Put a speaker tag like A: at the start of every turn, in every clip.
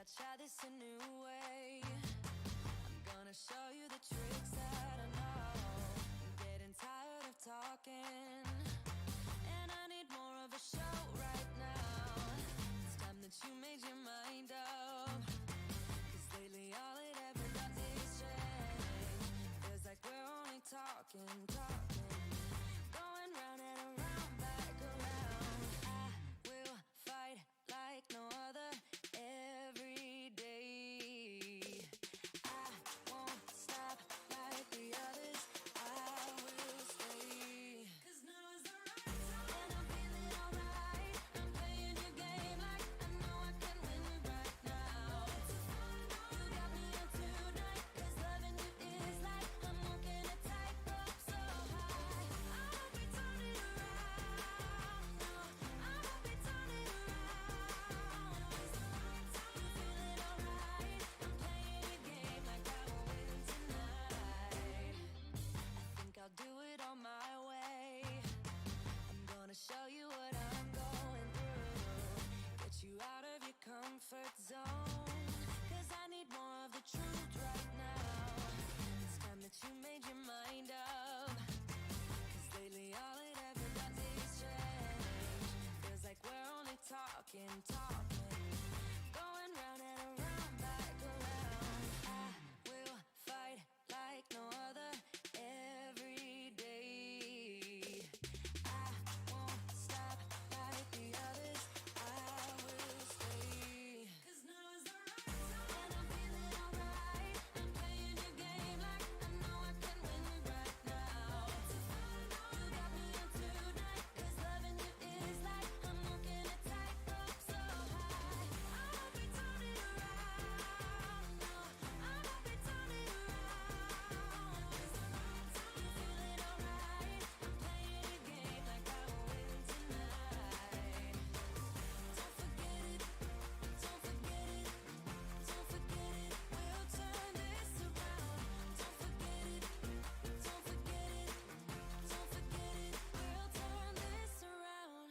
A: I'd try this a new way. I'm gonna show you the tricks that I know. I'm getting tired of talking, and I need more of a show right now. It's time that you made your mind up, 'cause lately all it ever does is change. Feels like we're only talking, going round and around, back around. I will fight like no other every day. I won't stop like the others. I will stay. 'Cause now is the right time, and I'm feeling alright. I'm playing your game like I know I can win right now. You got me on tonight, 'cause loving you is like I'm walking a tightrope so high. I hope we turn it around. No, I hope we turn it around. It's the right time. You feeling alright? I'm playing your game like I will win tonight. I think I'll do it on my way. I'm gonna show you what I'm going through. Get you out of your comfort zone, 'cause I need more of the truth right now. It's time that you made your mind up, 'cause lately all it ever does is change. Feels like we're only talking, going round and around, back around. I will fight like no other every day. I won't stop like the others. I will stay. 'Cause now is the right time, and I'm feeling alright. I'm playing your game like I know I can win right now. You got me on tonight, 'cause loving you is like I'm walking a tightrope so high. I hope we turn it around. No, I hope we turn it around. It's the right time. You feeling alright? I'm playing your game like I will win tonight. Don't forget it. Don't forget it. Don't forget it. We'll turn this around. Don't forget it. Don't forget it. Don't forget it. We'll turn this around.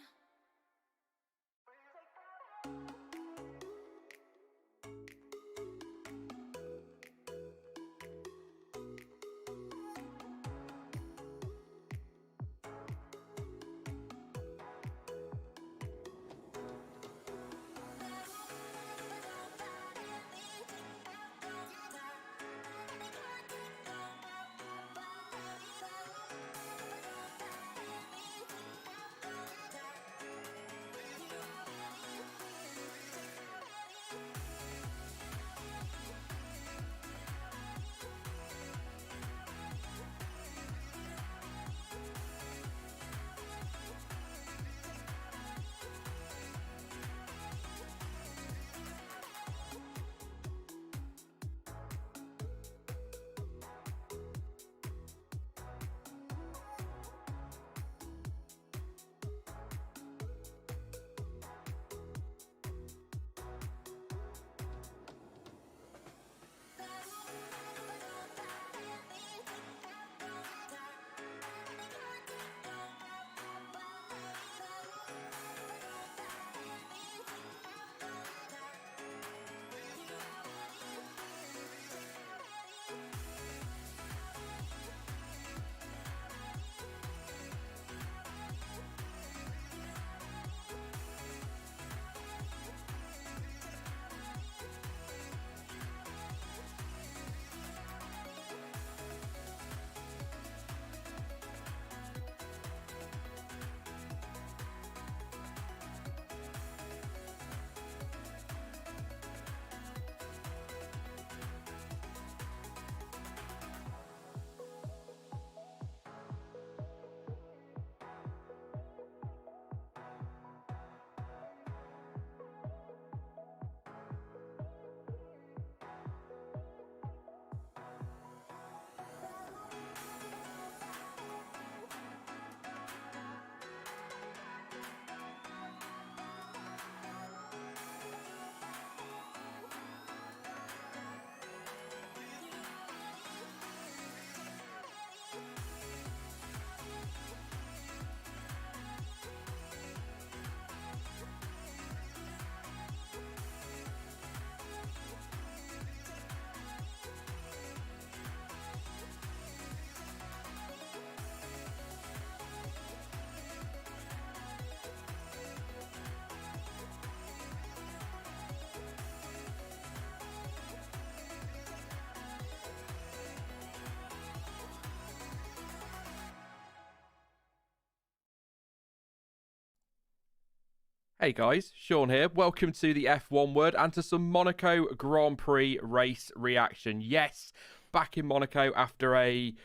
B: Hey guys, Sean here. Welcome to the F1 Word and to some Monaco Grand Prix race reaction. Yes, back in Monaco after a...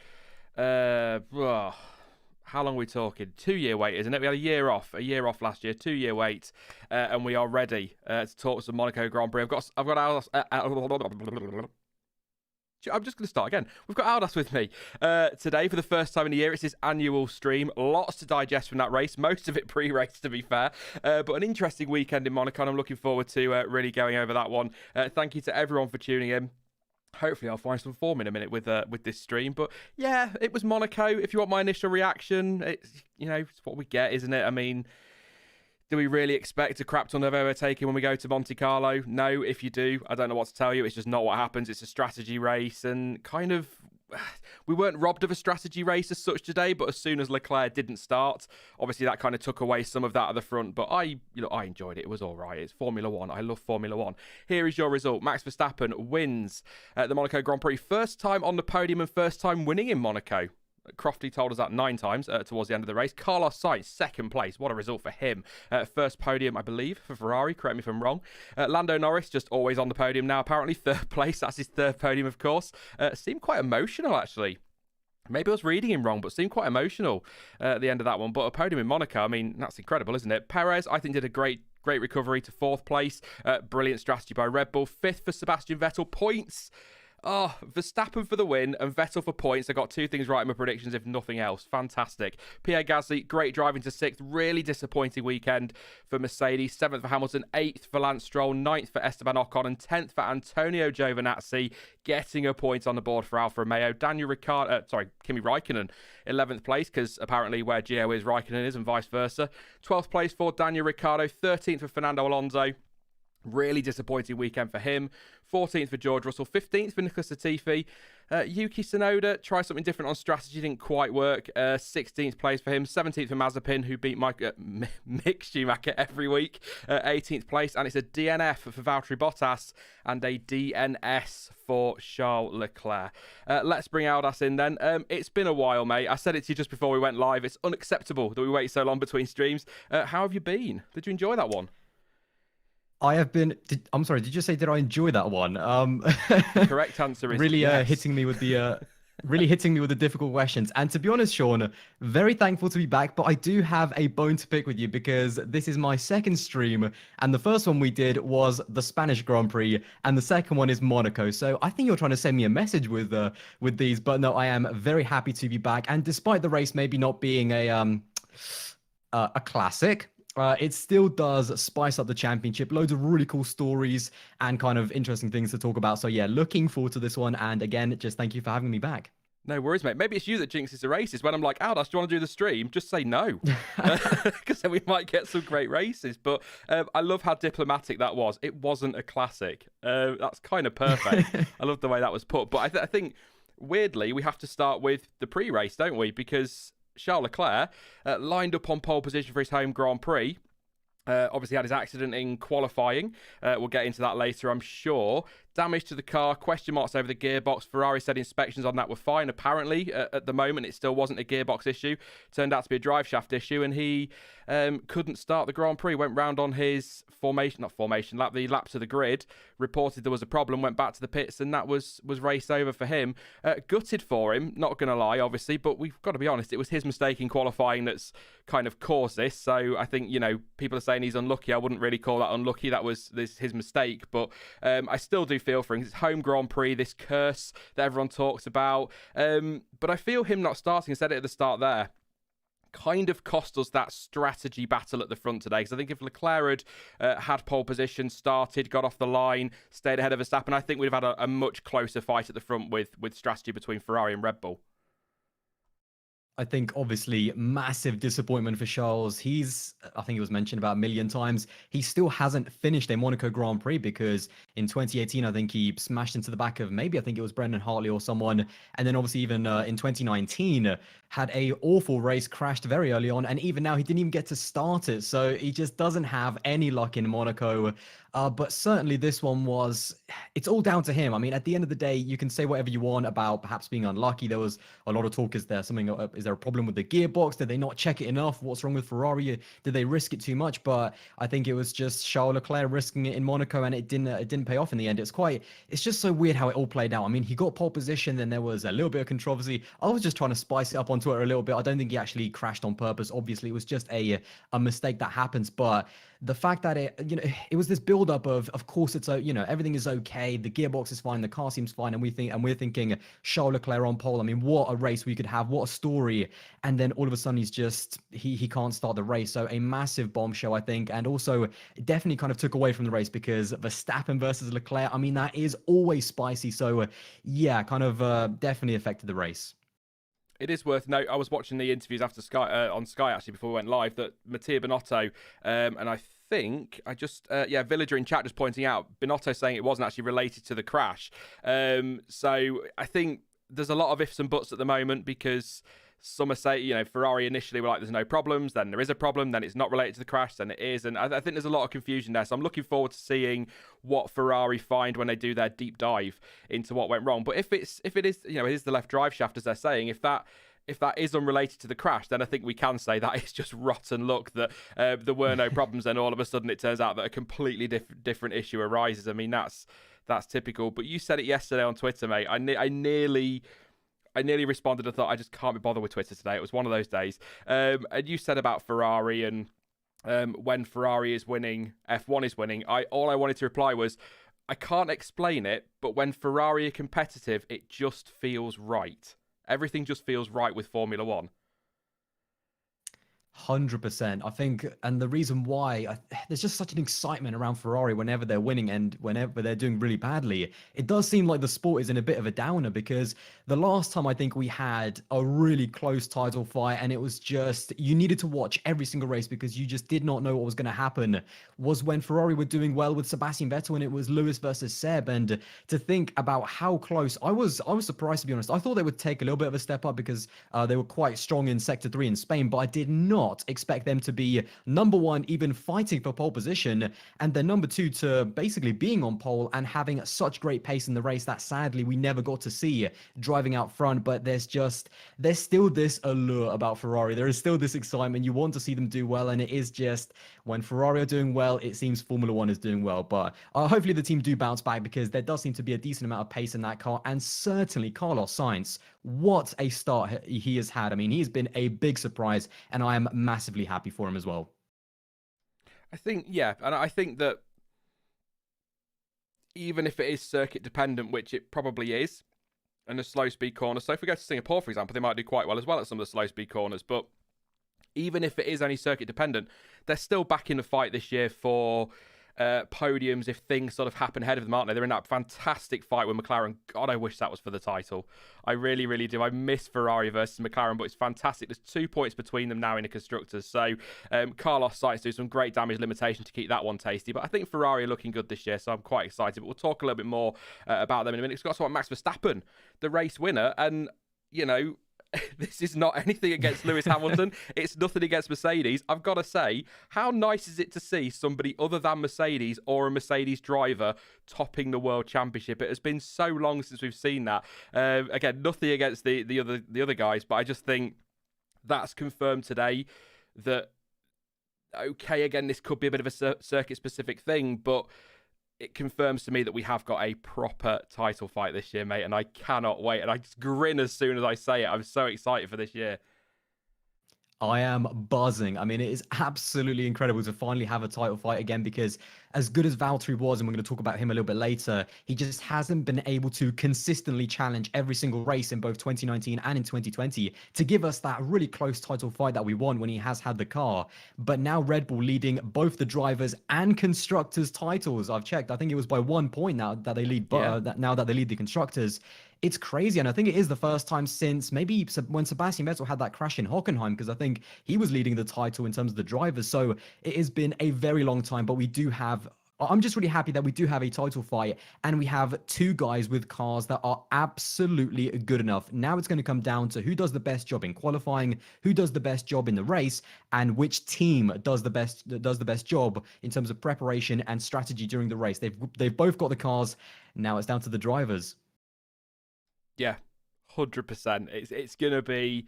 B: how long are we talking? 2-year wait, isn't it? We had a year off last year, 2-year wait, and we are ready to talk some Monaco Grand Prix. I've got Aldas, I'm just going to start again. We've got Aldas with me today for the first time in a year. It's his annual stream. Lots to digest from that race. Most of it pre-race, to be fair. But an interesting weekend in Monaco, and I'm looking forward to really going over that one. Thank you to everyone for tuning in. Hopefully I'll find some form in a minute with this stream. But yeah, it was Monaco. If you want my initial reaction, it's what we get, isn't it? I mean, do we really expect a crap ton of overtaking when we go to Monte Carlo? No, if you do, I don't know what to tell you. It's just not what happens. It's a strategy race, and kind of, we weren't robbed of a strategy race as such today, but as soon as Leclerc didn't start, obviously that kind of took away some of that at the front. But I enjoyed it. It was all right. It's Formula One. I love Formula One. Here is your result. Max Verstappen wins the Monaco Grand Prix. First time on the podium and first time winning in Monaco. Crofty told us that 9 times towards the end of the race. Carlos Sainz, second place. What a result for him. First podium, I believe, for Ferrari. Correct me if I'm wrong. Lando Norris, just always on the podium now, apparently. Third place. That's his third podium, of course. Seemed quite emotional, actually. Maybe I was reading him wrong, but seemed quite emotional at the end of that one. But a podium in Monaco, I mean, that's incredible, isn't it? Perez, I think, did a great recovery to 4th place. Brilliant strategy by Red Bull. 5th for Sebastian Vettel. Points. Oh, Verstappen for the win and Vettel for points. I got 2 things right in my predictions, if nothing else. Fantastic. Pierre Gasly, great driving to 6th. Really disappointing weekend for Mercedes. 7th for Hamilton, 8th for Lance Stroll, 9th for Esteban Ocon, and 10th for Antonio Giovinazzi, getting a point on the board for Alfa Romeo. Kimi Raikkonen, 11th place, because apparently where Gio is, Raikkonen is, and vice versa. 12th place for Daniel Ricciardo, 13th for Fernando Alonso. Really disappointing weekend for him. 14th for George Russell. 15th for Nicholas Latifi. Yuki Tsunoda, try something different on strategy, didn't quite work. 16th place for him. 17th for Mazepin, who beat Mick Schumacher every week. 18th place, and it's a DNF for Valtteri Bottas and a DNS for Charles Leclerc. Let's bring Aldas in then. It's been a while, mate. I said it to you just before we went live. It's unacceptable that we wait so long between streams. How have you been? Did you enjoy that one?
C: I have been. I'm sorry. Did you say did I enjoy that one?
B: Correct answer is
C: really
B: yes.
C: hitting me with the difficult questions. And to be honest, Sean, very thankful to be back. But I do have a bone to pick with you because this is my second stream, and the first one we did was the Spanish Grand Prix, and the second one is Monaco. So I think you're trying to send me a message with these. But no, I am very happy to be back. And despite the race maybe not being a classic. It still does spice up the championship. Loads of really cool stories and kind of interesting things to talk about. So yeah, looking forward to this one. And again, just thank you for having me back.
B: No worries, mate. Maybe it's you that jinxes the races. When I'm like, Aldas, do you want to do the stream? Just say no. Because then we might get some great races. But I love how diplomatic that was. It wasn't a classic. That's kind of perfect. I love the way that was put. But I think, weirdly, we have to start with the pre-race, don't we? Because Charles Leclerc lined up on pole position for his home Grand Prix. Obviously had his accident in qualifying. We'll get into that later, I'm sure. Damage to the car, question marks over the gearbox. Ferrari said inspections on that were fine. Apparently, at the moment, it still wasn't a gearbox issue. Turned out to be a drive shaft issue, and he couldn't start the Grand Prix. Went round on his the lap to the grid, reported there was a problem, went back to the pits, and that was race over for him. Gutted for him, not going to lie, obviously, but we've got to be honest, it was his mistake in qualifying that's kind of caused this. So I think, people are saying he's unlucky. I wouldn't really call that unlucky. That was his mistake, but I still do feel for him. It's home Grand Prix, this curse that everyone talks about. But I feel him not starting, I said it at the start there, kind of cost us that strategy battle at the front today. Because I think if Leclerc had pole position, started, got off the line, stayed ahead of Verstappen, I think we'd have had a much closer fight at the front with strategy between Ferrari and Red Bull.
C: I think obviously massive disappointment for Charles. I think it was mentioned about 1 million times. He still hasn't finished a Monaco Grand Prix because in 2018, I think he smashed into the back of I think it was Brendan Hartley or someone. And then obviously even in 2019, had a awful race, crashed very early on. And even now he didn't even get to start it. So he just doesn't have any luck in Monaco. But certainly this one it's all down to him. I mean, at the end of the day, you can say whatever you want about perhaps being unlucky. There was a lot of talk. Is there a problem with the gearbox? Did they not check it enough? What's wrong with Ferrari? Did they risk it too much? But I think it was just Charles Leclerc risking it in Monaco, and it didn't pay off in the end. It's just so weird how it all played out. I mean, he got pole position, then there was a little bit of controversy. I was just trying to spice it up on Twitter a little bit. I don't think he actually crashed on purpose. Obviously, it was just a mistake that happens. But the fact that it was this build up of course it's everything is okay, the gearbox is fine, the car seems fine, and we're thinking Charles Leclerc on pole. I mean, what a race we could have, what a story. And then all of a sudden he can't start the race. So a massive bombshell, I think, and also it definitely kind of took away from the race because Verstappen versus Leclerc, I mean, that is always spicy. So yeah, kind of definitely affected the race.
B: It is worth note. I was watching the interviews after Sky on Sky actually before we went live. That Mattia Binotto and I think Villager in chat just pointing out Binotto saying it wasn't actually related to the crash. So I think there's a lot of ifs and buts at the moment because some are saying, Ferrari initially were like, there's no problems, then there is a problem, then it's not related to the crash, then it is. And I think there's a lot of confusion there. So I'm looking forward to seeing what Ferrari find when they do their deep dive into what went wrong. But if it is, it is the left drive shaft, as they're saying, if that is unrelated to the crash, then I think we can say that is just rotten luck that there were no problems. Then all of a sudden it turns out that a completely different issue arises. I mean, that's typical. But you said it yesterday on Twitter, mate. I nearly responded and thought, I just can't be bothered with Twitter today. It was one of those days. And you said about Ferrari and when Ferrari is winning, F1 is winning. All I wanted to reply was, I can't explain it, but when Ferrari are competitive, it just feels right. Everything just feels right with Formula One.
C: 100%. I think, and the reason why there's just such an excitement around Ferrari whenever they're winning and whenever they're doing really badly. It does seem like the sport is in a bit of a downer because the last time I think we had a really close title fight and it was just, you needed to watch every single race because you just did not know what was going to happen, was when Ferrari were doing well with Sebastian Vettel and it was Lewis versus Seb. And to think about how close, I was surprised, to be honest. I thought they would take a little bit of a step up because they were quite strong in Sector 3 in Spain, but I did not expect them to be number one, even fighting for pole position, and then number two to basically being on pole and having such great pace in the race that sadly we never got to see driving out front. But there's still this allure about Ferrari. There is still this excitement. You want to see them do well, and it is just when Ferrari are doing well, it seems Formula One is doing well. But hopefully the team do bounce back because there does seem to be a decent amount of pace in that car, and certainly Carlos Sainz, what a start he has had. I mean, he's been a big surprise, and I am massively happy for him as well.
B: I think, yeah, and I think that even if it is circuit dependent, which it probably is, and a slow speed corner, so if we go to Singapore, for example, they might do quite well as well at some of the slow speed corners, but even if it is only circuit dependent, they're still back in the fight this year for podiums if things sort of happen ahead of them, aren't they? They're in that fantastic fight with McLaren. God, I wish that was for the title. I really, really do. I miss Ferrari versus McLaren, but it's fantastic. There's 2 points between them now in the Constructors. So Carlos Sainz do some great damage limitation to keep that one tasty. But I think Ferrari are looking good this year, so I'm quite excited. But we'll talk a little bit more about them in a minute. We've got to talk about Max Verstappen, the race winner. And, this is not anything against Lewis Hamilton. It's nothing against Mercedes. I've got to say, how nice is it to see somebody other than Mercedes or a Mercedes driver topping the World Championship? It has been so long since we've seen that. Again, nothing against the other guys, but I just think that's confirmed today that, okay, again, this could be a bit of a circuit-specific thing, but it confirms to me that we have got a proper title fight this year, mate, and I cannot wait. And I just grin as soon as I say it. I'm so excited for this year.
C: I am buzzing. I mean, it is absolutely incredible to finally have a title fight again because as good as Valtteri was, and we're going to talk about him a little bit later, he just hasn't been able to consistently challenge every single race in both 2019 and in 2020 to give us that really close title fight that we want when he has had the car. But now Red Bull leading both the drivers and constructors titles. I've checked. I think it was by 1 point now that they lead. Now that they lead the constructors. It's crazy, and I think it is the first time since maybe when Sebastian Vettel had that crash in Hockenheim, because I think he was leading the title in terms of the drivers. So it has been a very long time, but we do have I'm just really happy that we do have a title fight and we have two guys with cars that are absolutely good enough. Now it's going to come down to who does the best job in qualifying, who does the best job in the race, and which team does the best job in terms of preparation and strategy during the race. They've both got the cars. Now it's down to the drivers.
B: Yeah, 100%. It's gonna be.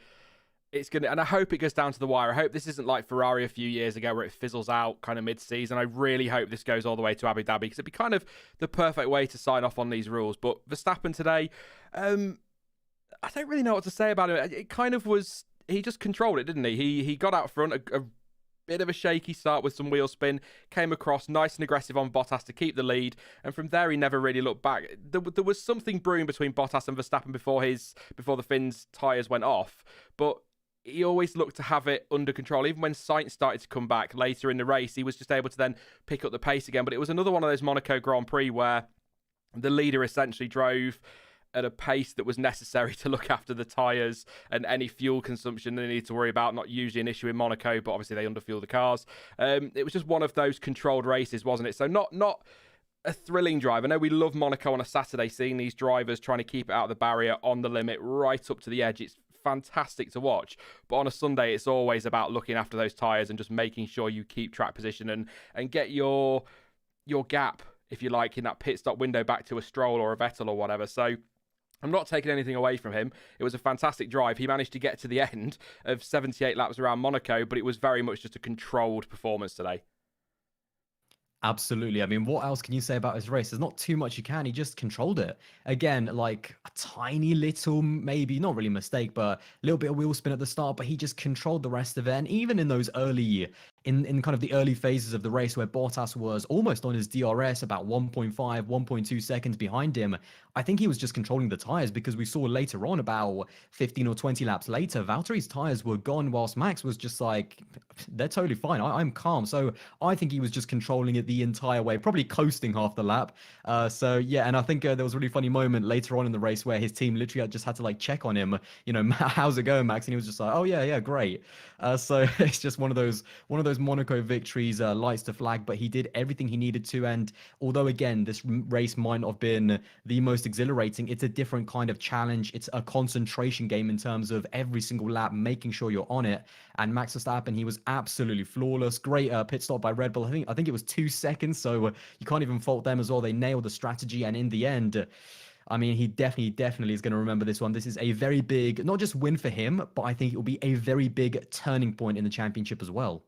B: It's going to, and I hope it goes down to the wire. I hope this isn't like Ferrari a few years ago where it fizzles out kind of mid-season. I really hope this goes all the way to Abu Dhabi because it'd be kind of the perfect way to sign off on these rules. But Verstappen today, I don't really know what to say about it. It kind of was, he just controlled it, didn't he? He got out front, a bit of a shaky start with some wheel spin, came across nice and aggressive on Bottas to keep the lead, and from there he never really looked back. There was something brewing between Bottas and Verstappen before the Finns' tyres went off, but he always looked to have it under control. Even when Sainz started to come back later in the race, he was just able to then pick up the pace again. But it was another one of those Monaco Grand Prix where the leader essentially drove at a pace that was necessary to look after the tyres and any fuel consumption they need to worry about. Not usually an issue in Monaco, but obviously they underfuel the cars. It was just one of those controlled races, wasn't it? So not a thrilling drive. I know we love Monaco on a Saturday, seeing these drivers trying to keep it out of the barrier on the limit right up to the edge. It's fantastic to watch, but on a Sunday it's always about looking after those tyres and just making sure you keep track position and get your gap, if you like, in that pit stop window back to a Stroll or a Vettel or whatever. So I'm not taking anything away from him. It was a fantastic drive. He managed to get to the end of 78 laps around Monaco, but it was very much just a controlled performance today.
C: Absolutely. I mean, what else can you say about his race? There's not too much you can. He just controlled it. Again, like a tiny little, maybe not really mistake, but a little bit of wheel spin at the start, but he just controlled the rest of it. And even in those in kind of the early phases of the race where Bottas was almost on his DRS, about 1.5, 1.2 seconds behind him, I think he was just controlling the tyres because we saw later on, about 15 or 20 laps later, Valtteri's tyres were gone whilst Max was just like, they're totally fine. I'm calm. So I think he was just controlling it the entire way, probably coasting half the lap. So yeah, and I think there was a really funny moment later on in the race where his team literally just had to like check on him, you know, how's it going, Max? And he was just like, oh yeah, great. So it's just one of those Monaco victories, lights to flag, but he did everything he needed to. And although again, this race might not have been the most exhilarating, it's a different kind of challenge. It's a concentration game in terms of every single lap, making sure you're on it. And Max Verstappen, he was absolutely flawless. Great pit stop by Red Bull. I think it was 2 seconds, so you can't even fault them as well. They nailed the strategy, and in the end, I mean, he definitely is going to remember this one. This is a very big, not just win for him, but I think it will be a very big turning point in the championship as well.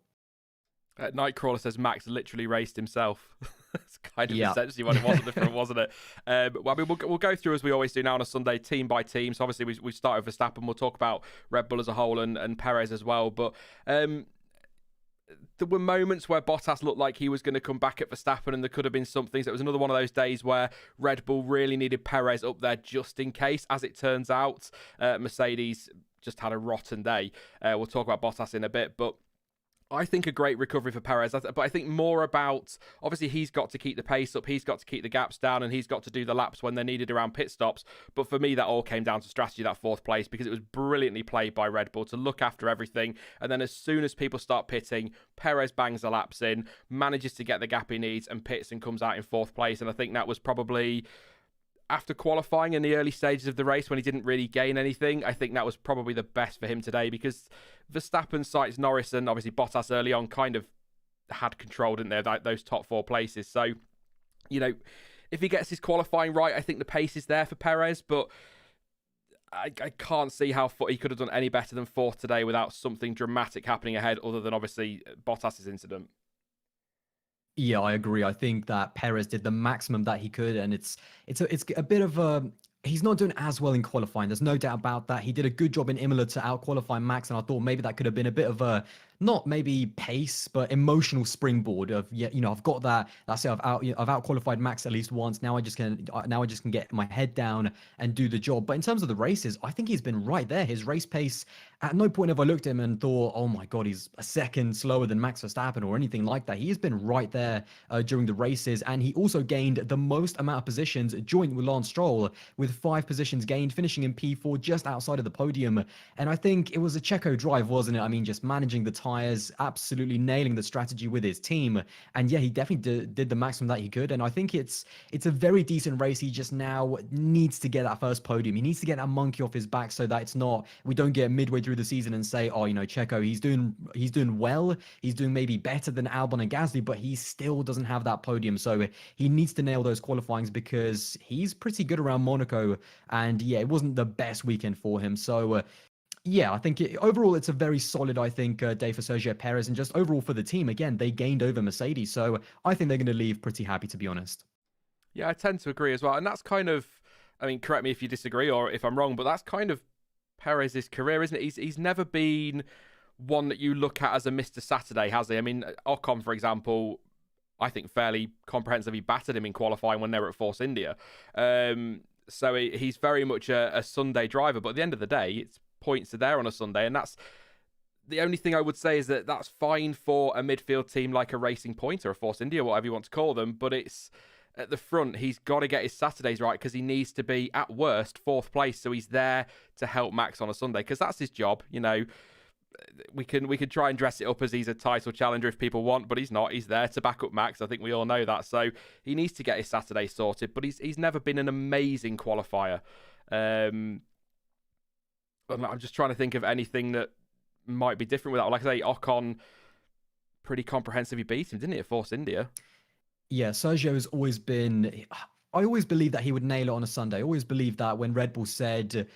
B: Nightcrawler says Max literally raced himself. That's kind of essentially what it was, different, wasn't it? Well, I mean, we'll go through as we always do now on a Sunday, team by team. So obviously we start with Verstappen. We'll talk about Red Bull as a whole and Perez as well. But there were moments where Bottas looked like he was going to come back at Verstappen, and there could have been something. So it was another one of those days where Red Bull really needed Perez up there just in case. As it turns out, Mercedes just had a rotten day. We'll talk about Bottas in a bit, but I think a great recovery for Perez, but I think more about, obviously he's got to keep the pace up, he's got to keep the gaps down, and he's got to do the laps when they're needed around pit stops. But for me, that all came down to strategy, that fourth place, because it was brilliantly played by Red Bull to look after everything. And then as soon as people start pitting, Perez bangs the laps in, manages to get the gap he needs, and pits and comes out in fourth place. And I think that was probably, after qualifying in the early stages of the race when he didn't really gain anything, I think that was probably the best for him today, because Verstappen, Sainz, Norris, and obviously Bottas early on kind of had control, didn't they, those top four places. So, you know, if he gets his qualifying right, I think the pace is there for Perez, but I can't see how he could have done any better than fourth today without something dramatic happening ahead, other than obviously Bottas's incident.
C: Yeah, I agree. I think that Perez did the maximum that he could, and it's a bit of a, he's not doing as well in qualifying. There's no doubt about that. He did a good job in Imola to out-qualify Max, and I thought maybe that could have been a bit of a, not maybe pace, but emotional springboard of, yeah, you know, I've got that. That's it. I've out-qualified Max at least once. Now I just can get my head down and do the job. But in terms of the races, I think he's been right there. His race pace At no point have I looked at him and thought, oh my God, he's a second slower than Max Verstappen or anything like that. He has been right there during the races. And he also gained the most amount of positions joint with Lance Stroll, with 5 positions gained, finishing in P4 just outside of the podium. And I think it was a Checo drive, wasn't it? I mean, just managing the tyres, absolutely nailing the strategy with his team. And yeah, he definitely did the maximum that he could. And I think it's a very decent race. He just now needs to get that first podium. He needs to get that monkey off his back so that it's not, we don't get midway through the season and say, oh, Checo, he's doing well. He's doing maybe better than Albon and Gasly, but he still doesn't have that podium. So he needs to nail those qualifyings because he's pretty good around Monaco. And yeah, it wasn't the best weekend for him. So yeah, I think overall it's a very solid, I think, day for Sergio Perez, and just overall for the team. Again, they gained over Mercedes. So I think they're going to leave pretty happy, to be honest.
B: Yeah, I tend to agree as well. And that's kind of, I mean, correct me if you disagree or if I'm wrong, but that's kind of Perez's career, isn't it? He's never been one that you look at as a Mr. Saturday, has he? I mean, Ocon, for example, I think fairly comprehensively battered him in qualifying when they were at Force India. So he's very much a Sunday driver, but at the end of the day, it's points are there on a Sunday, and that's the only thing I would say is that that's fine for a midfield team like a Racing Point or a Force India, whatever you want to call them, but it's at the front, he's got to get his Saturdays right because he needs to be, at worst, 4th place. So he's there to help Max on a Sunday because that's his job. We can try and dress it up as he's a title challenger if people want, but he's not. He's there to back up Max. I think we all know that. So he needs to get his Saturday sorted, but he's never been an amazing qualifier. I'm just trying to think of anything that might be different with that. Like I say, Ocon pretty comprehensively beat him, didn't he, at Force India?
C: Yeah, Sergio has always been... I always believed that he would nail it on a Sunday. I always believed that when Red Bull said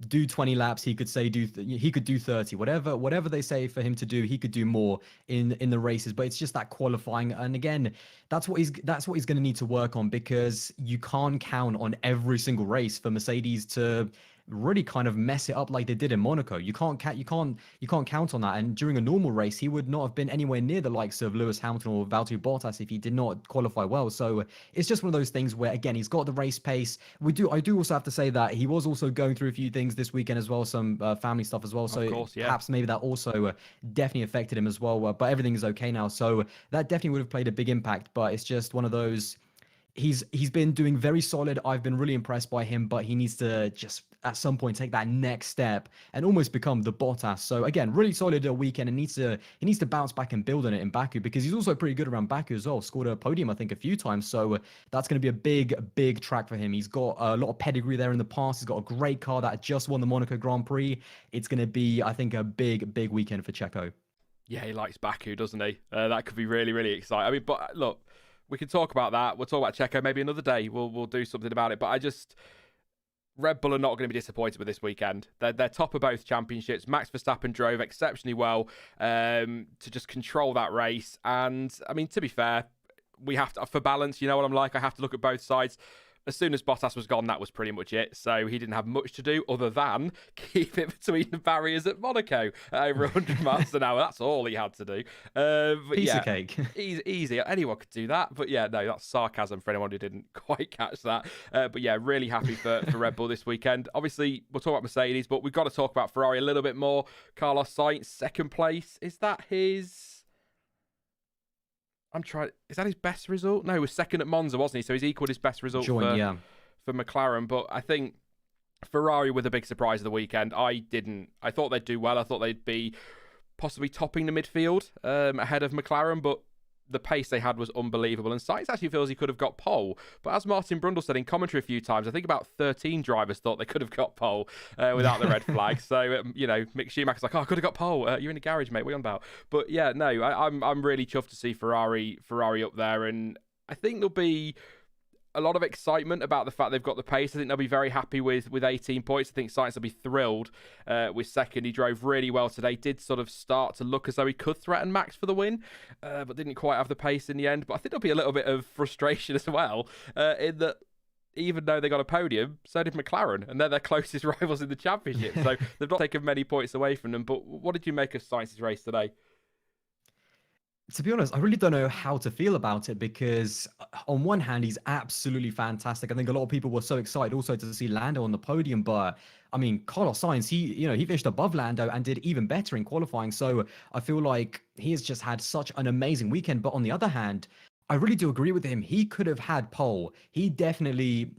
C: do 20 laps, he could say he could do 30. Whatever they say for him to do, he could do more in the races. But it's just that qualifying, and again, that's what he's going to need to work on, because you can't count on every single race for Mercedes to really kind of mess it up like they did in Monaco. You can't count on that. And during a normal race, he would not have been anywhere near the likes of Lewis Hamilton or Valtteri Bottas if he did not qualify well. So it's just one of those things where, again, he's got the race pace. I do also have to say that he was also going through a few things this weekend as well, some family stuff as well. So
B: of course, yeah.
C: Perhaps maybe that also definitely affected him as well. But everything is okay now. So that definitely would have played a big impact. But it's just one of those. He's been doing very solid. I've been really impressed by him, but he needs to just at some point take that next step and almost become the Bottas. So again, really solid weekend, and he needs to bounce back and build on it in Baku, because he's also pretty good around Baku as well. Scored a podium, I think, a few times. So that's going to be a big track for him. He's got a lot of pedigree there in the past. He's got a great car that just won the Monaco Grand Prix. It's going to be, I think, a big weekend for Checo.
B: Yeah, he likes Baku, doesn't he? That could be really, really exciting. I mean, but look, we can talk about that. We'll talk about Checo maybe another day. We'll do something about it. But Red Bull are not going to be disappointed with this weekend. They're top of both championships. Max Verstappen drove exceptionally well to just control that race. And I mean, to be fair, we have to, for balance, you know what I'm like, I have to look at both sides. As soon as Bottas was gone, that was pretty much it. So he didn't have much to do other than keep it between the barriers at Monaco at over 100 miles an hour. That's all he had to do.
C: Piece of cake.
B: Easy. Anyone could do that. But yeah, no, that's sarcasm for anyone who didn't quite catch that. But yeah, really happy for Red Bull this weekend. Obviously, we'll talk about Mercedes, but we've got to talk about Ferrari a little bit more. Carlos Sainz, 2nd place. Is that his... Is that his best result? No, he was 2nd at Monza, wasn't he? So he's equalled his best result for McLaren. But I think Ferrari were the big surprise of the weekend. I thought they'd do well. I thought they'd be possibly topping the midfield ahead of McLaren, but the pace they had was unbelievable. And Sainz actually feels he could have got pole. But as Martin Brundle said in commentary a few times, I think about 13 drivers thought they could have got pole without the red flag. So, Mick Schumacher's like, I could have got pole. You're in the garage, mate. What are you on about? But yeah, no, I'm really chuffed to see Ferrari up there. And I think there'll be a lot of excitement about the fact they've got the pace. I think they'll be very happy with 18 points. I think Sainz will be thrilled with 2nd. He drove really well today. Did sort of start to look as though he could threaten Max for the win, but didn't quite have the pace in the end. But I think there'll be a little bit of frustration as well in that even though they got a podium, so did McLaren, and they're their closest rivals in the championship. So they've not taken many points away from them. But what did you make of Sainz's race today?
C: To be honest, I really don't know how to feel about it, because on one hand, he's absolutely fantastic. I think a lot of people were so excited also to see Lando on the podium, but I mean, Carlos Sainz, he finished above Lando and did even better in qualifying. So I feel like he has just had such an amazing weekend. But on the other hand, I really do agree with him. He could have had pole. He definitely.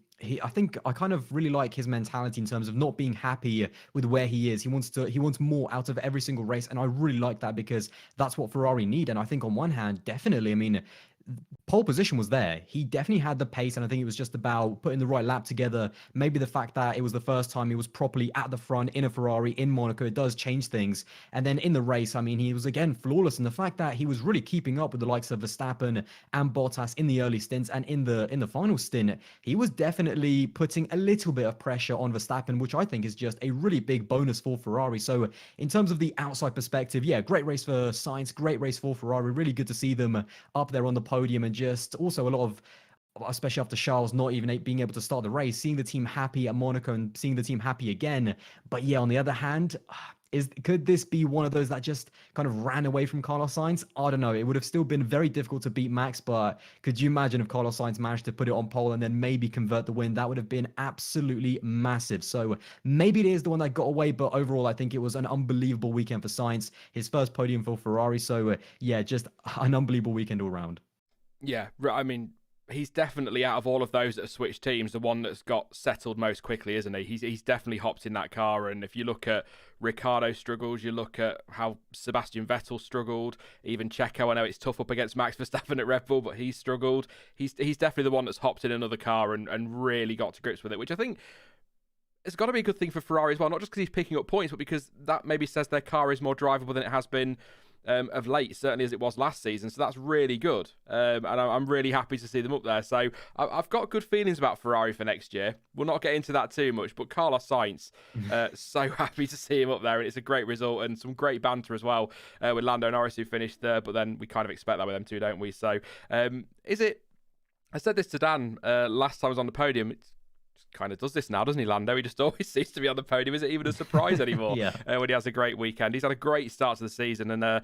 C: I think I kind of really like his mentality in terms of not being happy with where he is. He wants more out of every single race, and I really like that because that's what Ferrari need. And I think on one hand, definitely, I mean, pole position was there. He definitely had the pace, and I think it was just about putting the right lap together. Maybe the fact that it was the first time he was properly at the front in a Ferrari in Monaco, it does change things. And then in the race, I mean, he was again flawless, and the fact that he was really keeping up with the likes of Verstappen and Bottas in the early stints and in the final stint, he was definitely putting a little bit of pressure on Verstappen, which I think is just a really big bonus for Ferrari. So in terms of the outside perspective, yeah, great race for Sainz, great race for Ferrari. Really good to see them up there on the podium, and just also a lot of, especially after Charles not even being able to start the race, seeing the team happy at Monaco and seeing the team happy again. But yeah, on the other hand, could this be one of those that just kind of ran away from Carlos Sainz? I don't know. It would have still been very difficult to beat Max, but could you imagine if Carlos Sainz managed to put it on pole and then maybe convert the win? That would have been absolutely massive. So maybe it is the one that got away, but overall, I think it was an unbelievable weekend for Sainz. His first podium for Ferrari. So yeah, just an unbelievable weekend all round.
B: Yeah, I mean, he's definitely, out of all of those that have switched teams, the one that's got settled most quickly, isn't he? He's definitely hopped in that car. And if you look at Ricciardo's struggles, you look at how Sebastian Vettel struggled, even Checo. I know it's tough up against Max Verstappen at Red Bull, but he's struggled. He's definitely the one that's hopped in another car and really got to grips with it, which I think it's got to be a good thing for Ferrari as well, not just because he's picking up points, but because that maybe says their car is more drivable than it has been of late, certainly as it was last season. So that's really good. And I'm really happy to see them up there. So I've got good feelings about Ferrari for next year. We'll not get into that too much, but Carlos Sainz, so happy to see him up there. And it's a great result and some great banter as well with Lando Norris, who finished third, but then we kind of expect that with them too, don't we? So is it, I said this to Dan last time I was on the podium, it's kind of does this now, doesn't he, Lando? He just always seems to be on the podium. Is it even a surprise anymore?
C: Yeah.
B: When he has a great weekend. He's had a great start to the season, and I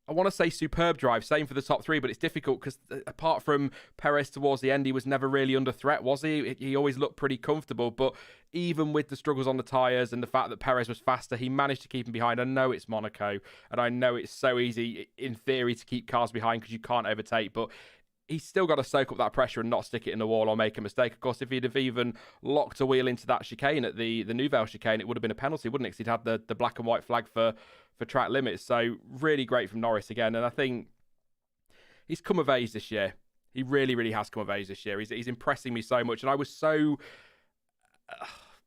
B: want to say superb drive, same for the top three, but it's difficult because apart from Perez towards the end, he was never really under threat, was he? He always looked pretty comfortable, but even with the struggles on the tyres and the fact that Perez was faster, he managed to keep him behind. I know it's Monaco, and I know it's so easy in theory to keep cars behind because you can't overtake, but he's still got to soak up that pressure and not stick it in the wall or make a mistake. Of course, if he'd have even locked a wheel into that chicane at the Nouvelle chicane, it would have been a penalty, wouldn't it? Because he'd had the black and white flag for track limits. So really great from Norris again. And I think he's come of age this year. He really, really has come of age this year. He's impressing me so much. And I was so...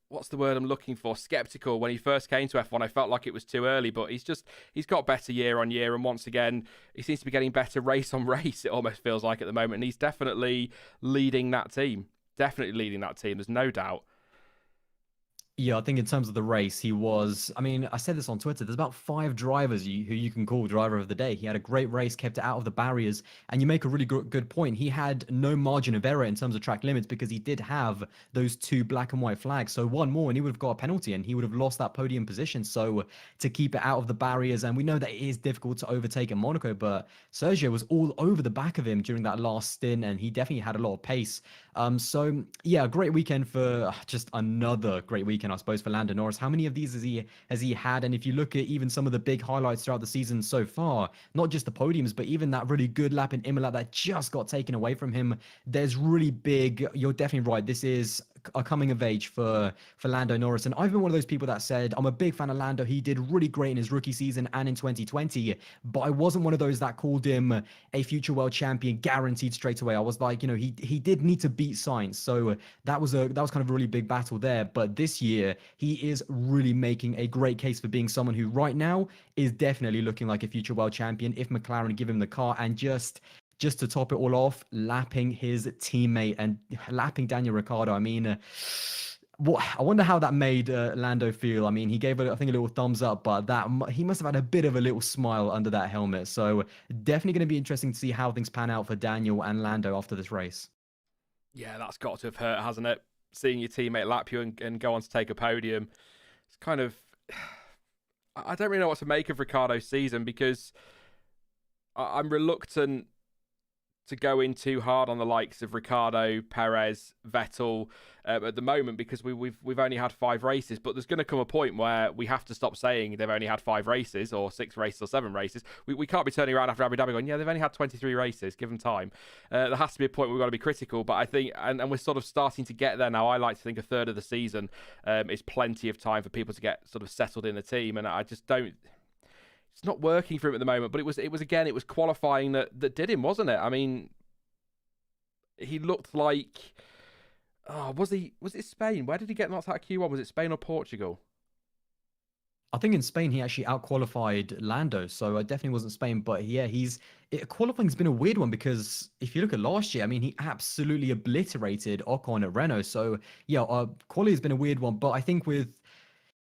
B: what's the word I'm looking for? Skeptical when he first came to F1. I felt like it was too early, but he's got better year on year, and once again he seems to be getting better race on race, it almost feels like at the moment, and he's definitely leading that team. There's no doubt.
C: Yeah, I think in terms of the race, he was, I mean, I said this on Twitter, there's about 5 drivers who you can call driver of the day. He had a great race, kept it out of the barriers, and you make a really good point. He had no margin of error in terms of track limits because he did have those 2 black and white flags. So one more and he would have got a penalty and he would have lost that podium position. So to keep it out of the barriers, and we know that it is difficult to overtake in Monaco, but Sergio was all over the back of him during that last stint, and he definitely had a lot of pace. So yeah, great weekend for just another great weekend, I suppose, for Lando Norris. How many of these has he had? And if you look at even some of the big highlights throughout the season so far, not just the podiums, but even that really good lap in Imola that just got taken away from him, there's really big, you're definitely right, this is a coming of age for Lando Norris. And I've been one of those people that said, I'm a big fan of Lando. He did really great in his rookie season and in 2020, but I wasn't one of those that called him a future world champion guaranteed straight away. I was like, he did need to beat Sainz. So that was kind of a really big battle there. But this year, he is really making a great case for being someone who right now is definitely looking like a future world champion if McLaren give him the car. And just to top it all off, lapping his teammate and lapping Daniel Ricciardo. I mean, I wonder how that made Lando feel. I mean, he gave it, I think, a little thumbs up, but he must have had a bit of a little smile under that helmet. So definitely going to be interesting to see how things pan out for Daniel and Lando after this race.
B: Yeah, that's got to have hurt, hasn't it? Seeing your teammate lap you and go on to take a podium. It's kind of... I don't really know what to make of Ricciardo's season because I'm reluctant to go in too hard on the likes of Ricardo, Perez, Vettel at the moment, because we've only had 5 races. But there's going to come a point where we have to stop saying they've only had 5 races or 6 races or 7 races. We can't be turning around after Abu Dhabi going, yeah, they've only had 23 races, give them time. There has to be a point where we've got to be critical. But I think, and we're sort of starting to get there now. I like to think a third of the season is plenty of time for people to get sort of settled in the team. And I just don't... It's not working for him at the moment, but it was qualifying that did him, wasn't it? I mean, he looked like, was it Spain? Where did he get knocked out of Q1? Was it Spain or Portugal?
C: I think in Spain he actually outqualified Lando, so it definitely wasn't Spain. But yeah, qualifying's been a weird one, because if you look at last year, I mean, he absolutely obliterated Ocon at Renault. So yeah, quality has been a weird one. But I think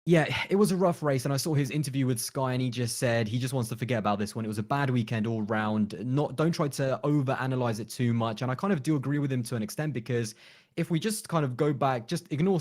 C: yeah, it was a rough race, and I saw his interview with Sky, and he just said he just wants to forget about this one. It was a bad weekend all round. Don't try to overanalyze it too much, and I kind of do agree with him to an extent, because if we just kind of go back, just ignore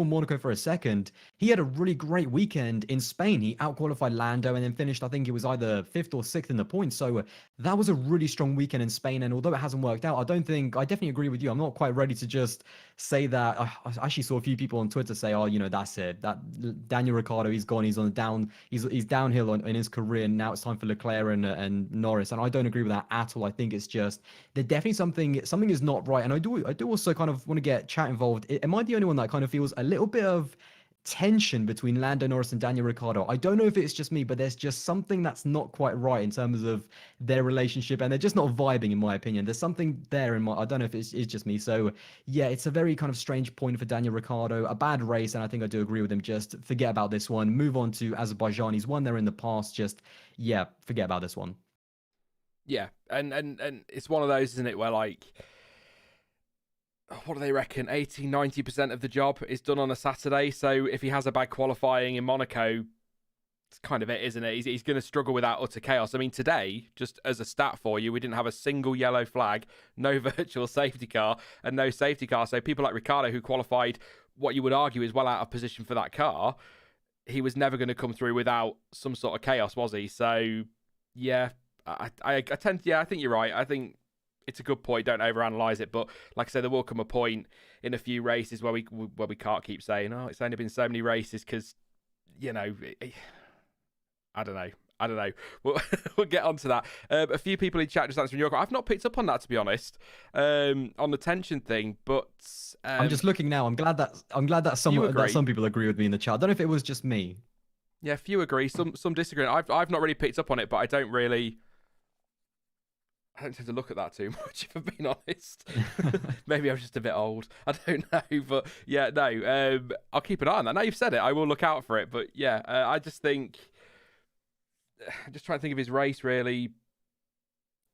C: Monaco for a second, he had a really great weekend in Spain. He outqualified Lando and then finished, I think it was either 5th or 6th in the points. So that was a really strong weekend in Spain. And although it hasn't worked out, I definitely agree with you. I'm not quite ready to just say that. I actually saw a few people on Twitter say, oh, that's it. That Daniel Ricciardo, he's gone. He's on the down. He's downhill in his career. And now it's time for Leclerc and Norris. And I don't agree with that at all. I think it's just, there's definitely something is not right. And I do also kind of want to get chat involved. Am I the only one that kind of feels a little bit of tension between Lando Norris and Daniel Ricciardo? I don't know if it's just me, but there's just something that's not quite right in terms of their relationship, and they're just not vibing, in my opinion. There's something there I don't know if it's just me. So yeah, it's a very kind of strange point for Daniel Ricciardo. A bad race, and I think I do agree with him. Just forget about this one. Move on to Azerbaijan. He's won there in the past. Just, yeah, forget about this one.
B: Yeah, and it's one of those, isn't it, where like, what do they reckon? 80-90% of the job is done on a Saturday. So if he has a bad qualifying in Monaco, it's kind of it, isn't it? He's going to struggle without utter chaos. I mean, today, just as a stat for you, we didn't have a single yellow flag, no virtual safety car, and no safety car. So people like Ricciardo, who qualified what you would argue is well out of position for that car, he was never going to come through without some sort of chaos, was he? So yeah, I think you're right. I think it's a good point. Don't overanalyze it, but like I said, there will come a point in a few races where we can't keep saying, "Oh, it's only been so many races," because I don't know. We'll get onto that. A few people in chat just answering your question. I've not picked up on that, to be honest, on the tension thing. But
C: I'm just looking now. I'm glad that some people agree with me in the chat. I don't know if it was just me.
B: Yeah, few agree. Some disagree. I've not really picked up on it, but I don't tend to look at that too much, if I'm being honest. Maybe I'm just a bit old. I don't know. But yeah, no, I'll keep an eye on that. Now you've said it, I will look out for it. But yeah, I just think, I'm just trying to think of his race, really.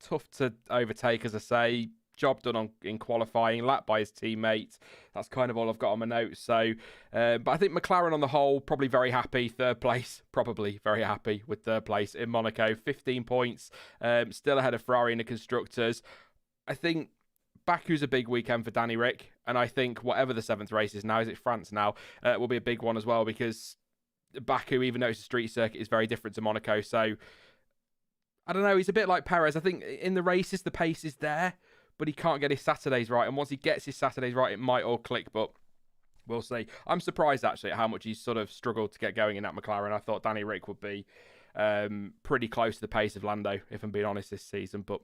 B: Tough to overtake, as I say. Job done in qualifying, lapped by his teammate. That's kind of all I've got on my notes. So, but I think McLaren on the whole, probably very happy. Third place, probably very happy with third place in Monaco. 15 points, still ahead of Ferrari in the Constructors. I think Baku's a big weekend for Danny Rick. And I think whatever the 7th race is now, is it France now, will be a big one as well, because Baku, even though it's a street circuit, is very different to Monaco. So, I don't know, he's a bit like Perez. I think in the races, the pace is there, but he can't get his Saturdays right. And once he gets his Saturdays right, it might all click, but we'll see. I'm surprised, actually, at how much he's sort of struggled to get going in that McLaren. I thought Danny Rick would be pretty close to the pace of Lando, if I'm being honest, this season, but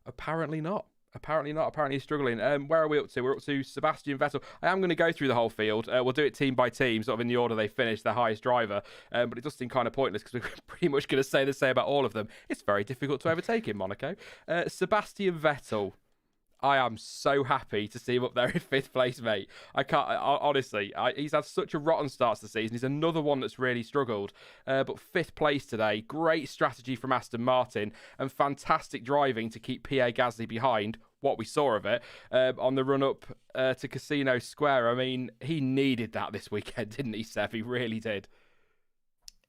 B: apparently not. Apparently he's struggling. Where are we up to? We're up to Sebastian Vettel. I am going to go through the whole field. We'll do it team by team, sort of in the order they finished, their highest driver. But it does seem kind of pointless, because we're pretty much going to say the same about all of them. It's very difficult to overtake in Monaco. Sebastian Vettel. I am so happy to see him up there in 5th place, mate. Honestly, he's had such a rotten start to the season. He's another one that's really struggled. But 5th place today, great strategy from Aston Martin, and fantastic driving to keep Pierre Gasly behind, what we saw of it, on the run-up to Casino Square. I mean, he needed that this weekend, didn't he, Seth? He really did.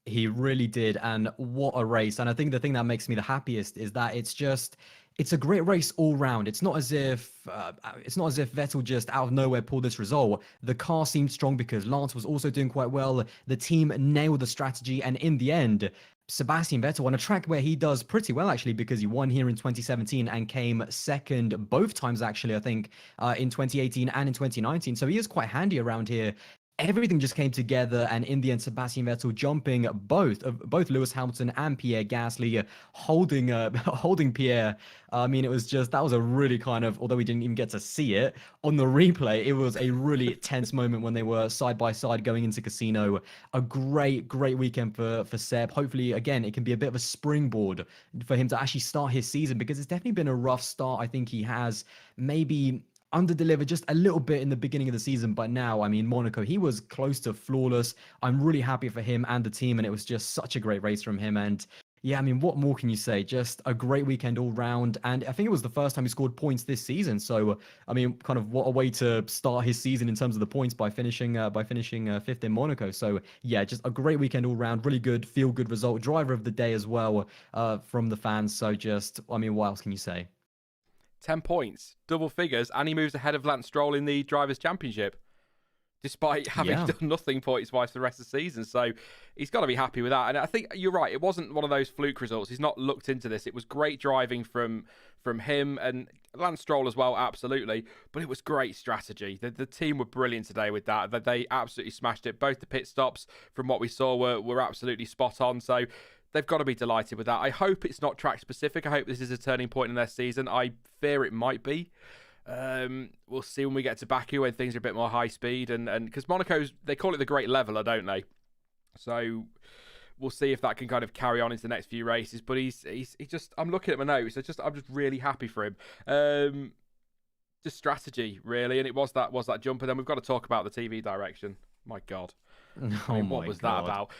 C: He really did, and what a race. And I think the thing that makes me the happiest is that it's a great race all round. It's not as if Vettel just out of nowhere pulled this result. The car seemed strong because Lance was also doing quite well. The team nailed the strategy, and in the end, Sebastian Vettel on a track where he does pretty well, actually, because he won here in 2017 and came second both times, actually, I think, in 2018 and in 2019. So he is quite handy around here. Everything just came together, and in the end, Sebastian Vettel jumping both Lewis Hamilton and Pierre Gasly, holding holding Pierre. I mean, that was a really kind of, although we didn't even get to see it on the replay, it was a really tense moment when they were side by side going into Casino. A great weekend for Seb. Hopefully, again, it can be a bit of a springboard for him to actually start his season, because it's definitely been a rough start. I think he has maybe under-delivered just a little bit in the beginning of the season, but now, I mean, Monaco, he was close to flawless. I'm really happy for him and the team, and it was just such a great race from him. And yeah, I mean, what more can you say? Just a great weekend all round, and I think it was the first time he scored points this season. So, I mean, kind of what a way to start his season in terms of the points by finishing fifth in Monaco. So yeah, just a great weekend all round. Really good, feel-good result. Driver of the day as well from the fans. So just, I mean, what else can you say?
B: 10 points, double figures, and he moves ahead of Lance Stroll in the Drivers' Championship, despite having done nothing points-wise for the rest of the season. So he's got to be happy with that. And I think you're right, it wasn't one of those fluke results. He's not looked into this. It was great driving from him and Lance Stroll as well, absolutely. But it was great strategy. The team were brilliant today with that. They absolutely smashed it. Both the pit stops, from what we saw, were absolutely spot on. So they've got to be delighted with that. I hope it's not track specific. I hope this is a turning point in their season. I fear it might be. We'll see when we get to Baku, when things are a bit more high speed, and because Monaco's, they call it the great leveler, don't they? So we'll see if that can kind of carry on into the next few races. But he's just, I'm looking at my notes. I'm just really happy for him. Just strategy, really, and it was that jump. And then we've got to talk about the TV direction. My God. I mean, what was that about?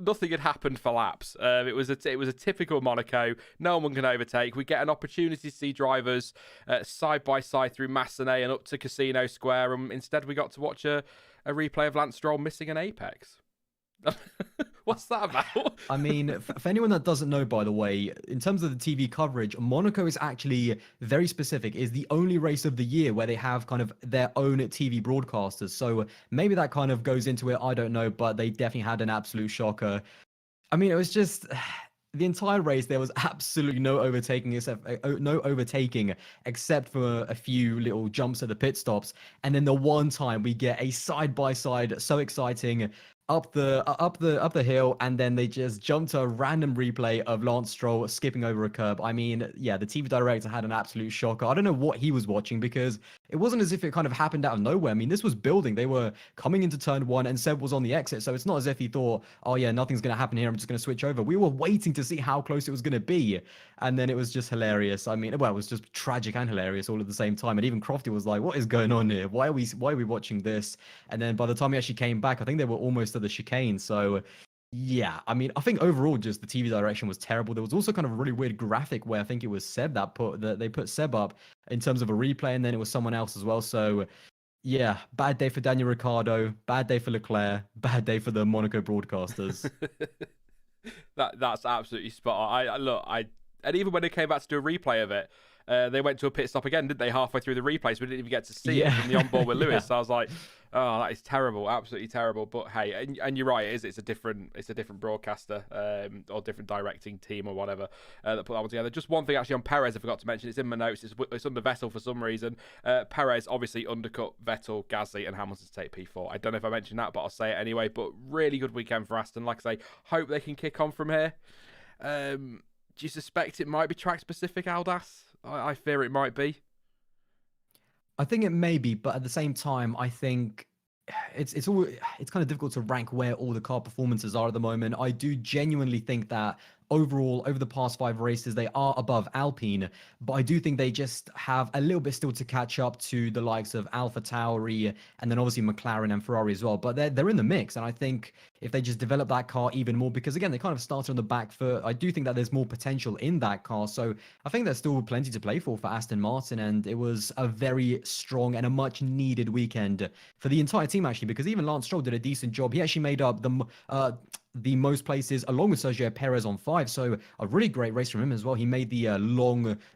B: Nothing had happened for laps. It was a typical Monaco. No one can overtake. We get an opportunity to see drivers side by side through Massenet and up to Casino Square, and instead we got to watch a replay of Lance Stroll missing an apex. What's that about?
C: I mean, for anyone that doesn't know, by the way, in terms of the TV coverage, Monaco is actually very specific. It's the only race of the year where they have kind of their own TV broadcasters. So maybe that kind of goes into it. I don't know, but they definitely had an absolute shocker. I mean, it was just the entire race. There was absolutely no overtaking except for a few little jumps at the pit stops. And then the one time we get a side by side, so exciting, up the hill, and then they just jumped to a random replay of Lance Stroll skipping over a curb. I mean, yeah, the TV director had an absolute shocker. I don't know what he was watching, because it wasn't as if it kind of happened out of nowhere. I mean, this was building. They were coming into turn one, and Seb was on the exit, so it's not as if he thought, oh yeah, nothing's going to happen here, I'm just going to switch over. We were waiting to see how close it was going to be, and then it was just hilarious. I mean, well, it was just tragic and hilarious all at the same time, and even Crofty was like, what is going on here? Why are we watching this? And then by the time he actually came back, I think they were almost at the chicane. So yeah, I mean, I think overall just the TV direction was terrible. There was also kind of a really weird graphic where I think it was Seb they put Seb up in terms of a replay, and then it was someone else as well. So yeah, bad day for Daniel Ricciardo, bad day for Leclerc, bad day for the Monaco broadcasters.
B: That's absolutely spot on. And even when they came back to do a replay of it, they went to a pit stop again, didn't they? Halfway through the replays, we didn't even get to see it from the onboard with Lewis. So I was like, oh, that is terrible, absolutely terrible. But hey, and you're right, it's a different broadcaster or different directing team or whatever that put that one together. Just one thing actually on Perez, I forgot to mention. It's in my notes. It's under Vettel for some reason. Perez obviously undercut Vettel, Gasly, and Hamilton to take P4. I don't know if I mentioned that, but I'll say it anyway. But really good weekend for Aston. Like I say, hope they can kick on from here. Do you suspect it might be track specific, Aldas? I fear it might be.
C: I think it may be, but at the same time, I think it's kind of difficult to rank where all the car performances are at the moment. I do genuinely think that overall, over the past 5 races, they are above Alpine, but I do think they just have a little bit still to catch up to the likes of Alfa Tauri, and then obviously McLaren and Ferrari as well. But they're in the mix, and I think if they just develop that car even more, because again, they kind of started on the back foot, I do think that there's more potential in that car. So I think there's still plenty to play for Aston Martin, and it was a very strong and a much needed weekend for the entire team, actually, because even Lance Stroll did a decent job. He actually made up the the most places, along with Sergio Perez on 5. So a really great race from him as well. He made the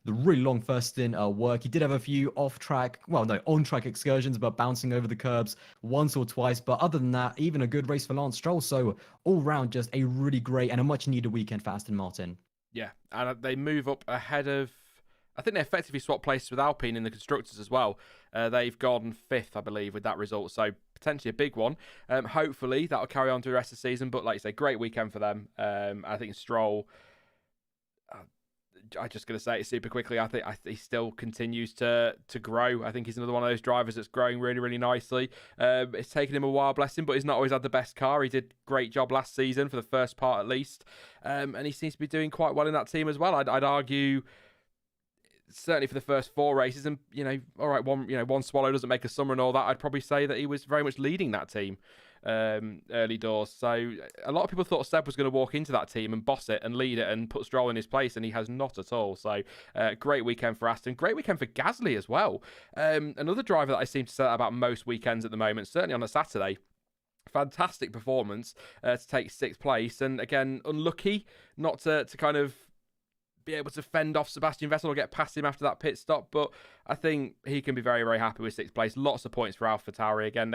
C: really long first stint work. He did have a few on-track excursions, but bouncing over the curbs once or twice. But other than that, even a good race for Lance Stroll. So all round, just a really great and a much-needed weekend for Aston Martin.
B: Yeah, and they move up ahead of... I think they effectively swapped places with Alpine in the constructors as well. They've gone 5th, I believe, with that result. So potentially a big one. Hopefully that'll carry on through the rest of the season. But like you say, great weekend for them. I think Stroll... I'm just going to say it super quickly. I think he still continues to grow. I think he's another one of those drivers that's growing really, really nicely. It's taken him a while, bless him, but he's not always had the best car. He did a great job last season for the first part at least. And he seems to be doing quite well in that team as well. I'd argue... certainly for the first 4 races, and all right, one swallow doesn't make a summer and all that. I'd probably say that he was very much leading that team early doors. So a lot of people thought Seb was going to walk into that team and boss it and lead it and put Stroll in his place, and he has not at all. So great weekend for Aston, great weekend for Gasly as well. Another driver that I seem to say that about most weekends at the moment, certainly on a Saturday. Fantastic performance to take 6th place, and again unlucky not to kind of be able to fend off Sebastian Vettel or get past him after that pit stop, but I think he can be very, very happy with 6th place. Lots of points for AlphaTauri. Again,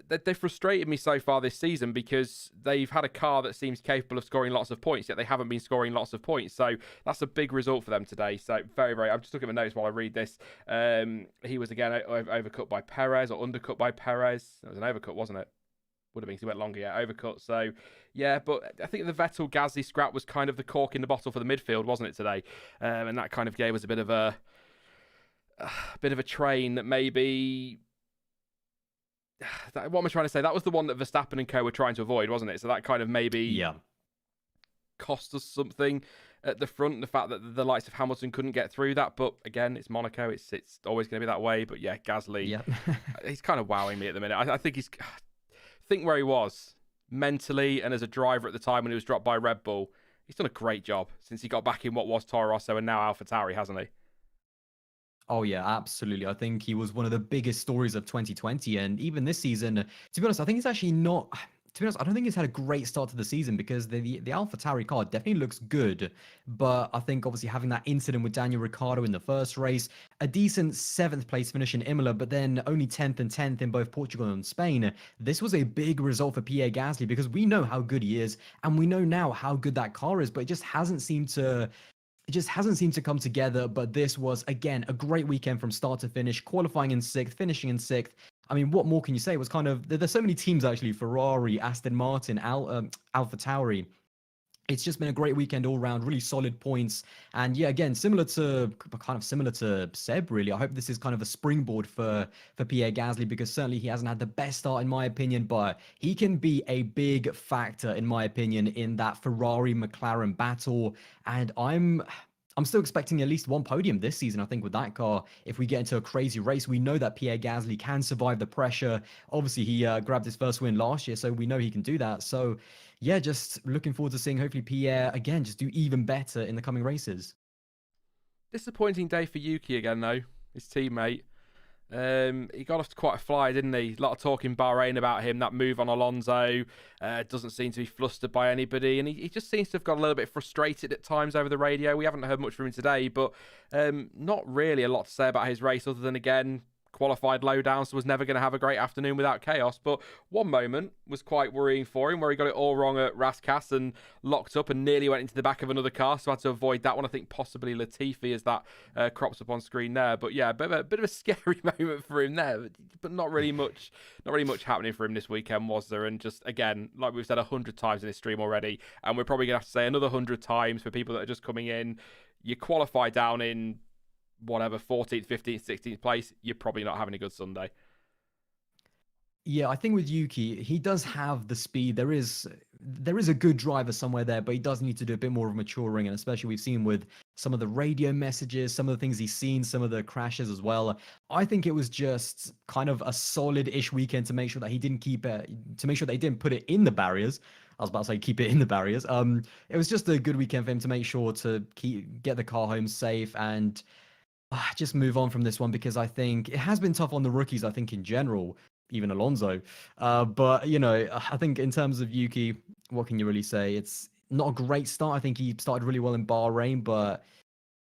B: they frustrated me so far this season because they've had a car that seems capable of scoring lots of points, yet they haven't been scoring lots of points. So that's a big result for them today. So very, very... I'm just looking at my notes while I read this. He was again overcut by Perez, or undercut by Perez. It was an overcut, wasn't it? Would have been, because he went longer, yeah, overcut. So, yeah, but I think the Vettel-Gasly scrap was kind of the cork in the bottle for the midfield, wasn't it, today? And that kind of gave us a bit of a train that maybe... what am I trying to say? That was the one that Verstappen and co were trying to avoid, wasn't it? So that kind of maybe cost us something at the front, the fact that the likes of Hamilton couldn't get through that. But again, it's Monaco. It's always going to be that way. But yeah, Gasly, he's kind of wowing me at the minute. I think he's... think where he was mentally and as a driver at the time when he was dropped by Red Bull. He's done a great job since he got back in what was Toro Rosso and now AlphaTauri, hasn't he?
C: Oh, yeah, absolutely. I think he was one of the biggest stories of 2020. And even this season, to be honest, I think he's actually not... To be honest, I don't think he's had a great start to the season because the AlphaTauri car definitely looks good. But I think obviously having that incident with Daniel Ricciardo in the first race, a decent 7th place finish in Imola, but then only 10th and 10th in both Portugal and Spain. This was a big result for Pierre Gasly because we know how good he is and we know now how good that car is, but it just hasn't seemed to come together. But this was, again, a great weekend from start to finish, qualifying in 6th, finishing in 6th. I mean, what more can you say? It was kind of... There's so many teams, actually. Ferrari, Aston Martin, AlphaTauri. It's just been a great weekend all round, really solid points. And yeah, again, similar to Seb, really. I hope this is kind of a springboard for Pierre Gasly, because certainly he hasn't had the best start, in my opinion, but he can be a big factor, in my opinion, in that Ferrari-McLaren battle. And I'm still expecting at least one podium this season, I think, with that car. If we get into a crazy race, we know that Pierre Gasly can survive the pressure. Obviously, he grabbed his first win last year, so we know he can do that. So, yeah, just looking forward to seeing, hopefully, Pierre, again, just do even better in the coming races.
B: Disappointing day for Yuki again, though, his teammate. He got off to quite a fly, didn't he? A lot of talk in Bahrain about him, that move on Alonso. Doesn't seem to be flustered by anybody, and he just seems to have got a little bit frustrated at times over the radio. We haven't heard much from him today, but not really a lot to say about his race, other than, again, qualified low down, so was never going to have a great afternoon without chaos. But one moment was quite worrying for him, where he got it all wrong at Rascasse and locked up and nearly went into the back of another car, so had to avoid that one. I think possibly Latifi, as that crops up on screen there. But yeah, a bit of a scary moment for him there, but not really much happening for him this weekend, was there? And just, again, like we've said 100 times in this stream already, and we're probably going to have to say another 100 times for people that are just coming in, you qualify down in whatever, 14th, 15th, 16th place, you're probably not having a good Sunday.
C: Yeah, I think with Yuki, he does have the speed. There is a good driver somewhere there, but he does need to do a bit more of maturing, and especially we've seen with some of the radio messages, some of the things he's seen, some of the crashes as well. I think it was just kind of a solid-ish weekend to make sure that he didn't keep it, to make sure that he didn't put it in the barriers. I was about to say keep it in the barriers. It was just a good weekend for him to make sure to get the car home safe and just move on from this one, because I think it has been tough on the rookies, I think, in general. even Alonso. But, you know, I think in terms of Yuki, what can you really say? It's not a great start. I think he started really well in Bahrain, but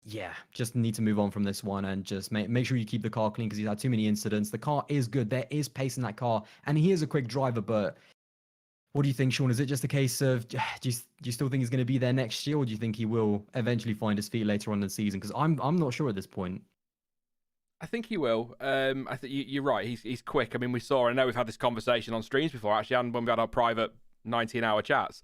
C: yeah, just need to move on from this one and just make sure you keep the car clean because he's had too many incidents. The car is good. There is pace in that car, and he is a quick driver, but what do you think, Sean? Is it just a case of do you still think he's going to be there next year, or do you think he will eventually find his feet later on in the season? Because I'm not sure at this point.
B: I think he will. I think you're right. He's quick. I mean, we saw. I know we've had this conversation on streams before, actually, and when we had our private 19-hour chats.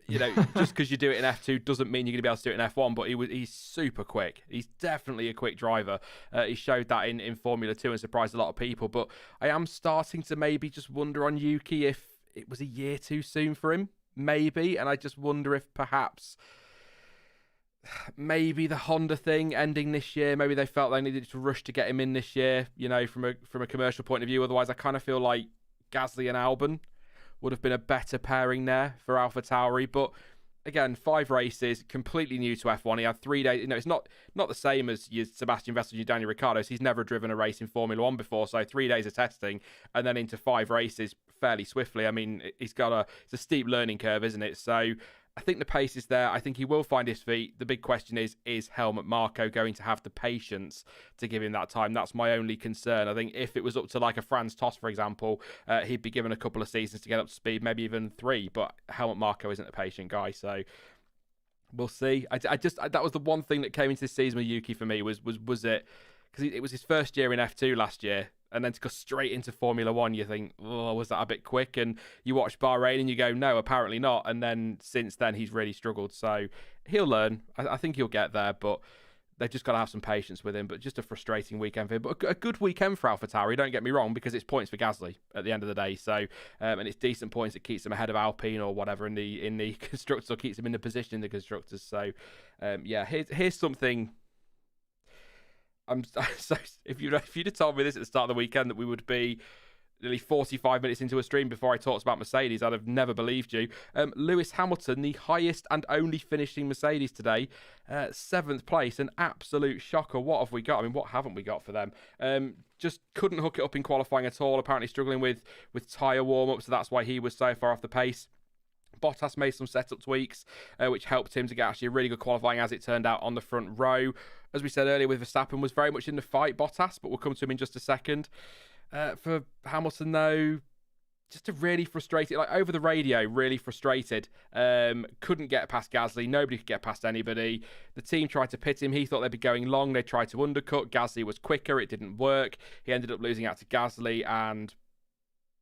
B: You know, just because you do it in F2 doesn't mean you're going to be able to do it in F1. But he's super quick. He's definitely a quick driver. He showed that in Formula 2 and surprised a lot of people. But I am starting to maybe just wonder on Yuki if it was a year too soon for him, maybe. And I just wonder if perhaps maybe the Honda thing ending this year, maybe they felt they needed to rush to get him in this year, you know, from a commercial point of view. Otherwise, I kind of feel like Gasly and Albon would have been a better pairing there for AlphaTauri. But again, 5 races, completely new to F1. He had 3 days. You know, it's not the same as your Sebastian Vettel, your Daniel Ricciardo. He's never driven a race in Formula One before, so 3 days of testing and then into 5 races fairly swiftly. I mean, it's a steep learning curve, isn't it? So I think the pace is there. I think he will find his feet. The big question is Helmut Marko going to have the patience to give him that time? That's my only concern. I think if it was up to like a Franz Tost, for example, he'd be given a couple of seasons to get up to speed, maybe even 3. But Helmut Marko isn't a patient guy, so we'll see. I just that was the one thing that came into this season with Yuki for me was it because it was his first year in F2 last year. And then to go straight into Formula One, you think, oh, was that a bit quick? And you watch Bahrain and you go, no, apparently not. And then since then, he's really struggled. So he'll learn. I think he'll get there, but they've just got to have some patience with him. But just a frustrating weekend for him. But a good weekend for AlphaTauri, don't get me wrong, because it's points for Gasly at the end of the day. So and it's decent points that keeps him ahead of Alpine or whatever in the constructors, or keeps him in the position in the constructors. So yeah, here's something. So if you'd have told me this at the start of the weekend that we would be nearly 45 minutes into a stream before I talked about Mercedes, I'd have never believed you. Lewis Hamilton, the highest and only finishing Mercedes today, 7th place, an absolute shocker. What have we got? I mean, what haven't we got for them? Just couldn't hook it up in qualifying at all. Apparently struggling with tyre warm-up, so that's why he was so far off the pace. Bottas made some setup tweaks, which helped him to get actually a really good qualifying, as it turned out, on the front row. As we said earlier, with Verstappen, was very much in the fight, Bottas, but we'll come to him in just a second. For Hamilton, though, just a really frustrated, like over the radio, really frustrated. Couldn't get past Gasly. Nobody could get past anybody. The team tried to pit him. He thought they'd be going long. They tried to undercut. Gasly was quicker. It didn't work. He ended up losing out to Gasly and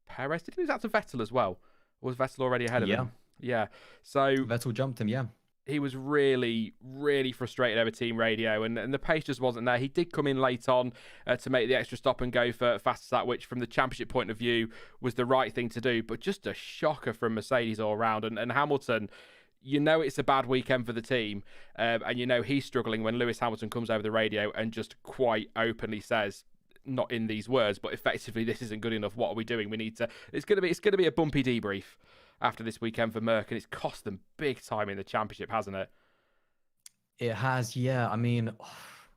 B: Perez. Did he lose out to Vettel as well? Or was Vettel already ahead of him? Yeah. So
C: Vettel jumped him, yeah.
B: He was really, really frustrated over team radio, and the pace just wasn't there. He did come in late on to make the extra stop and go for fastest lap, which from the championship point of view was the right thing to do, but just a shocker from Mercedes all around. And Hamilton, you know it's a bad weekend for the team, and you know he's struggling when Lewis Hamilton comes over the radio and just quite openly says, not in these words, but effectively, this isn't good enough. What are we doing? We need to. It's going to be a bumpy debrief after this weekend for Merck, and it's cost them big time in the championship, hasn't it?
C: It has, yeah. I mean,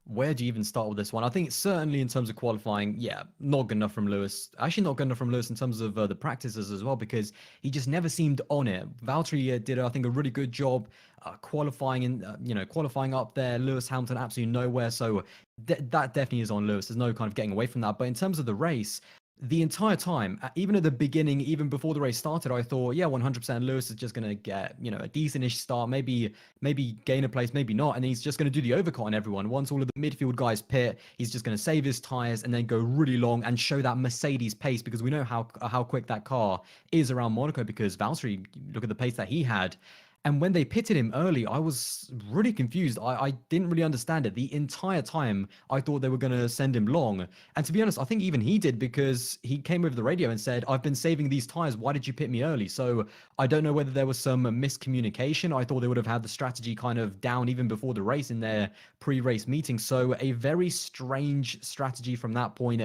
C: where do you even start with this one? I think certainly in terms of qualifying, yeah, not good enough from Lewis. Actually, not good enough from Lewis in terms of the practices as well, because he just never seemed on it. Valtteri did, I think, a really good job qualifying qualifying up there. Lewis Hamilton absolutely nowhere. So that definitely is on Lewis. There's no kind of getting away from that. But in terms of the race, the entire time, even at the beginning, even before the race started, I thought, yeah, 100% Lewis is just going to get, a decent-ish start, maybe gain a place, maybe not. And he's just going to do the overcut on everyone. Once all of the midfield guys pit, he's just going to save his tires and then go really long and show that Mercedes pace, because we know how quick that car is around Monaco, because Valtteri, look at the pace that he had. And when they pitted him early, I was really confused. I didn't really understand it. The entire time, I thought they were going to send him long. And to be honest, I think even he did, because he came over the radio and said, I've been saving these tires. Why did you pit me early? So I don't know whether there was some miscommunication. I thought they would have had the strategy kind of down even before the race in their pre-race meeting. So a very strange strategy from that point.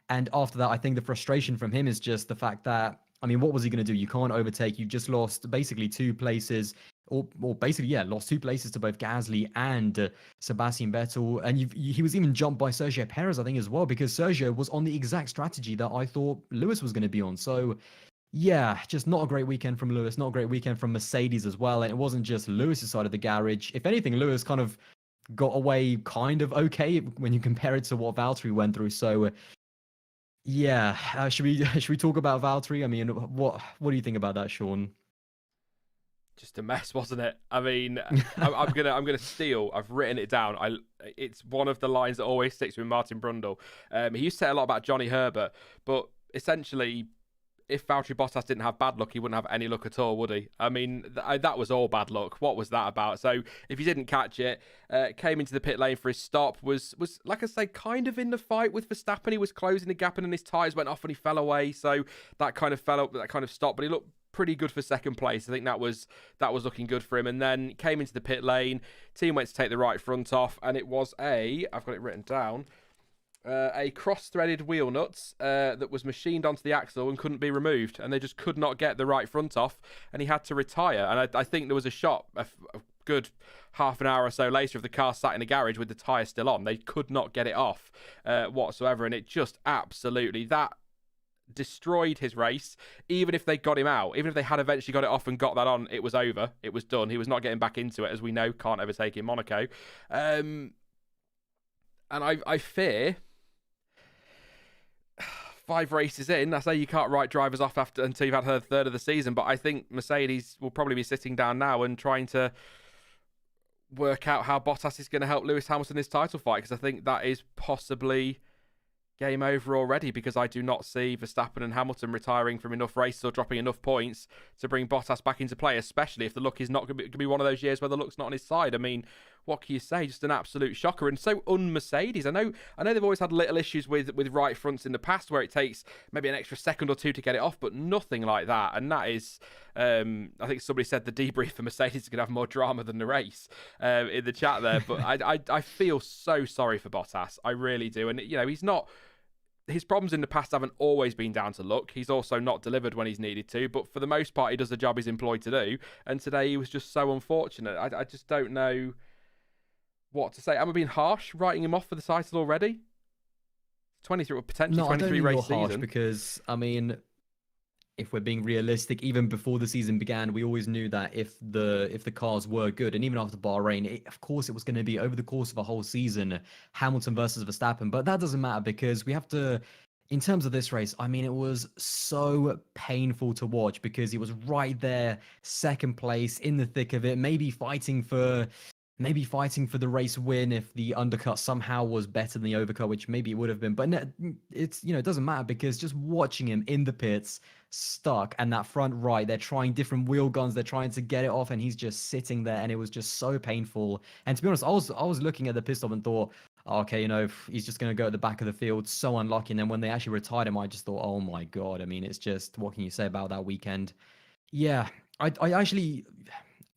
C: And after that, I think the frustration from him is just the fact that, I mean, what was he going to do? You can't overtake. You just lost basically 2 places. or basically, yeah, lost 2 places to both Gasly and Sebastian Vettel. And he was even jumped by Sergio Perez, I think, as well, because Sergio was on the exact strategy that I thought Lewis was going to be on. So, yeah, just not a great weekend from Lewis, not a great weekend from Mercedes as well. And it wasn't just Lewis's side of the garage. If anything, Lewis kind of got away kind of okay when you compare it to what Valtteri went through. So, yeah, should we talk about Valtteri? I mean, what do you think about that, Sean?
B: Just a mess, wasn't it? I mean, I'm gonna steal. I've written it down. It's one of the lines that always sticks with Martin Brundle. He used to say a lot about Johnny Herbert, but essentially, if Valtteri Bottas didn't have bad luck, he wouldn't have any luck at all, would he? I mean, that was all bad luck. What was that about? So if he didn't catch it, came into the pit lane for his stop, was like I say, kind of in the fight with Verstappen. He was closing the gap, and then his tyres went off and he fell away. So that kind of fell up, that kind of stopped. But he looked pretty good for second place. I think that was looking good for him. And then came into the pit lane. Team went to take the right front off, and it was I've got it written down. A cross-threaded wheel nuts that was machined onto the axle and couldn't be removed, and they just could not get the right front off, and he had to retire. And I think there was a shot a good half an hour or so later of the car sat in the garage with the tyre still on. They could not get it off whatsoever, and it just absolutely, that destroyed his race. Even if they got him out, even if they had eventually got it off and got that on, it was over. It was done. He was not getting back into it, as we know, can't overtake in Monaco. And I fear 5 races in, I say you can't write drivers off until you've had her third of the season, but I think Mercedes will probably be sitting down now and trying to work out how Bottas is going to help Lewis Hamilton in this title fight, because I think that is possibly game over already, because I do not see Verstappen and Hamilton retiring from enough races or dropping enough points to bring Bottas back into play, especially if the luck is not going to be one of those years where the luck's not on his side. I mean, what can you say? Just an absolute shocker, and so un-Mercedes. I know they've always had little issues with right fronts in the past where it takes maybe an extra second or two to get it off, but nothing like that. And that is, I think somebody said the debrief for Mercedes is going to have more drama than the race in the chat there. But I feel so sorry for Bottas. I really do. And, he's not... His problems in the past haven't always been down to luck. He's also not delivered when he's needed to, but for the most part, he does the job he's employed to do. And today he was just so unfortunate. I just don't know what to say. Am I being harsh writing him off for the title already? 23, potentially 23 race season.
C: Harsh, because I mean, if we're being realistic, even before the season began, we always knew that if the cars were good, and even after Bahrain, of course it was going to be over the course of a whole season, Hamilton versus Verstappen. But that doesn't matter, because we have to, in terms of this race, I mean, it was so painful to watch, because he was right there, second place, in the thick of it, maybe fighting for the race win if the undercut somehow was better than the overcut, which maybe it would have been. But it's, it doesn't matter, because just watching him in the pits, stuck, and that front right, they're trying different wheel guns, they're trying to get it off, and he's just sitting there, and it was just so painful. And to be honest, I was looking at the pit stop and thought, okay, he's just going to go at the back of the field, so unlucky. And then when they actually retired him, I just thought, oh my God. I mean, it's just, what can you say about that weekend? Yeah, I actually...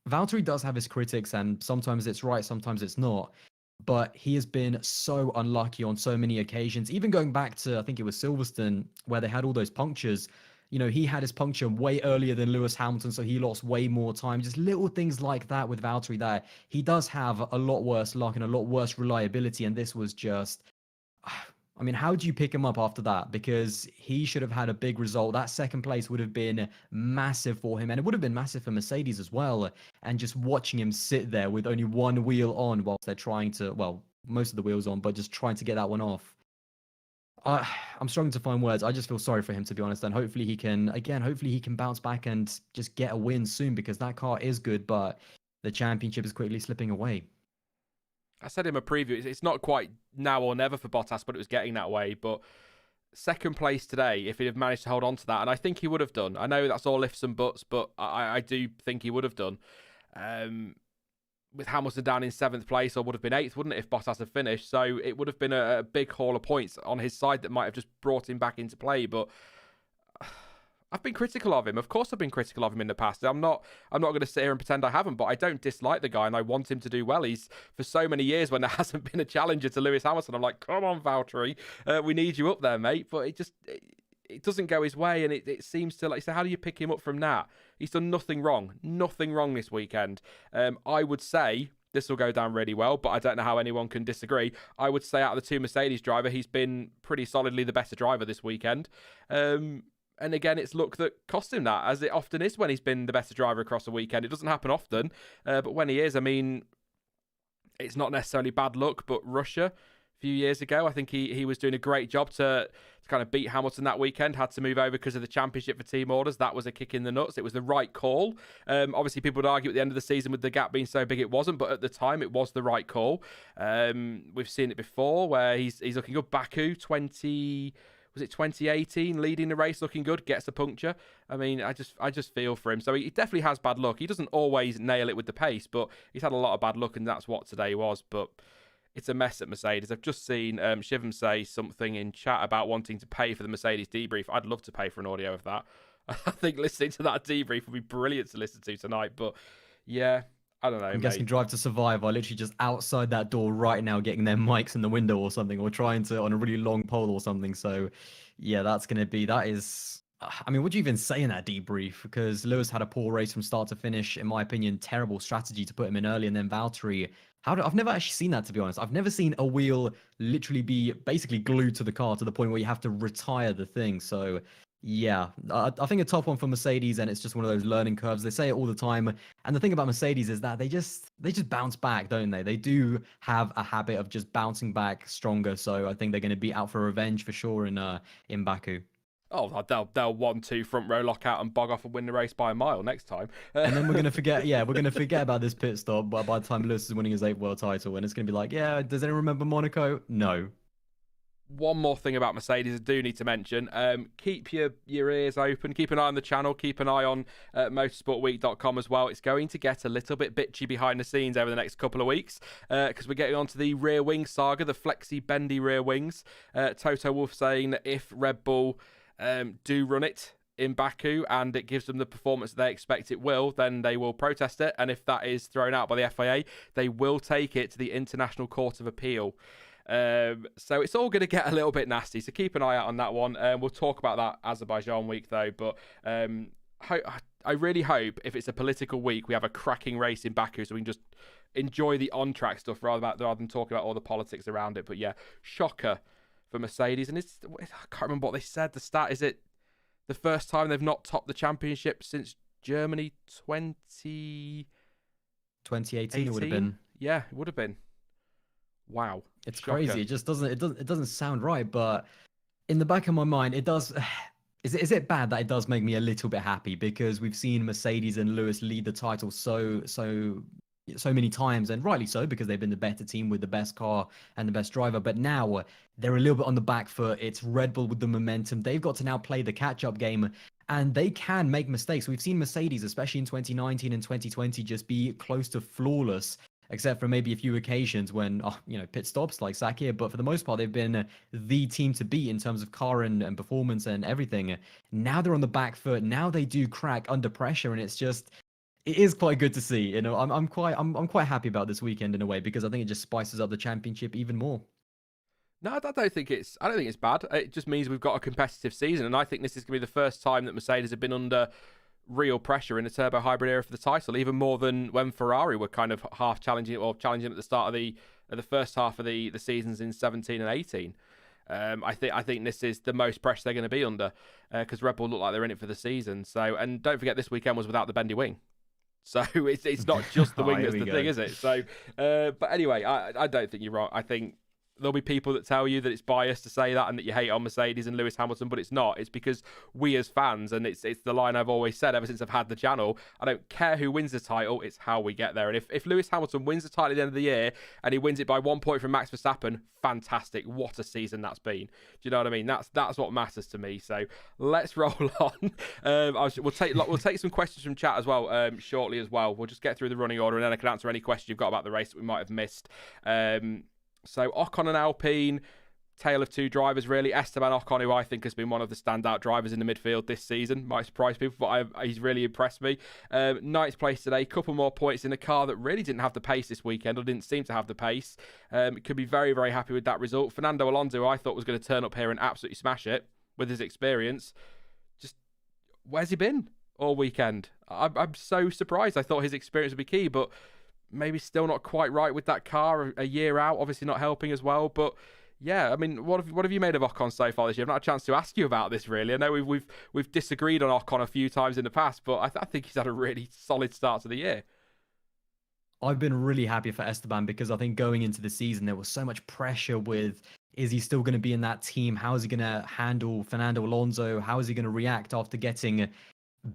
C: Valtteri does have his critics, and sometimes it's right, sometimes it's not. But he has been so unlucky on so many occasions. Even going back to, I think it was Silverstone, where they had all those punctures. He had his puncture way earlier than Lewis Hamilton, so he lost way more time. Just little things like that with Valtteri there. He does have a lot worse luck and a lot worse reliability, and this was just... I mean, how do you pick him up after that? Because he should have had a big result. That second place would have been massive for him, and it would have been massive for Mercedes as well. And just watching him sit there with only one wheel on whilst they're trying to, well, most of the wheels on, but just trying to get that one off. I'm struggling to find words. I just feel sorry for him, to be honest. And hopefully he can bounce back and just get a win soon, because that car is good, but the championship is quickly slipping away.
B: I said in my preview, it's not quite now or never for Bottas, but it was getting that way. But second place today, if he'd have managed to hold on to that, and I think he would have done. I know that's all ifs and buts, but I do think he would have done. With Hamilton down in 7th place, or would have been 8th, wouldn't it, if Bottas had finished? So it would have been a big haul of points on his side that might have just brought him back into play. But I've been critical of him. Of course I've been critical of him in the past. I'm not going to sit here and pretend I haven't, but I don't dislike the guy, and I want him to do well. He's, for so many years when there hasn't been a challenger to Lewis Hamilton, I'm like, come on, Valtteri, we need you up there, mate. But it doesn't go his way, and it seems to, like, so how do you pick him up from that? He's done nothing wrong this weekend. I would say this will go down really well, but I don't know how anyone can disagree. I would say out of the two Mercedes driver, he's been pretty solidly the better driver this weekend. And again, it's luck that cost him that, as it often is when he's been the better driver across a weekend. It doesn't happen often, but when he is, I mean, it's not necessarily bad luck, but Russia a few years ago, I think he was doing a great job to kind of beat Hamilton that weekend, had to move over because of the championship for team orders. That was a kick in the nuts. It was the right call. Obviously, people would argue at the end of the season with the gap being so big it wasn't, but at the time it was the right call. We've seen it before where he's looking good. Baku 2018, leading the race, looking good, gets a puncture. I mean, I just feel for him. So he definitely has bad luck. He doesn't always nail it with the pace, but he's had a lot of bad luck, and that's what today was. But it's a mess at Mercedes. I've just seen Shivam say something in chat about wanting to pay for the Mercedes debrief. I'd love to pay for an audio of that. I think listening to that debrief would be brilliant to listen to tonight. But yeah, I don't know.
C: I'm guessing Drive to Survive are literally just outside that door right now, getting their mics in the window or something, or trying to on a really long pole or something. So yeah, that is. I mean, what do you even say in that debrief? Because Lewis had a poor race from start to finish. In my opinion, terrible strategy to put him in early, and then Valtteri. I've never actually seen that, to be honest. I've never seen a wheel literally be basically glued to the car to the point where you have to retire the thing. So yeah, I think a tough one for Mercedes, and it's just one of those learning curves. They say it all the time, and the thing about Mercedes is that they just bounce back, don't they? They do have a habit of just bouncing back stronger. So I think they're going to be out for revenge for sure in Baku.
B: Oh, they'll 1-2 front row lockout and bog off and win the race by a mile next time.
C: And then we're gonna forget. Yeah, we're gonna forget about this pit stop. But by the time Lewis is winning his 8th world title, and it's gonna be like, yeah, does anyone remember Monaco? No.
B: One more thing about Mercedes I do need to mention. Keep your ears open. Keep an eye on the channel. Keep an eye on motorsportweek.com as well. It's going to get a little bit bitchy behind the scenes over the next couple of weeks because we're getting onto the rear wing saga, the flexi bendy rear wings. Toto Wolff saying that if Red Bull do run it in Baku and it gives them the performance they expect it will, then they will protest it. And if that is thrown out by the FIA, they will take it to the International Court of Appeal. So it's all going to get a little bit nasty. So keep an eye out on that one. We'll talk about that Azerbaijan week though. But I really hope if it's a political week, we have a cracking race in Baku so we can just enjoy the on-track stuff rather than talking about all the politics around it. But yeah, shocker for Mercedes. And I can't remember what they said. The stat, is it the first time they've not topped the championship since Germany 2018?
C: It would have been.
B: Yeah, it would have been. Wow.
C: It's
B: Shocker.
C: crazy. It just doesn't sound right, but in the back of my mind, it does. Is it bad that it does make me a little bit happy because we've seen Mercedes and Lewis lead the title so many times, and rightly so, because they've been the better team with the best car and the best driver. But now they're a little bit on the back foot. It's Red Bull with the momentum. They've got to now play the catch-up game, and they can make mistakes. We've seen Mercedes, especially in 2019 and 2020, just be close to flawless, except for maybe a few occasions when, pit stops like Sakir. But for the most part, they've been the team to beat in terms of car and performance and everything. Now they're on the back foot. Now they do crack under pressure, and it is quite good to see. I'm quite happy about this weekend in a way, because I think it just spices up the championship even more.
B: No, I don't think it's bad. It just means we've got a competitive season, and I think this is going to be the first time that Mercedes have been under real pressure in the turbo hybrid era for the title, even more than when Ferrari were kind of half challenging at the start of the first half of the seasons in 17 and 18. I think this is the most pressure they're going to be under because Red Bull look like they're in it for the season. So, and don't forget, this weekend was without the bendy wing. So it's not just the wing that's the thing, is it? So, but anyway, I don't think you're wrong. I think there'll be people that tell you that it's biased to say that and that you hate on Mercedes and Lewis Hamilton, but it's not. It's because we as fans, and it's the line I've always said ever since I've had the channel, I don't care who wins the title, it's how we get there. And if Lewis Hamilton wins the title at the end of the year and he wins it by 1 point from Max Verstappen, fantastic. What a season that's been. Do you know what I mean? That's what matters to me. So let's roll on. We'll take some questions from chat as well shortly as well. We'll just get through the running order and then I can answer any questions you've got about the race that we might have missed. So Ocon and Alpine, tale of two drivers really. Esteban Ocon, who I think has been one of the standout drivers in the midfield this season. Might surprise people, but he's really impressed me. Ninth place today, couple more points in a car that really didn't have the pace this weekend, or didn't seem to have the pace. Could be very, very happy with that result. Fernando Alonso, who I thought was going to turn up here and absolutely smash it, with his experience. Just where's he been all weekend? I'm so surprised. I thought his experience would be key, but maybe still not quite right with that car a year out. Obviously not helping as well, but yeah, I mean, what have you made of Ocon so far this year? I've not had a chance to ask you about this really. I know we've disagreed on Ocon a few times in the past, but I think he's had a really solid start to the year.
C: I've been really happy for Esteban because I think going into the season there was so much pressure with, is he still going to be in that team? How is he going to handle Fernando Alonso? How is he going to react after getting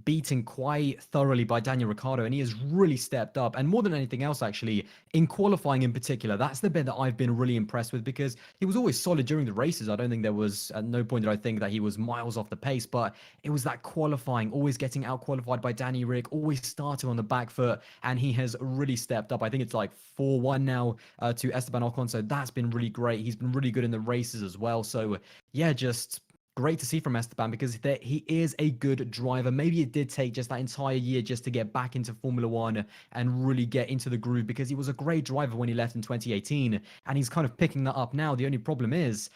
C: beaten quite thoroughly by Daniel Ricciardo, and he has really stepped up. And more than anything else, actually, in qualifying in particular, that's the bit that I've been really impressed with, because he was always solid during the races. I don't think there was, at no point did I think that he was miles off the pace, but it was that qualifying, always getting out qualified by Danny Rick, always starting on the back foot, and he has really stepped up. I think it's like 4-1 now to Esteban Ocon, so that's been really great. He's been really good in the races as well. So yeah, just great to see from Esteban, because he is a good driver. Maybe it did take just that entire year just to get back into Formula One and really get into the groove, because he was a great driver when he left in 2018, and he's kind of picking that up now. The only problem is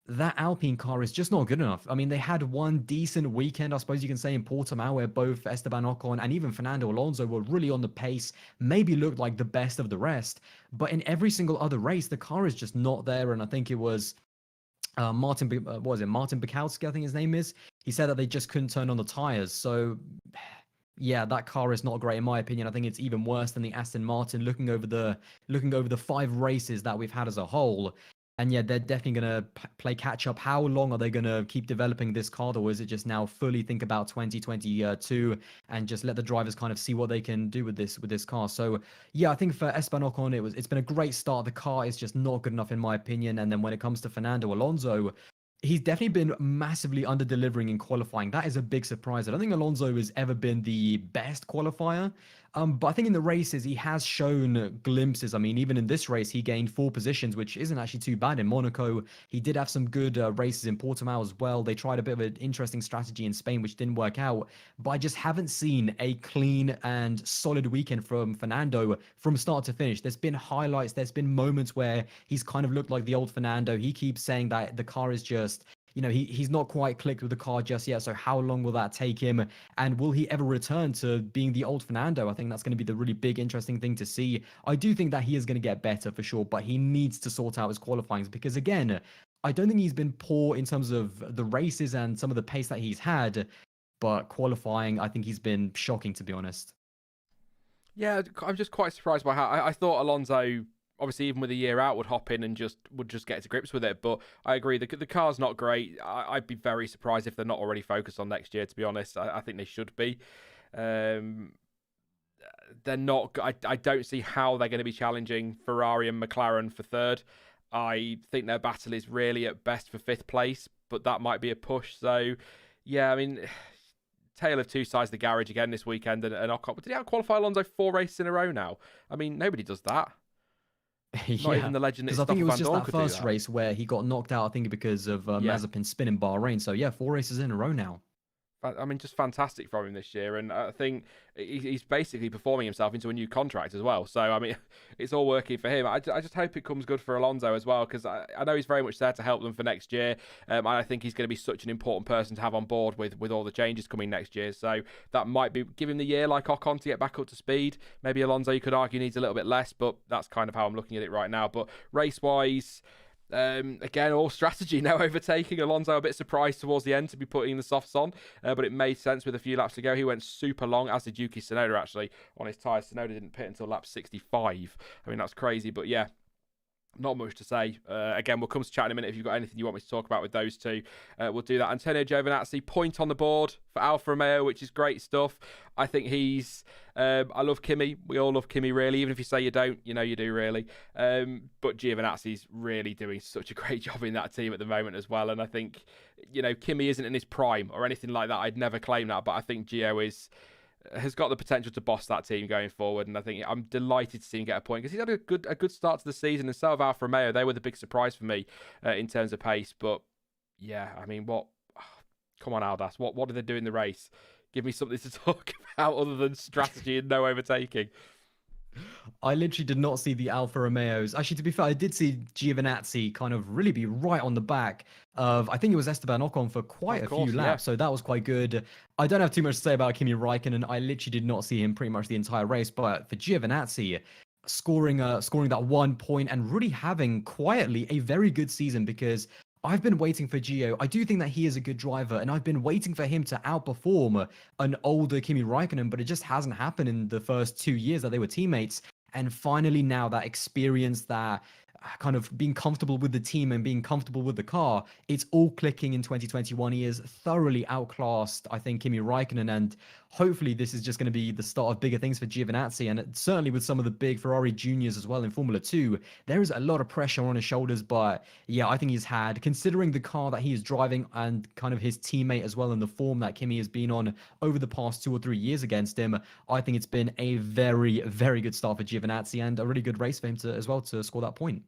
C: that Alpine car is just not good enough. I mean, they had one decent weekend, I suppose you can say, in Portimao, where both Esteban Ocon and even Fernando Alonso were really on the pace, maybe looked like the best of the rest. But in every single other race, the car is just not there. And I think it was Martin Bukowski, I think his name is. He said that they just couldn't turn on the tires. So yeah, that car is not great in my opinion. I think it's even worse than the Aston Martin. Looking over the 5 races that we've had as a whole. And yeah, they're definitely going to play catch up. How long are they going to keep developing this car, or is it just now fully think about 2022 and just let the drivers kind of see what they can do with this car? So yeah, I think for Esteban Ocon, it's been a great start. The car is just not good enough in my opinion. And then when it comes to Fernando Alonso, he's definitely been massively under-delivering in qualifying. That is a big surprise. I don't think Alonso has ever been the best qualifier. But I think in the races, he has shown glimpses. I mean, even in this race, he gained 4 positions, which isn't actually too bad. In Monaco, he did have some good races in Portimao as well. They tried a bit of an interesting strategy in Spain, which didn't work out. But I just haven't seen a clean and solid weekend from Fernando from start to finish. There's been highlights. There's been moments where he's kind of looked like the old Fernando. He keeps saying that the car is just, you know, he's not quite clicked with the car just yet. So how long will that take him? And will he ever return to being the old Fernando? I think that's going to be the really big, interesting thing to see. I do think that he is going to get better for sure, but he needs to sort out his qualifying, because again, I don't think he's been poor in terms of the races and some of the pace that he's had, but qualifying, I think he's been shocking, to be honest.
B: Yeah, I'm just quite surprised by how I thought Alonso, obviously even with a year out, would hop in and would just get to grips with it. But I agree, the car's not great. I'd be very surprised if they're not already focused on next year, to be honest. I think they should be. They're not. I don't see how they're going to be challenging Ferrari and McLaren for third. I think their battle is really at best for 5th place, but that might be a push. So yeah, I mean, tale of two sides of the garage again this weekend. And Ocon, did he out-qualify Alonso 4 races in a row now? I mean, nobody does that.
C: Yeah,
B: not even the legend.
C: Because I think it was just that first race where he got knocked out, I think because of Mazepin's spin in Bahrain. So yeah, 4 races in a row now.
B: I mean, just fantastic from him this year, and I think he's basically performing himself into a new contract as well. So, I mean, it's all working for him. I just hope it comes good for Alonso as well, because I know he's very much there to help them for next year. And I think he's going to be such an important person to have on board with all the changes coming next year. So that might be give him the year like Ocon to get back up to speed. Maybe Alonso, you could argue, needs a little bit less, but that's kind of how I'm looking at it right now. But race-wise, again, all strategy now overtaking. Alonso a bit surprised towards the end to be putting the softs on, but it made sense with a few laps to go. He went super long, as did Yuki Tsunoda actually, on his tyres. Tsunoda didn't pit until lap 65. I mean, that's crazy, but yeah, not much to say. Again, we'll come to chat in a minute. If you've got anything you want me to talk about with those two, we'll do that. Antonio Giovinazzi, point on the board for Alfa Romeo, which is great stuff. I think he's... I love Kimi. We all love Kimi, really. Even if you say you don't, you know you do, really. But Giovinazzi's really doing such a great job in that team at the moment as well. And I think, you know, Kimi isn't in his prime or anything like that. I'd never claim that. But I think Gio has got the potential to boss that team going forward, and I think I'm delighted to see him get a point, because he's had a good start to the season, and so have Alfa Romeo. They were the big surprise for me in terms of pace. But yeah, I mean, come on, Aldas, what did they do in the race? Give me something to talk about other than strategy and no overtaking.
C: I literally did not see the Alfa Romeos. Actually, to be fair, I did see Giovinazzi kind of really be right on the back of, I think it was Esteban Ocon for quite
B: Of
C: a
B: course,
C: few
B: yeah.
C: laps. So that was quite good. I don't have too much to say about Kimi Räikkönen. I literally did not see him pretty much the entire race. But for Giovinazzi, scoring that 1 point and really having quietly a very good season, because I've been waiting for Gio. I do think that he is a good driver, and I've been waiting for him to outperform an older Kimi Räikkönen, but it just hasn't happened in the first 2 years that they were teammates. And finally, now that experience, that kind of being comfortable with the team and being comfortable with the car, it's all clicking in 2021. He is thoroughly outclassed, I think, Kimi Räikkönen, and hopefully this is just going to be the start of bigger things for Giovinazzi, and certainly with some of the big Ferrari juniors as well in Formula 2, there is a lot of pressure on his shoulders. But yeah, I think he's had, considering the car that he is driving and kind of his teammate as well, and the form that Kimi has been on over the past 2 or 3 years against him, I think it's been a very, very good start for Giovinazzi and a really good race for him to as well to score that point.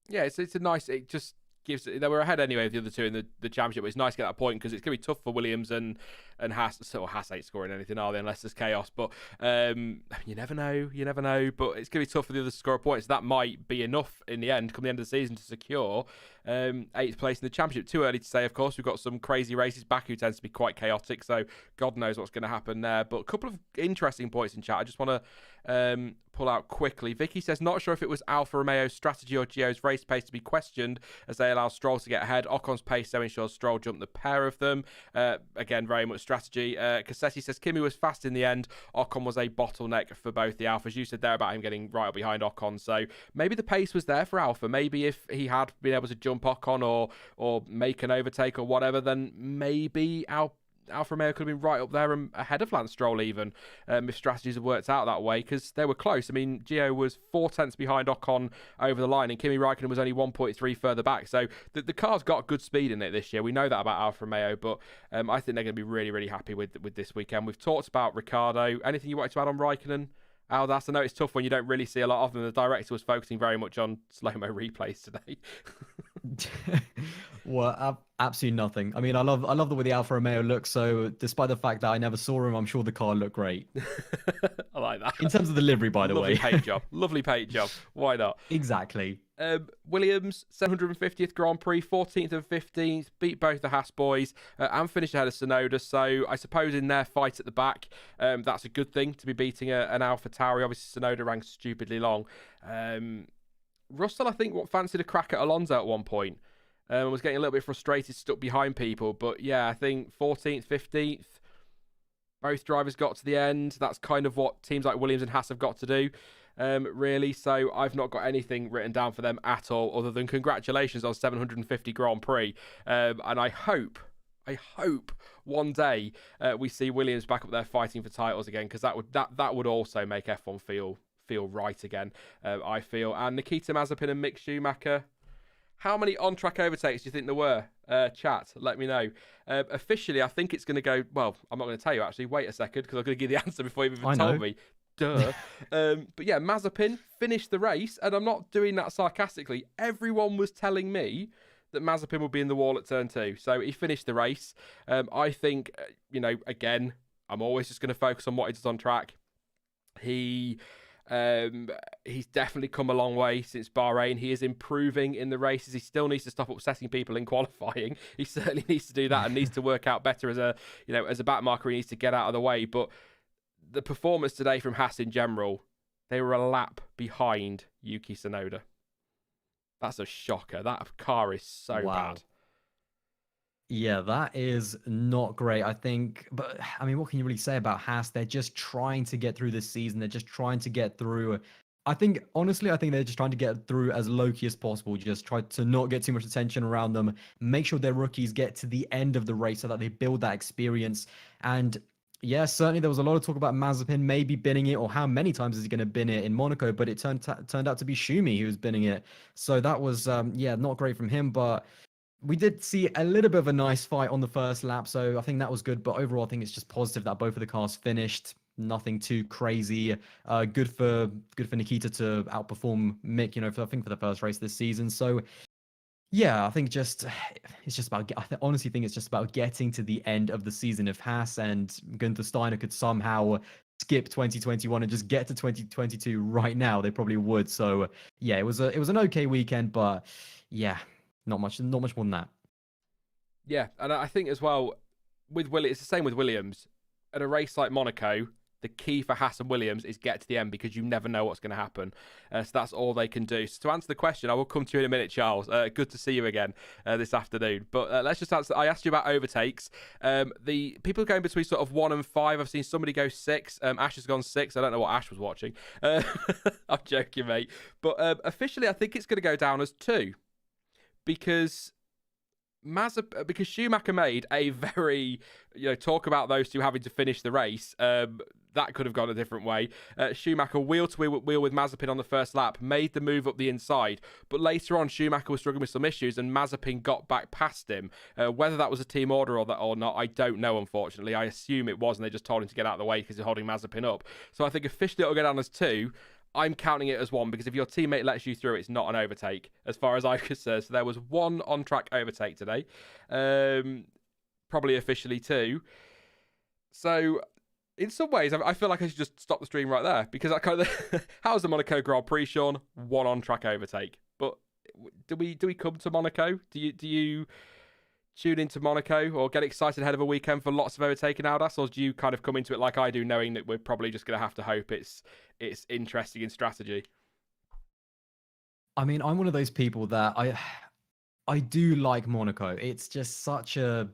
B: Yeah, it's a nice. It just gives. They were ahead anyway of the other two in the championship. But it's nice to get that point because it's going to be tough for Williams and Haas. So Haas ain't scoring anything, are they? Unless there's chaos. But you never know. You never know. But it's going to be tough for the others to score points. That might be enough in the end, come the end of the season, to secure 8th place in the championship. Too early to say, of course. We've got some crazy races. Baku tends to be quite chaotic, so God knows what's going to happen there. But a couple of interesting points in chat. I just want to pull out quickly. Vicky says, not sure if it was Alfa Romeo's strategy or Gio's race pace to be questioned as they allow Stroll to get ahead. Ocon's pace so ensures Stroll jumped the pair of them. Again, very much strategy. Cassetti says, Kimi was fast in the end. Ocon was a bottleneck for both the Alphas. You said there about him getting right up behind Ocon. So maybe the pace was there for Alfa. Maybe if he had been able to jump Ocon or make an overtake or whatever, then maybe Alfa Romeo could have been right up there and ahead of Lance Stroll even, if strategies had worked out that way, because they were close. I mean, Gio was 4 tenths behind Ocon over the line, and Kimi Räikkönen was only 1.3 further back. So the car's got good speed in it this year. We know that about Alfa Romeo, but I think they're going to be really, really happy with this weekend. We've talked about Ricciardo. Anything you wanted to add on Räikkönen? Aldas, I know it's tough when you don't really see a lot of them. The director was focusing very much on slow-mo replays today.
C: Well, absolutely nothing. I mean, I love the way the Alfa Romeo looks. So despite the fact that I never saw him, I'm sure the car looked great.
B: I like that.
C: In terms of the livery, by the way.
B: Lovely paint job. Lovely paint job. Why not?
C: Exactly.
B: Williams, 750th Grand Prix, 14th and 15th, beat both the Haas boys and finished ahead of Tsunoda. So I suppose in their fight at the back, that's a good thing to be beating an Alpha Tauri. Obviously, Tsunoda ran stupidly long. Russell, I think, fancied a crack at Alonso at one point. Was getting a little bit frustrated, stuck behind people. But yeah, I think 14th, 15th, both drivers got to the end. That's kind of what teams like Williams and Haas have got to do, really. So I've not got anything written down for them at all, other than congratulations on 750 Grand Prix. And I hope one day we see Williams back up there fighting for titles again, because that would also make F1 feel right again, I feel. And Nikita Mazepin and Mick Schumacher, how many on-track overtakes do you think there were? Chat, let me know. Officially, I think it's going to go... Well, I'm not going to tell you, actually. Wait a second, because I'm going to give the answer before you've even told me. Duh. But yeah, Mazepin finished the race, and I'm not doing that sarcastically. Everyone was telling me that Mazepin would be in the wall at turn 2. So he finished the race. I think, again, I'm always just going to focus on what he does on track. He's definitely come a long way since Bahrain. He is improving in the races. He still needs to stop upsetting people in qualifying. He certainly needs to do that and needs to work out better as a back marker. He needs to get out of the way. But the performance today from Haas in general, they were a lap behind Yuki Tsunoda. That's a shocker. That car is so bad.
C: Yeah, that is not great, I think. But, I mean, what can you really say about Haas? They're just trying to get through this season. They're just trying to get through. Honestly, I think they're just trying to get through as low-key as possible. Just try to not get too much attention around them. Make sure their rookies get to the end of the race so that they build that experience. And, yeah, certainly there was a lot of talk about Mazepin maybe binning it, or how many times is he going to bin it in Monaco. But it turned out to be Schumi who was binning it. So that was, not great from him. But we did see a little bit of a nice fight on the first lap, so I think that was good. But overall, I think it's just positive that both of the cars finished. Nothing too crazy. Good for Nikita to outperform Mick, for the first race this season. So yeah, I think it's just about. I honestly think it's just about getting to the end of the season. If Haas and Gunther Steiner could somehow skip 2021 and just get to 2022 right now, they probably would. So yeah, it was an okay weekend, but yeah, not much more than that.
B: Yeah, and I think as well with Williams, it's the same with Williams. At a race like Monaco, the key for Haas and Williams is get to the end because you never know what's going to happen. So that's all they can do. So to answer the question, I will come to you in a minute, Charles. Good to see you again this afternoon. But let's just answer. I asked you about overtakes. The people are going between sort of 1 and 5. I've seen somebody go 6. Ash has gone 6. I don't know what Ash was watching. I'm joking, mate. But officially, I think it's going to go down as 2 because Schumacher made a very, talk about those two having to finish the race. That could have gone a different way. Schumacher wheel to wheel with Mazepin on the first lap, made the move up the inside, but later on Schumacher was struggling with some issues and Mazepin got back past him. Whether that was a team order or not, I don't know, unfortunately. I assume it was, and they just told him to get out of the way because he's holding Mazepin up. So I think officially it'll go down as 2. I'm counting it as 1 because if your teammate lets you through, it's not an overtake, as far as I'm concerned. So there was 1 on-track overtake today. Probably officially 2. So in some ways, I feel like I should just stop the stream right there because I kind of how's the Monaco Grand Prix, Sean? 1 on-track overtake. But do we come to Monaco? Do you tune into Monaco or get excited ahead of a weekend for lots of overtaking, Aldas, or do you kind of come into it like I do, knowing that we're probably just going to have to hope it's interesting in strategy?
C: I mean, I'm one of those people that I do like Monaco. It's just such a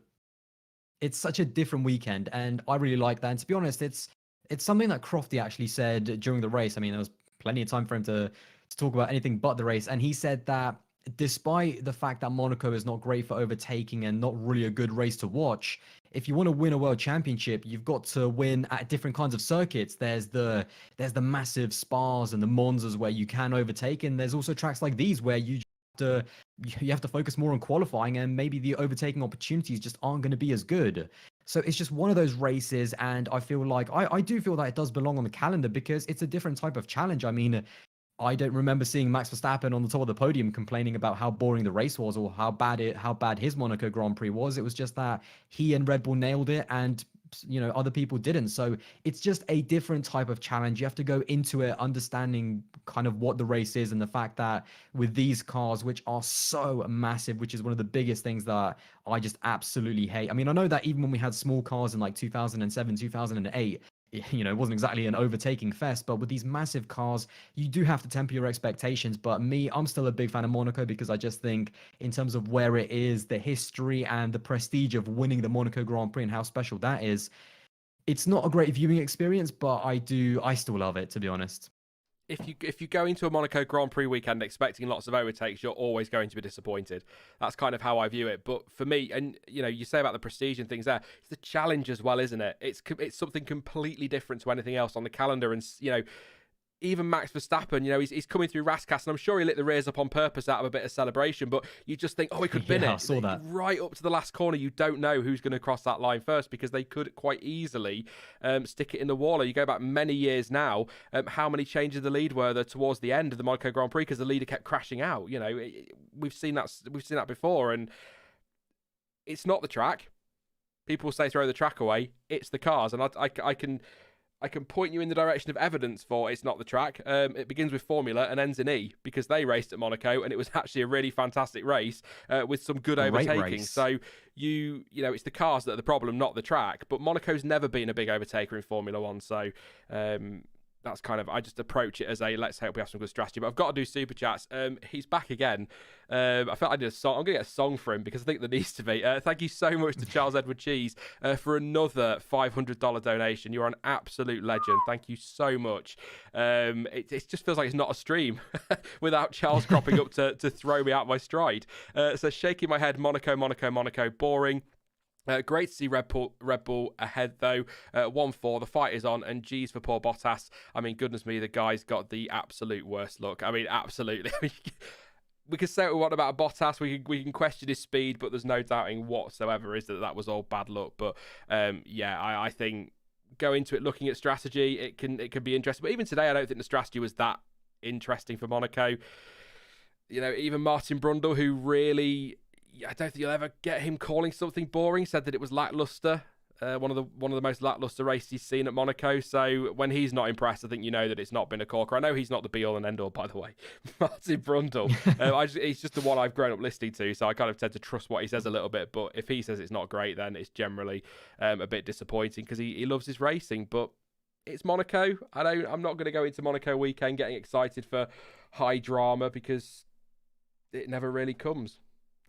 C: different weekend, and I really like that. And to be honest, it's something that Crofty actually said during the race. I mean, there was plenty of time for him to talk about anything but the race, and he said that despite the fact that Monaco is not great for overtaking and not really a good race to watch, if you want to win a world championship, you've got to win at different kinds of circuits. There's the massive Spas and the Monzas where you can overtake, and there's also tracks like these where you have to focus more on qualifying, and maybe the overtaking opportunities just aren't going to be as good. So it's just one of those races, and I feel like I do feel that it does belong on the calendar because it's a different type of challenge. I mean, I don't remember seeing Max Verstappen on the top of the podium complaining about how boring the race was or how bad his Monaco Grand Prix was. It was just that he and Red Bull nailed it, and other people didn't. So it's just a different type of challenge. You have to go into it understanding kind of what the race is, and the fact that with these cars, which are so massive, which is one of the biggest things that I just absolutely hate. I mean, I know that even when we had small cars in like 2007, 2008, it wasn't exactly an overtaking fest, but with these massive cars, you do have to temper your expectations. But I'm still a big fan of Monaco because I just think in terms of where it is, the history and the prestige of winning the Monaco Grand Prix and how special that is, it's not a great viewing experience, but I still love it, to be honest.
B: If you go into a Monaco Grand Prix weekend expecting lots of overtakes, you're always going to be disappointed. That's kind of how I view it. But for me, and you say about the prestige and things there, it's the challenge as well, isn't it? It's something completely different to anything else on the calendar, and even Max Verstappen, he's coming through Rascas, and I'm sure he lit the rears up on purpose out of a bit of celebration, but you just think, he could bin it.
C: I saw that.
B: Right up to the last corner, you don't know who's going to cross that line first because they could quite easily stick it in the wall. You go back many years now, how many changes of the lead were there towards the end of the Monaco Grand Prix because the leader kept crashing out. We've seen that before, and it's not the track. People say throw the track away. It's the cars, and I can point you in the direction of evidence for it's not the track. It begins with Formula and ends in E because they raced at Monaco and it was actually a really fantastic race with some good overtaking.
C: Race.
B: So it's the cars that are the problem, not the track. But Monaco's never been a big overtaker in Formula One, so that's kind of, I just approach it as a let's hope we have some good strategy. But I've got to do super chats. He's back again. I felt I did a song. I'm going to get a song for him because I think there needs to be. Thank you so much to Charles Edward Cheese for another $500 donation. You're an absolute legend. Thank you so much. It just feels like it's not a stream without Charles cropping up to throw me out my stride. So shaking my head, Monaco, boring. Great to see Red Bull ahead, though. 1-4, the fight is on, and G's for poor Bottas. I mean, goodness me, the guy's got the absolute worst luck. I mean, absolutely. We can say what we want about Bottas. We can question his speed, but there's no doubting whatsoever is that was all bad luck. But I think go into it looking at strategy. It can be interesting. But even today, I don't think the strategy was that interesting for Monaco. Even Martin Brundle, who really, I don't think you'll ever get him calling something boring, said that it was lackluster. one of the most lackluster races he's seen at Monaco. So when he's not impressed, I think you know that it's not been a corker. I know he's not the be-all and end-all, by the way. Martin Brundle. He's just the one I've grown up listening to, so I kind of tend to trust what he says a little bit. But if he says it's not great, then it's generally a bit disappointing because he loves his racing. But it's Monaco. I'm not going to go into Monaco weekend getting excited for high drama because it never really comes.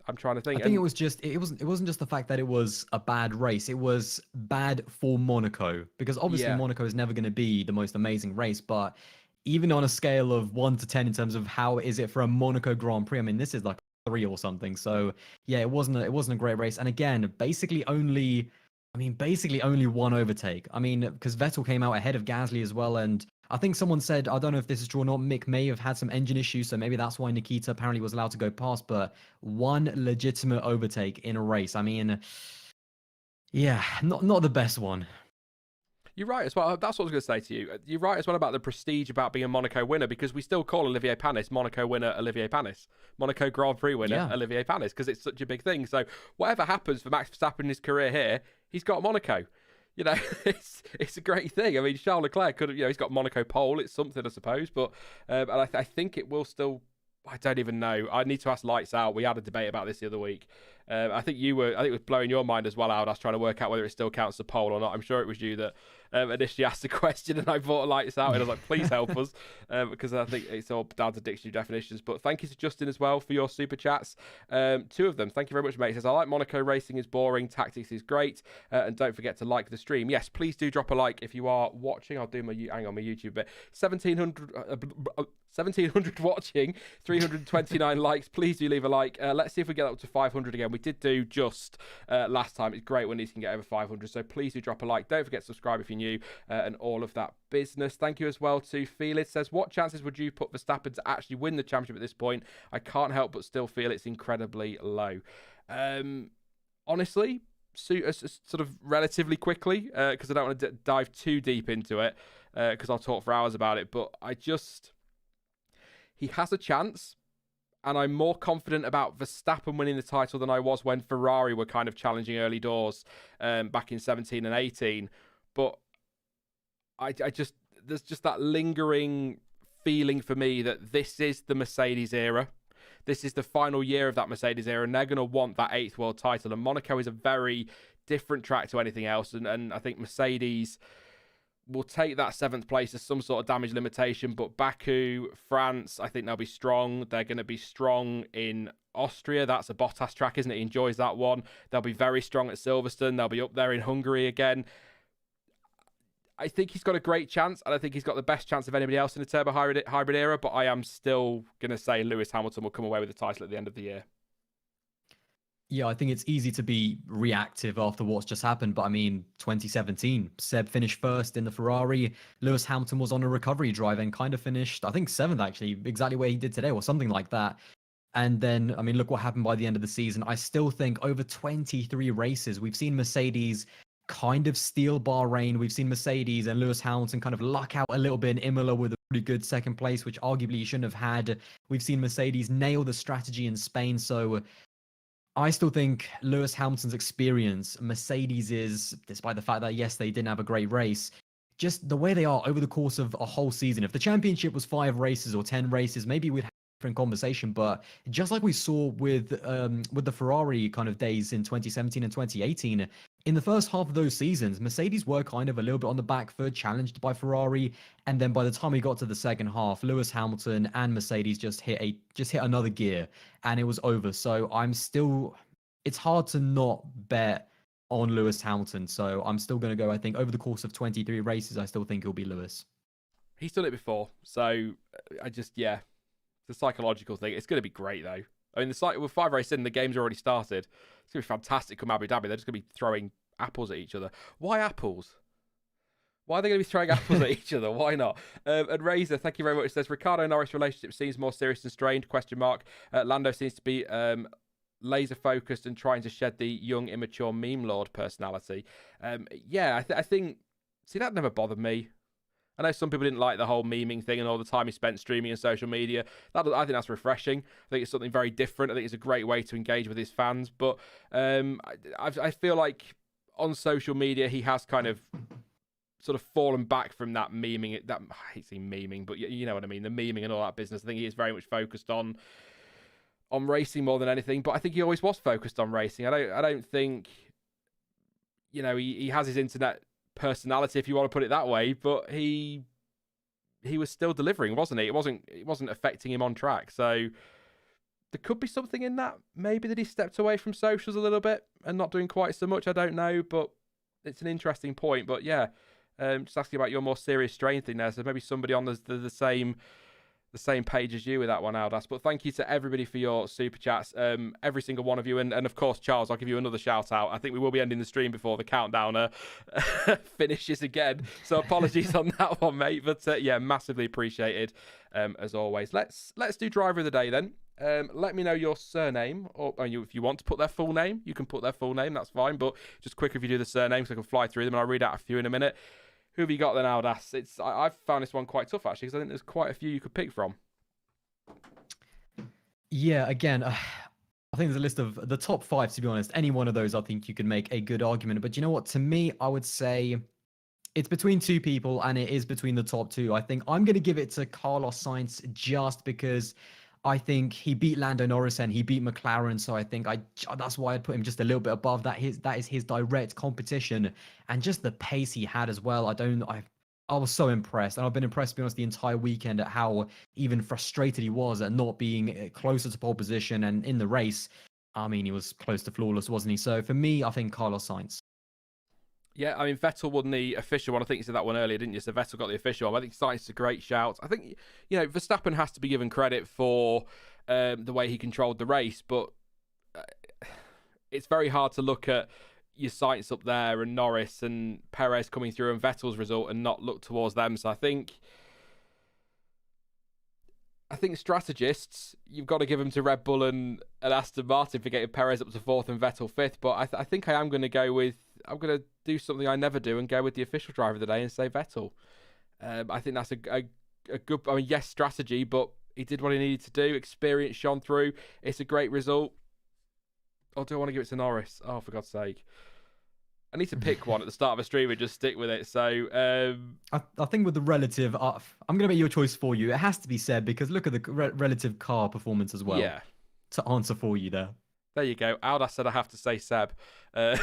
B: I'm trying to think.
C: I think it wasn't just the fact that it was a bad race. It was bad for Monaco because obviously Monaco is never going to be the most amazing race. But even on a scale of 1 to 10 in terms of how is it for a Monaco Grand Prix, I mean, this is like 3 or something. So yeah, it wasn't a great race. And again, basically only one overtake. I mean, because Vettel came out ahead of Gasly as well. And I think someone said, I don't know if this is true or not, Mick may have had some engine issues. So maybe that's why Nikita apparently was allowed to go past. But one legitimate overtake in a race. I mean, yeah, not the best one.
B: You're right as well. That's what I was going to say to you. You're right as well about the prestige about being a Monaco winner because we still call Olivier Panis Monaco winner Olivier Panis. Monaco Grand Prix winner Olivier Panis because it's such a big thing. So whatever happens for Max Verstappen in his career here, he's got Monaco. You know, it's a great thing. I mean, Charles Leclerc could have, he's got Monaco pole. It's something, I suppose. But and I think it will still. I don't even know. I need to ask Lights Out. We had a debate about this the other week. I think it was blowing your mind as well, Aldas, trying to work out whether it still counts as a poll or not. I'm sure it was you that initially asked the question and I brought Lights Out and I was like, please help us because I think it's all down to dictionary definitions. But thank you to Justin as well for your super chats. 2 of them. Thank you very much, mate. He says, I like Monaco racing is boring. Tactics is great. And don't forget to like the stream. Yes, please do drop a like if you are watching. I'll do my YouTube bit. 1,700 watching, 329 likes. Please do leave a like. Let's see if we get up to 500 again. We did do just last time. It's great when these can get over 500. So please do drop a like. Don't forget to subscribe if you're new and all of that business. Thank you as well to Felix. Says, what chances would you put Verstappen to actually win the championship at this point? I can't help but still feel it's incredibly low. Honestly, sort of relatively quickly because I don't want to dive too deep into it because I'll talk for hours about it. But he has a chance. And I'm more confident about Verstappen winning the title than I was when Ferrari were kind of challenging early doors back in 17 and 18. But there's just that lingering feeling for me that this is the Mercedes era. This is the final year of that Mercedes era, and they're going to want that 8th world title. And Monaco is a very different track to anything else. And I think Mercedes will take that 7th place as some sort of damage limitation, but Baku, France, I think they'll be strong. They're going to be strong in Austria. That's a Bottas track, isn't it? He enjoys that one. They'll be very strong at Silverstone. They'll be up there in Hungary again. I think he's got a great chance, and I think he's got the best chance of anybody else in the turbo hybrid era, but I am still going to say Lewis Hamilton will come away with the title at the end of the year.
C: Yeah, I think it's easy to be reactive after what's just happened. But I mean, 2017, Seb finished 1st in the Ferrari. Lewis Hamilton was on a recovery drive and kind of finished, I think, 7th, actually, exactly where he did today or something like that. And then, I mean, look what happened by the end of the season. I still think over 23 races, we've seen Mercedes kind of steal Bahrain. We've seen Mercedes and Lewis Hamilton kind of luck out a little bit in Imola with a pretty good 2nd place, which arguably he shouldn't have had. We've seen Mercedes nail the strategy in Spain. So I still think Lewis Hamilton's experience, Mercedes is, despite the fact that, yes, they didn't have a great race, just the way they are over the course of a whole season. If the championship was 5 races or 10 races, maybe we'd have a different conversation. But just like we saw with the Ferrari kind of days in 2017 and 2018, in the first half of those seasons, Mercedes were kind of a little bit on the back foot, challenged by Ferrari. And then by the time we got to the second half, Lewis Hamilton and Mercedes just hit another gear and it was over. So it's hard to not bet on Lewis Hamilton. So I'm still going to go, I think, over the course of 23 races, I still think it'll be Lewis. He's
B: done it before. So it's a psychological thing. It's going to be greght, though. I mean, with 5 races in, the game's already started. It's going to be fantastic come Abu Dhabi. They're just going to be throwing apples at each other. Why apples? Why are they going to be throwing apples at each other? Why not? And Razor, thank you very much. It says, Ricardo Norris relationship seems more serious and strained, ? Lando seems to be laser focused and trying to shed the young, immature meme lord personality. I think, see, that never bothered me. I know some people didn't like the whole memeing thing and all the time he spent streaming and social media. I think that's refreshing. I think it's something very different. I think it's a great way to engage with his fans. But I feel like on social media, he has kind of sort of fallen back from that memeing. That I hate saying memeing, but you know what I mean, the memeing and all that business. I think he is very much focused on racing more than anything. But I think he always was focused on racing. I don't think, you know, he has his internet personality, if you want to put it that way, but he was still delivering, wasn't he? It wasn't affecting him on track. So there could be something in that. Maybe that he stepped away from socials a little bit and not doing quite so much. I don't know, but it's an interesting point. But yeah, just asking about your more serious strain thing there. So maybe somebody on the same page as you with that one, Aldas. But thank you to everybody for your super chats, every single one of you, and of course, Charles, I'll give you another shout out. I think we will be ending the stream before the countdown finishes again, so apologies on that one, mate. But yeah, massively appreciated as always. Let's do driver of the day then. Let me know your surname, or if you want to put their full name, you can put their full name. That's fine. But just quick if you do the surname, so I can fly through them, and I'll read out a few in a minute. Who have you got then, Aldas? I've found this one quite tough, actually, because I think there's quite a few you could pick from.
C: Yeah, again, I think there's a list of the top 5, to be honest. Any one of those, I think you could make a good argument. But you know what? To me, I would say it's between 2 people, and it is between the top 2. I think I'm going to give it to Carlos Sainz just because I think he beat Lando Norris and he beat McLaren, so I think that's why I'd put him just a little bit above that. That is his direct competition, and just the pace he had as well. I was so impressed, and I've been impressed, to be honest, the entire weekend at how even frustrated he was at not being closer to pole position and in the race. I mean, he was close to flawless, wasn't he? So for me, I think Carlos Sainz.
B: Yeah, I mean, Vettel won the official one. I think you said that one earlier, didn't you? So Vettel got the official one. I think Sainz is a great shout. I think, you know, Verstappen has to be given credit for the way he controlled the race, but it's very hard to look at your Sainz up there and Norris and Perez coming through and Vettel's result and not look towards them. So I think strategists, you've got to give them to Red Bull and Aston Martin for getting Perez up to 4th and Vettel 5th. But I think I am going to go with, I'm going to do something I never do and go with the official driver of the day and say Vettel. I think that's a good, I mean, yes, strategy, but he did what he needed to do. Experience shone through. It's a great result. Or do I want to give it to Norris? Oh, for God's sake. I need to pick one at the start of a stream and just stick with it. So
C: I think with the relative, I'm going to make your choice for you. It has to be Seb, because look at the relative car performance as well.
B: Yeah.
C: To answer for you there.
B: There you go. Aldas said I have to say Seb. So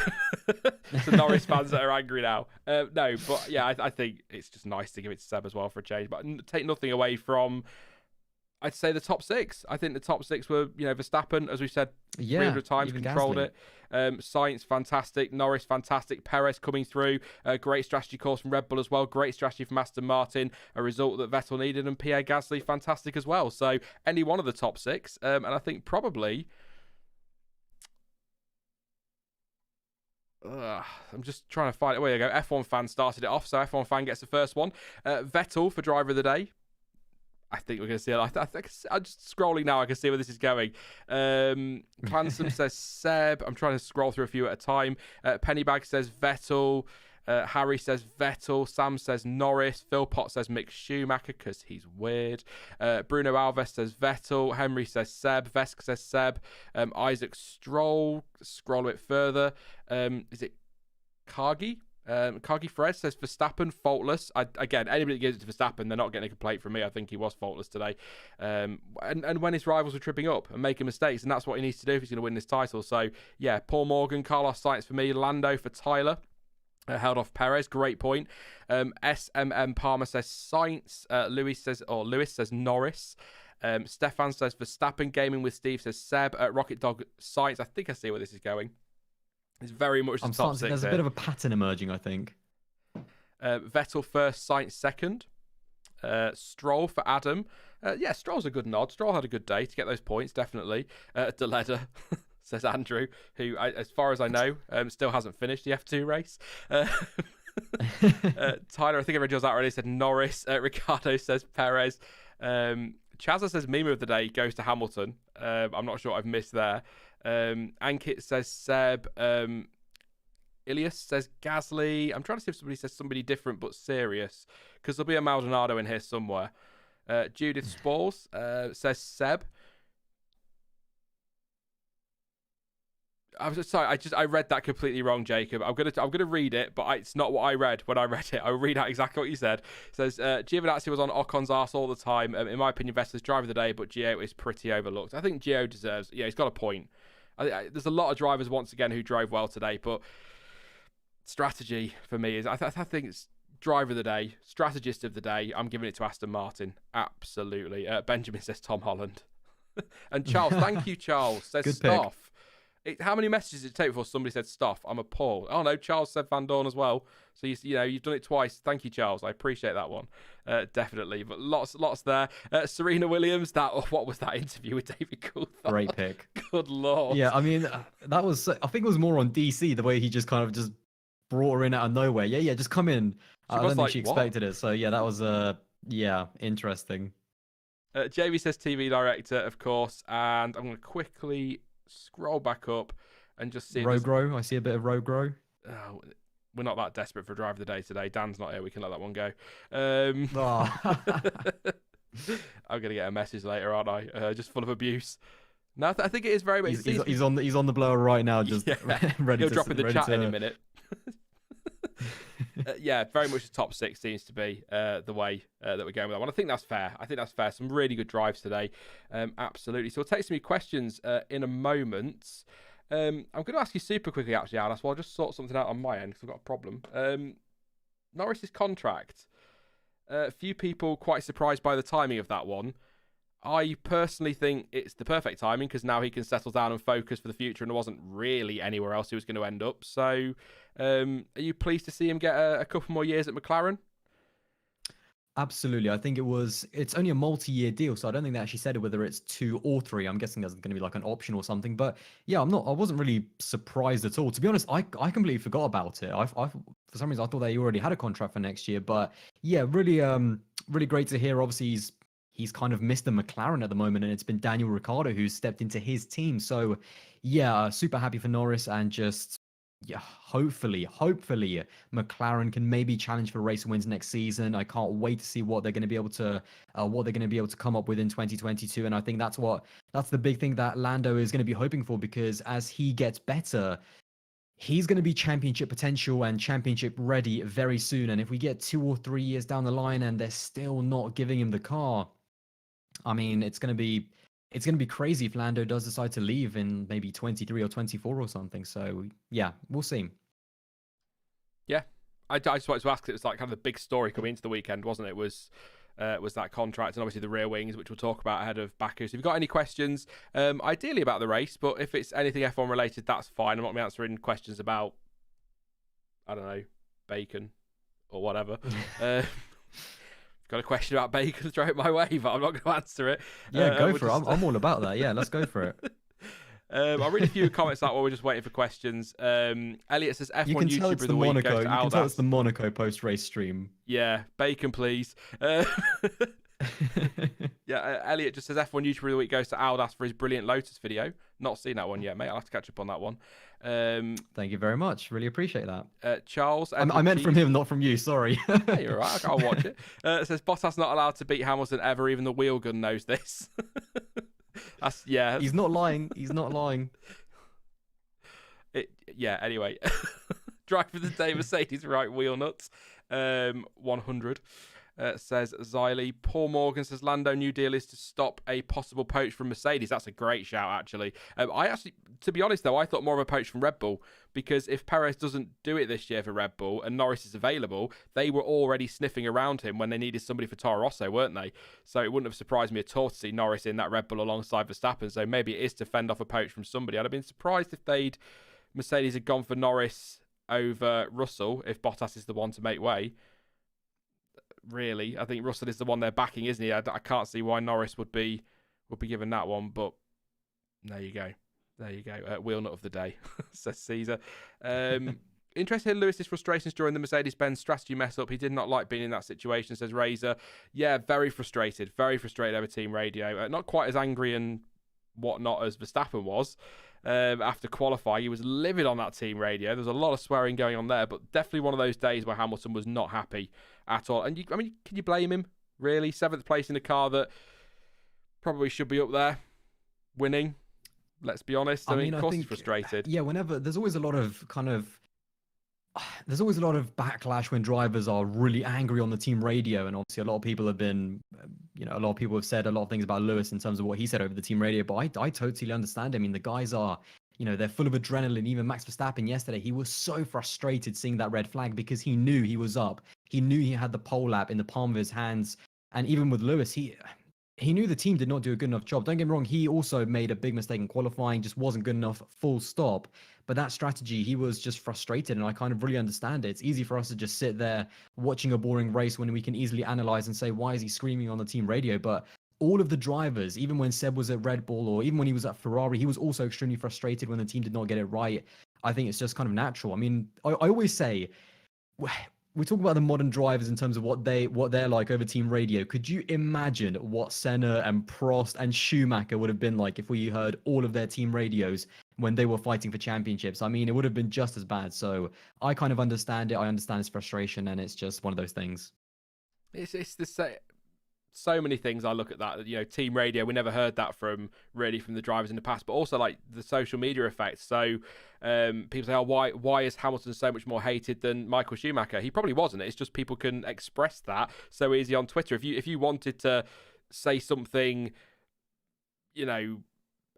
B: Norris fans that are angry now. No, but yeah, I think it's just nice to give it to Seb as well for a change. But take nothing away from, I'd say, the top 6. I think the top 6 were, you know, Verstappen, as we said 300 times, controlled it. Sainz, fantastic. Norris, fantastic. Perez coming through. Great strategy course from Red Bull as well. Great strategy from Aston Martin. A result that Vettel needed. And Pierre Gasly, fantastic as well. So any one of the top 6. And I think probably... I'm just trying to find it. There you go. F1 fan started it off. So F1 fan gets the first one. Vettel for driver of the day. I think we're going to see it. I think I'm just scrolling now. I can see where this is going. Clansom says Seb. I'm trying to scroll through a few at a time. Pennybag says Vettel. Harry says Vettel. Sam says Norris. Phil Potts says Mick Schumacher because he's weird. Bruno Alves says Vettel. Henry says Seb. Vesk says Seb. Isaac Stroll. Scroll a bit further. Is it Kagi? Kagi Fred says Verstappen, faultless. Again, anybody that gives it to Verstappen, they're not getting a complaint from me. I think he was faultless today. And when his rivals were tripping up and making mistakes, and that's what he needs to do if he's going to win this title. So, yeah, Paul Morgan, Carlos Sainz for me, Lando for Tyler. Held off Perez, great point. SMM Palmer says Sainz. Lewis says Norris. Stefan says Verstappen. Gaming with Steve says Seb. Rocket Dog Sainz. I think I see where this is going. It's very much the top 6.
C: There's a bit of a pattern emerging, I think.
B: Vettel first, Sainz second. Stroll for Adam. Yeah, Stroll's a good nod. Stroll had a good day to get those points, definitely. Deleda says Andrew, who, as far as I know, still hasn't finished the F2 race. Tyler, I think I read yours out already, said Norris. Ricardo says Perez. Chazza says meme of the day goes to Hamilton. I'm not sure what I've missed there. Ankit says Seb. Ilias says Gasly. I'm trying to see if somebody says somebody different but serious, because there'll be a Maldonado in here somewhere. Judith Spalls says Seb. I was sorry. I read that completely wrong, Jacob. I'm gonna read it, but it's not what I read when I read it. I'll read out exactly what you said. It says Giovinazzi was on Ocon's arse all the time. In my opinion, Vettel's driver of the day, but Gio is pretty overlooked. I think Gio deserves. Yeah, he's got a point. There's a lot of drivers once again who drove well today, but strategy for me is I think it's driver of the day, strategist of the day. I'm giving it to Aston Martin. Absolutely. Benjamin says Tom Holland, and Charles. Thank you, Charles. Says
C: Good
B: Stoff. How many messages did it take before somebody said stuff? I'm appalled. Oh no, Charles said Van Dorn as well. So you've done it twice. Thank you, Charles. I appreciate that one. Definitely. But lots there. Serena Williams. What was that interview with David Coulthard?
C: Great pick.
B: Good lord.
C: Yeah, I mean, that was. I think it was more on DC the way he just kind of just brought her in out of nowhere. Yeah, just come in. I don't think she expected it. So yeah, that was interesting.
B: JV says TV director, of course, and I'm going to quickly scroll back up and just see.
C: Rogro. I see a bit of Rogro.
B: Oh, we're not that desperate for a driver of the day today. Dan's not here. We can let that one go. I'm going to get a message later, aren't I? Just full of abuse. No, I think it is very much.
C: He's on the blower right now, just ready.
B: He'll drop in the chat any minute. Yeah, very much the top six seems to be the way that we're going with that one. I think that's fair. Some really good drives today. Absolutely. So we'll take some of your questions in a moment. I'm going to ask you super quickly, actually, Aldas. Well, I'll just sort something out on my end because I've got a problem. Norris's contract. A few people quite surprised by the timing of that one. I personally think it's the perfect timing because now he can settle down and focus for the future, and there wasn't really anywhere else he was going to end up. So, are you pleased to see him get a couple more years at McLaren?
C: Absolutely. I think it's only a multi-year deal, so I don't think they actually said whether it's 2 or 3. I'm guessing there's going to be like an option or something. But yeah, I wasn't really surprised at all. To be honest, I completely forgot about it. I for some reason I thought they already had a contract for next year. But yeah, really great to hear. Obviously he's kind of Mr. McLaren at the moment, and it's been Daniel Ricciardo who's stepped into his team. So yeah, super happy for Norris, and just hopefully McLaren can maybe challenge for race wins next season. I can't wait to see what they're going to be able to come up with in 2022. And I think that's the big thing that Lando is going to be hoping for, because as he gets better, he's going to be championship potential and championship ready very soon. And if we get 2 or 3 years down the line and they're still not giving him the car, I mean, it's going to be crazy if Lando does decide to leave in maybe 23 or 24 or something. So yeah, we'll see.
B: Yeah, I just wanted to ask. It was like kind of the big story coming into the weekend, wasn't it? Was that contract and obviously the rear wings, which we'll talk about ahead of Baku. So if you've got any questions, ideally about the race, but if it's anything F1 related, that's fine. I'm not going to be answering questions about, I don't know, bacon or whatever. Got a question about bacon, throw it my way, but I'm not going to answer it.
C: Yeah, go for it. I'm all about that. Yeah, let's go for it.
B: I'll read a few comments out while we're just waiting for questions. Elliot says F1 YouTuber of the week goes to Aldas.
C: You can tell it's the Monaco post-race stream.
B: Yeah, bacon, please. Yeah, Elliot just says F1 YouTuber of the week goes to Aldas for his brilliant Lotus video. Not seen that one yet, mate. I'll have to catch up on that one.
C: Thank you very much. Really appreciate that.
B: Charles,
C: I meant from him, not from you. Sorry.
B: Yeah, you're right. I'll watch it. It says Bottas not allowed to beat Hamilton ever. Even the wheel gun knows this. Yeah.
C: He's not lying. He's not lying.
B: Yeah. Anyway, drive for the day. Mercedes right wheel nuts. 100. Says Ziley. Paul Morgan says Lando new deal is to stop a possible poach from Mercedes. That's a great shout, actually. To be honest though, I thought more of a poach from Red Bull, because if Perez doesn't do it this year for Red Bull and Norris is available, they were already sniffing around him when they needed somebody for Toro Rosso, weren't they? So it wouldn't have surprised me at all to see Norris in that Red Bull alongside Verstappen. So maybe it is to fend off a poach from somebody. I'd have been surprised if Mercedes had gone for Norris over Russell if Bottas is the one to make way. Really, I think Russell is the one they're backing, isn't he? I can't see why Norris would be given that one, but there you go. Wheel nut of the day, says Caesar. Interested in Lewis's frustrations during the Mercedes-Benz strategy mess up. He did not like being in that situation, says Razor. Yeah, very frustrated over team radio. Not quite as angry and whatnot as Verstappen was. After qualifying, he was livid on that team radio. There's a lot of swearing going on there, but definitely one of those days where Hamilton was not happy at all. And can you blame him? Really? 7th place in a car that probably should be up there, winning. Let's be honest. I mean, of course he's frustrated.
C: Yeah, whenever there's always a lot of backlash when drivers are really angry on the team radio, and obviously a lot of people have been, a lot of people have said a lot of things about Lewis in terms of what he said over the team radio. But I totally understand. I mean, the guys are, they're full of adrenaline. Even Max Verstappen yesterday, he was so frustrated seeing that red flag because he knew he was up. He knew he had the pole lap in the palm of his hands, and even with Lewis, he knew the team did not do a good enough job. Don't get me wrong, he also made a big mistake in qualifying, just wasn't good enough, full stop. But that strategy, he was just frustrated, and I kind of really understand it. It's easy for us to just sit there watching a boring race when we can easily analyze and say, why is he screaming on the team radio? But all of the drivers, even when Seb was at Red Bull or even when he was at Ferrari, he was also extremely frustrated when the team did not get it right. I think it's just kind of natural. I mean, I always say, we talk about the modern drivers in terms of what they're like over team radio. Could you imagine what Senna and Prost and Schumacher would have been like if we heard all of their team radios when they were fighting for championships? I mean, it would have been just as bad. So I kind of understand it. I understand his frustration, and it's just one of those things.
B: It's the same. So many things I look at that, team radio, we never heard that from the drivers in the past, but also like the social media effect. So people say, why is Hamilton so much more hated than Michael Schumacher? He probably wasn't. It's just people can express that so easy on Twitter. If you wanted to say something,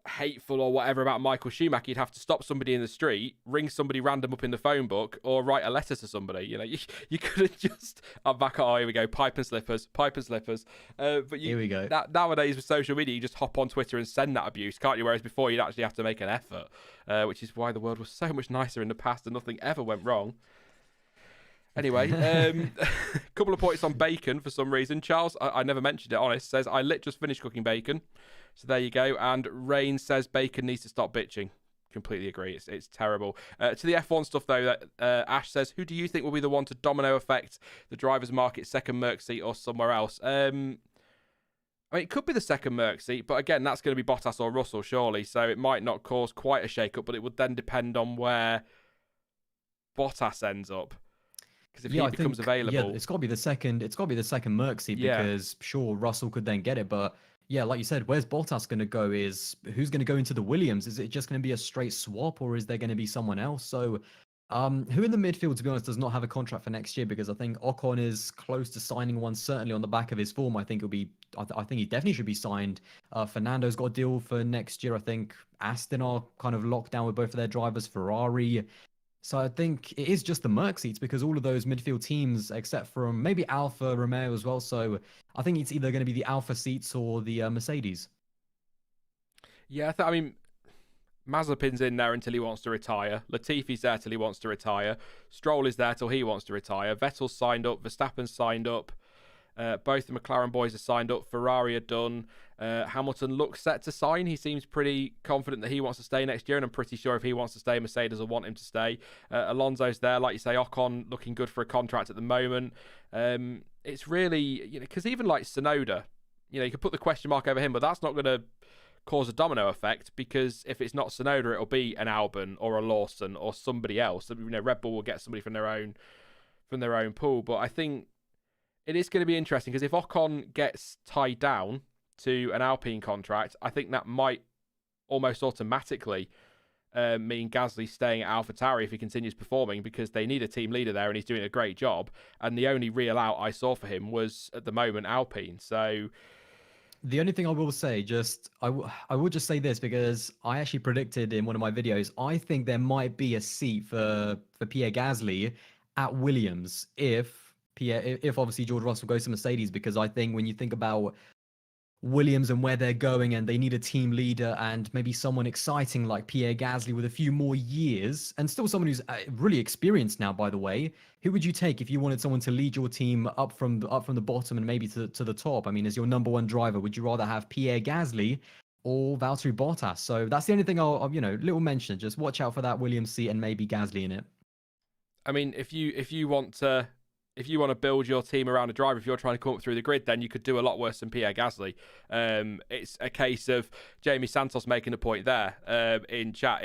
B: hateful or whatever about Michael Schumacher, you'd have to stop somebody in the street, ring somebody random up in the phone book, or write a letter to somebody. You couldn't just here we go, pipe and slippers. But
C: here we go.
B: Nowadays with social media, you just hop on Twitter and send that abuse, can't you? Whereas before, you'd actually have to make an effort, which is why the world was so much nicer in the past and nothing ever went wrong. Anyway, a couple of points on bacon for some reason. Charles, I never mentioned it, honest, says, I just finished cooking bacon. So there you go. And Rain says bacon needs to stop bitching. Completely agree. It's terrible. To the F1 stuff, though, that Ash says, who do you think will be the one to domino affect the driver's market, second Merc seat or somewhere else? I mean, it could be the second Merc seat, but again, that's going to be Bottas or Russell, surely. So it might not cause quite a shake-up, but it would then depend on where Bottas ends up. Because if he becomes available,
C: it's got to be the second. It's got to be the second Merc seat because sure, Russell could then get it, but yeah, like you said, where's Bottas going to go? Who's going to go into the Williams? Is it just going to be a straight swap, or is there going to be someone else? So, who in the midfield, to be honest, does not have a contract for next year? Because I think Ocon is close to signing one. Certainly on the back of his form, I think it'll be. I think he definitely should be signed. Fernando's got a deal for next year. I think Aston are kind of locked down with both of their drivers. Ferrari. So I think it is just the Merc seats because all of those midfield teams, except from maybe Alfa Romeo as well. So I think it's either going to be the Alfa seats or the Mercedes.
B: Yeah, I mean, Mazepin's in there until he wants to retire. Latifi's there till he wants to retire. Stroll is there till he wants to retire. Vettel's signed up. Verstappen's signed up. Both the McLaren boys are signed up. Ferrari are done. Hamilton looks set to sign. He seems pretty confident that he wants to stay next year, and I'm pretty sure if he wants to stay, Mercedes will want him to stay. Alonso's there, like you say. Ocon looking good for a contract at the moment. It's really, because even like Tsunoda, you could put the question mark over him, but that's not going to cause a domino effect because if it's not Tsunoda, it'll be an Albon or a Lawson or somebody else. Red Bull will get somebody from their own pool, but I think it is going to be interesting because if Ocon gets tied down to an Alpine contract, I think that might almost automatically mean Gasly staying at AlphaTauri if he continues performing because they need a team leader there and he's doing a great job. And the only real out I saw for him was at the moment Alpine. So
C: the only thing I will say, I will just say this because I actually predicted in one of my videos, I think there might be a seat for Pierre Gasly at Williams if obviously George Russell goes to Mercedes, because I think when you think about Williams and where they're going and they need a team leader and maybe someone exciting like Pierre Gasly with a few more years and still someone who's really experienced now, by the way, who would you take if you wanted someone to lead your team up from the bottom and maybe to the top? I mean, as your number one driver, would you rather have Pierre Gasly or Valtteri Bottas? So that's the only thing I'll little mention. Just watch out for that Williams seat and maybe Gasly in it.
B: I mean, if you want to build your team around a driver, if you're trying to come up through the grid, then you could do a lot worse than Pierre Gasly. It's a case of Jamie Santos making a point there in chat.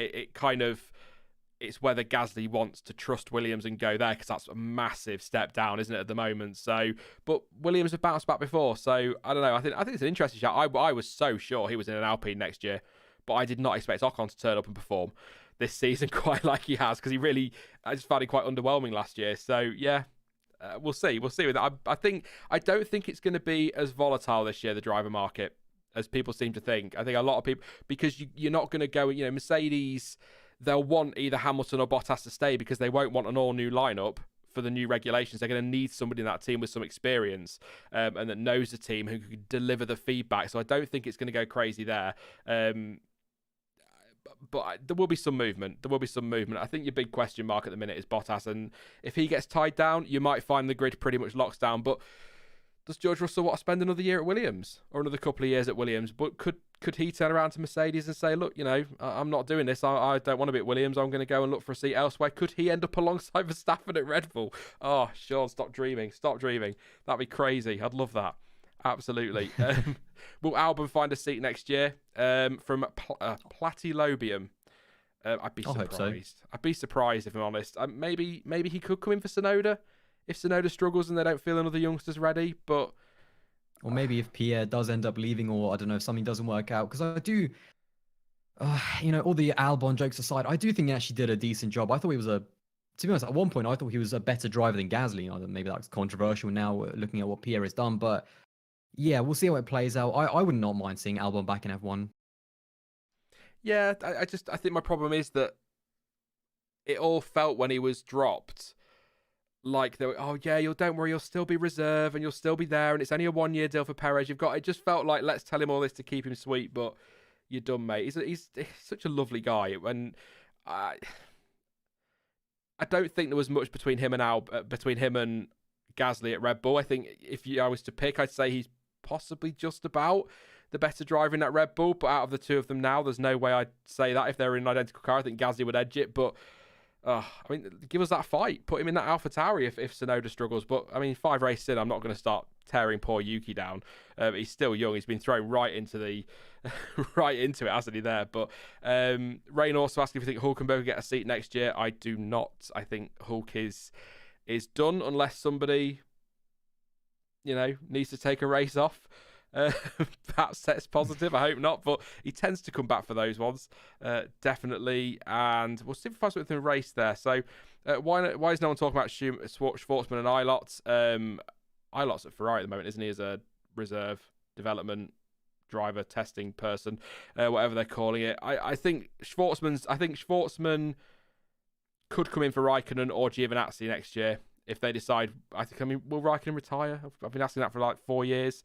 B: It's whether Gasly wants to trust Williams and go there, because that's a massive step down, isn't it, at the moment? So, but Williams have bounced back before, so I don't know. I think it's an interesting chat. I was so sure he was in an Alpine next year but I did not expect Ocon to turn up and perform this season quite like he has, because I just found it quite underwhelming last year. So yeah, we'll see. We'll see with that. I don't think it's going to be as volatile this year, the driver market, as people seem to think. I think a lot of people, because you're not going to go, Mercedes, they'll want either Hamilton or Bottas to stay because they won't want an all-new lineup for the new regulations. They're going to need somebody in that team with some experience and that knows the team, who can deliver the feedback. So I don't think it's going to go crazy there. But there will be some movement. I think your big question mark at the minute is Bottas, and if he gets tied down, you might find the grid pretty much locks down. But does George Russell want to spend another year at Williams or another couple of years at Williams? But could he turn around to Mercedes and say, look, I'm not doing this. I don't want to be at Williams. I'm going to go and look for a seat elsewhere. Could he end up alongside Verstappen at Red Bull? Oh, Sean, stop dreaming. That'd be crazy. I'd love that. Absolutely. Will Albon find a seat next year from Platylobium? I'd be surprised.
C: So.
B: I'd be surprised if I'm honest. Maybe he could come in for Tsunoda if Tsunoda struggles and they don't feel another youngster's ready. But
C: or maybe if Pierre does end up leaving, or I don't know, if something doesn't work out. Because I do, all the Albon jokes aside, I do think he actually did a decent job. I thought he was to be honest, at one point I thought he was a better driver than Gasly. Maybe that's controversial now, looking at what Pierre has done, but. Yeah, we'll see how it plays out. I would not mind seeing Albon back in F1.
B: Yeah, I think my problem is that it all felt when he was dropped like they were, don't worry, you'll still be reserve and you'll still be there, and it's only a 1-year deal for Perez. It just felt like, let's tell him all this to keep him sweet, but you're done, mate. He's such a lovely guy, and I don't think there was much between him and Gasly at Red Bull. I think if I was to pick, I'd say he's possibly just about the better driver in that Red Bull, but out of the two of them now, there's no way I'd say that. If they were in an identical car, I think Gasly would edge it, but give us that fight. Put him in that AlphaTauri if Tsunoda struggles, but 5 races in, I'm not going to start tearing poor Yuki down. He's still young. He's been thrown right into it, hasn't he, there? But Rain also asking if you think Hulkenberg will get a seat next year. I do not. I think Hulk is done unless somebody needs to take a race off. Perhaps that's positive. I hope not, but he tends to come back for those ones, definitely. And we'll sympathise with him in race there. So why is no one talking about Schwartzman and Eilert? Eilert's at Ferrari at the moment, isn't he, as a reserve development driver testing person, whatever they're calling it. I think Schwartzman could come in for Raikkonen or Giovinazzi next year if they decide. Will Raikkonen retire? I've been asking that for like 4 years.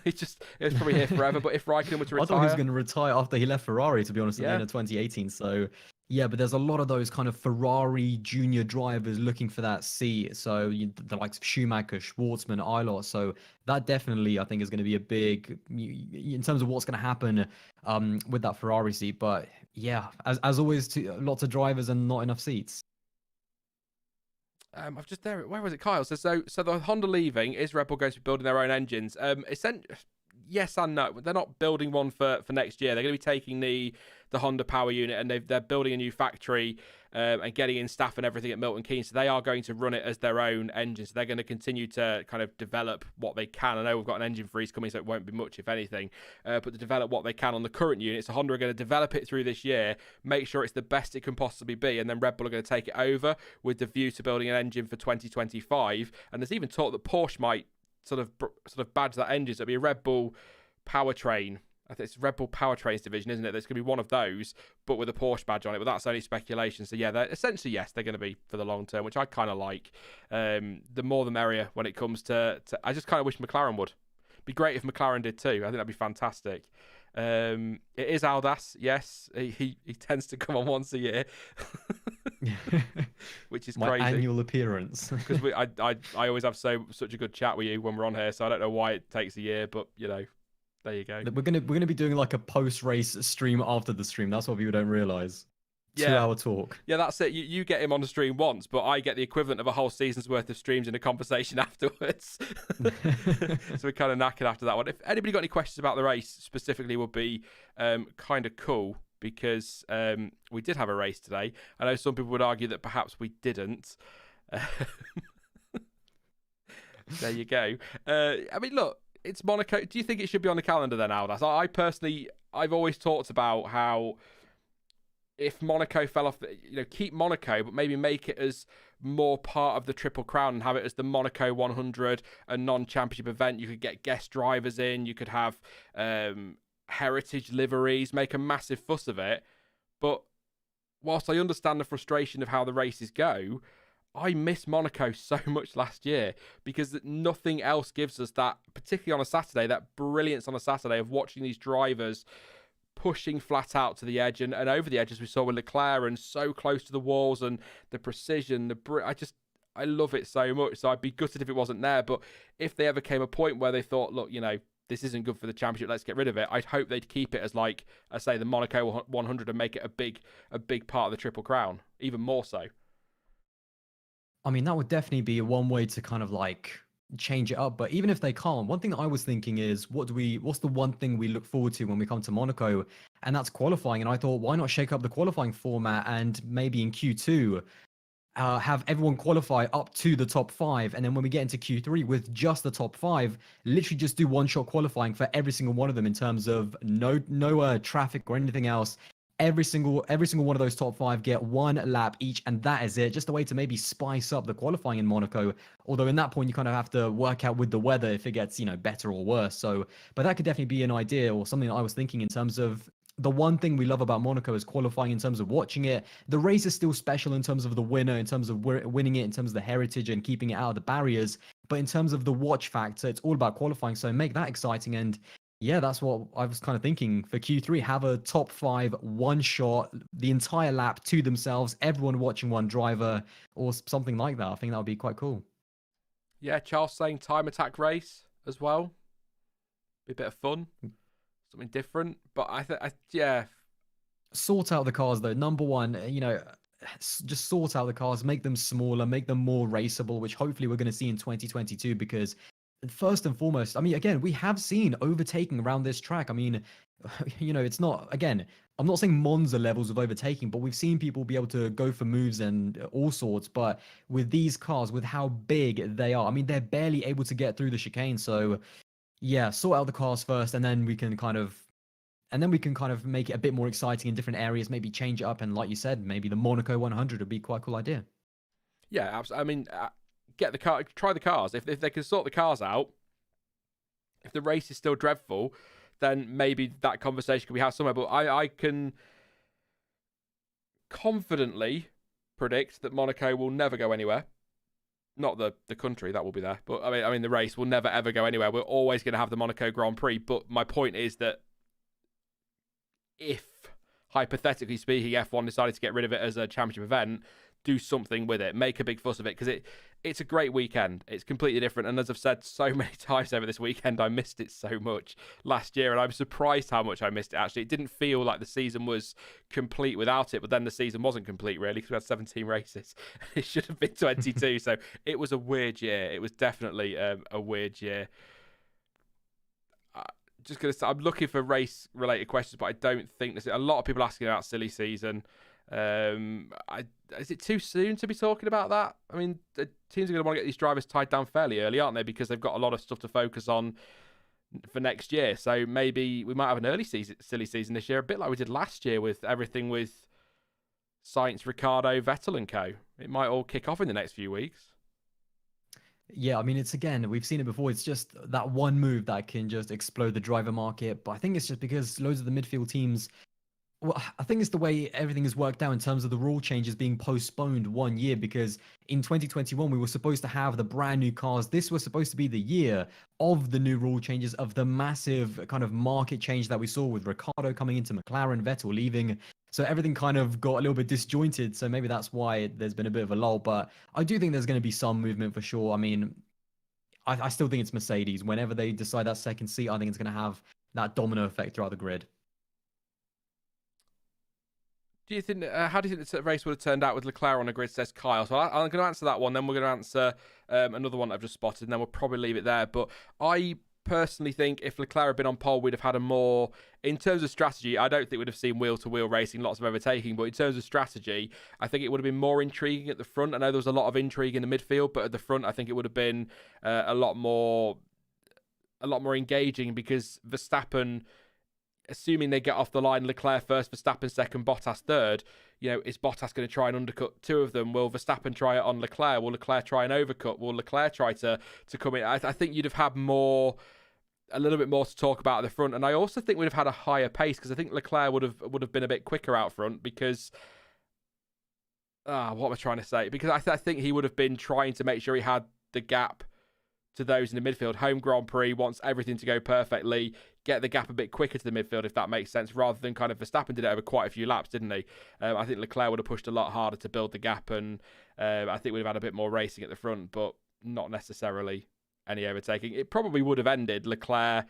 B: It was probably here forever. But if Raikkonen were to retire,
C: I thought he was going to retire after he left Ferrari, to be honest, at the end of 2018. So yeah, but there's a lot of those kind of Ferrari junior drivers looking for that seat. So the likes of Schumacher, Schwartzman, Eilert. So that definitely, I think, is going to be a big, in terms of what's going to happen with that Ferrari seat. But yeah, as always, lots of drivers and not enough seats.
B: I've just there. Where was it, Kyle? So the Honda leaving, is Red Bull going to be building their own engines? Yes and no. They're not building one for next year. They're going to be taking the Honda power unit, and they're building a new factory and getting in staff and everything at Milton Keynes. So they are going to run it as their own engine. So they're going to continue to kind of develop what they can. I know we've got an engine freeze coming, so it won't be much, if anything. But to develop what they can on the current unit. So Honda are going to develop it through this year, make sure it's the best it can possibly be, and then Red Bull are going to take it over with the view to building an engine for 2025. And there's even talk that Porsche might sort of badge that engine. So it'll be a Red Bull powertrain. I think it's Red Bull Powertrains division, isn't it? There's going to be one of those, but with a Porsche badge on it. But that's only speculation. So yeah, they're going to be for the long term, which I kind of like. The more the merrier when it comes to I just kind of wish McLaren would. Be great if McLaren did too. I think that'd be fantastic. It is Aldas, yes. He tends to come on once a year, which is
C: my
B: crazy.
C: annual appearance.
B: Because I always have such a good chat with you when we're on here, so I don't know why it takes a year, but there you go.
C: We're gonna be doing like a post-race stream after the stream. That's what people don't realize. 2-hour talk.
B: Yeah, that's it. You get him on the stream once, but I get the equivalent of a whole season's worth of streams in a conversation afterwards. So we're kind of knackered after that one. If anybody got any questions about the race specifically, would be kind of cool, because we did have a race today. I know some people would argue that perhaps we didn't. There you go. Look, it's Monaco. Do you think it should be on the calendar then, Aldas? I personally, I've always talked about how if Monaco fell off, keep Monaco, but maybe make it as more part of the Triple Crown and have it as the Monaco 100, a non-championship event. You could get guest drivers in. You could have heritage liveries, make a massive fuss of it. But whilst I understand the frustration of how the races go, I miss Monaco so much last year because nothing else gives us that, particularly on a Saturday, that brilliance on a Saturday of watching these drivers pushing flat out to the edge and over the edge, as we saw with Leclerc, and so close to the walls, and the precision, I love it so much. So I'd be gutted if it wasn't there. But if they ever came a point where they thought, look, this isn't good for the championship, let's get rid of it, I'd hope they'd keep it as, like I say, the Monaco 100 and make it a big part of the Triple Crown, even more so.
C: I mean, that would definitely be one way to kind of like change it up. But even if they can't, one thing that I was thinking is, what's the one thing we look forward to when we come to Monaco? And that's qualifying. And I thought, why not shake up the qualifying format and maybe in Q2 have everyone qualify up to the top 5, and then when we get into Q3 with just the top 5, literally just do one-shot qualifying for every single one of them in terms of no traffic or anything else. Every single one of those top 5 get 1 lap each, and that is it. Just a way to maybe spice up the qualifying in Monaco. Although in that point you kind of have to work out with the weather if it gets better or worse. So, but that could definitely be an idea or something that I was thinking in terms of. The one thing we love about Monaco is qualifying in terms of watching it. The race is still special in terms of the winner, in terms of winning it, in terms of the heritage and keeping it out of the barriers. But in terms of the watch factor, it's all about qualifying. So make that exciting. And yeah, that's what I was kind of thinking for Q3. Have a top 5, one shot, the entire lap to themselves, everyone watching one driver or something like that. I think that would be quite cool.
B: Yeah, Charles saying time attack race as well. Be a bit of fun. Something different, but yeah.
C: Sort out the cars though. Number one, just sort out the cars, make them smaller, make them more raceable, which hopefully we're going to see in 2022. Because first and foremost, I mean, again, we have seen overtaking around this track. I mean, it's not, again, I'm not saying Monza levels of overtaking, but we've seen people be able to go for moves and all sorts. But with these cars, with how big they are, I mean, they're barely able to get through the chicane. So yeah, sort out the cars first, and then we can kind of make it a bit more exciting in different areas. Maybe change it up, and like you said, maybe the Monaco 100 would be quite a cool idea.
B: Yeah, absolutely. I mean, get the car, try the cars. If they can sort the cars out, if the race is still dreadful, then maybe that conversation can be had somewhere. But I can confidently predict that Monaco will never go anywhere. Not the country, that will be there. But I mean the race will never ever go anywhere. We're always going to have the Monaco Grand Prix. But my point is that if, hypothetically speaking, F1 decided to get rid of it as a championship event, do something with it. Make a big fuss of it, because it's a great weekend. It's completely different. And as I've said so many times over this weekend, I missed it so much last year. And I'm surprised how much I missed it, actually. It didn't feel like the season was complete without it. But then the season wasn't complete, really, because we had 17 races. It should have been 22. So it was a weird year. It was definitely a weird year. Just going to say, I'm looking for race-related questions, but I don't think there's a lot of people asking about silly season. Is it too soon to be talking about that? I mean, the teams are going to want to get these drivers tied down fairly early, aren't they? Because they've got a lot of stuff to focus on for next year. So maybe we might have an early silly season this year, a bit like we did last year with everything with Sainz, Ricciardo, Vettel and co. It might all kick off in the next few weeks. Yeah,
C: I mean, we've seen it before. It's just that one move that can just explode the driver market. But I think it's just because loads of the midfield teams, well, I think it's the way everything is worked out in terms of the rule changes being postponed 1 year, because in 2021, we were supposed to have the brand new cars. This was supposed to be the year of the new rule changes, of the massive kind of market change that we saw with Ricciardo coming into McLaren, Vettel leaving. So everything kind of got a little bit disjointed. So maybe that's why there's been a bit of a lull. But I do think there's going to be some movement for sure. I mean, I still think it's Mercedes. Whenever they decide that second seat, I think it's going to have that domino effect throughout the grid.
B: Do you think? How do you think the race would have turned out with Leclerc on the grid? Says Kyle. So I'm going to answer that one. Then we're going to answer another one I've just spotted, and then we'll probably leave it there. But I personally think if Leclerc had been on pole, we'd have had a more, in terms of strategy, I don't think we'd have seen wheel-to-wheel racing, lots of overtaking, but in terms of strategy, I think it would have been more intriguing at the front. I know there was a lot of intrigue in the midfield, but at the front, I think it would have been a lot more a lot more engaging because Verstappen, assuming they get off the line, Leclerc first, Verstappen second, Bottas third, is Bottas going to try and undercut two of them? Will Verstappen try it on Leclerc? Will Leclerc try and overcut? Will Leclerc try to come in? I think you'd have had a little bit more to talk about at the front, and I also think we'd have had a higher pace because I think Leclerc would have been a bit quicker out front because what am I trying to say? Because I think he would have been trying to make sure he had the gap to those in the midfield. Home Grand Prix wants everything to go perfectly, get the gap a bit quicker to the midfield, if that makes sense, rather than kind of Verstappen did it over quite a few laps, didn't he? I think Leclerc would have pushed a lot harder to build the gap, and I think we'd have had a bit more racing at the front, but not necessarily any overtaking. It probably would have ended Leclerc,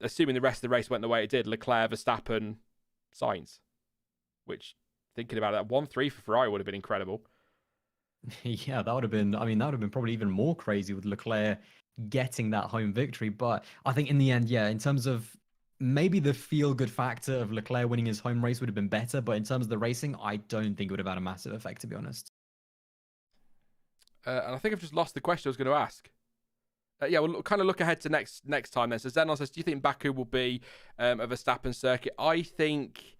B: assuming the rest of the race went the way it did, Leclerc, Verstappen, Sainz, which, thinking about it, 1-3 for Ferrari would have been incredible.
C: Yeah, that would have been, I mean, that would have been probably even more crazy with Leclerc getting that home victory. But I think in the end, yeah, in terms of maybe the feel-good factor of Leclerc winning his home race would have been better. But in terms of the racing, I don't think it would have had a massive effect, to be honest.
B: And I think I've just lost the question I was going to ask. Yeah, we'll kind of look ahead to next time then. So Zenon says, do you think Baku will be a Verstappen circuit? I think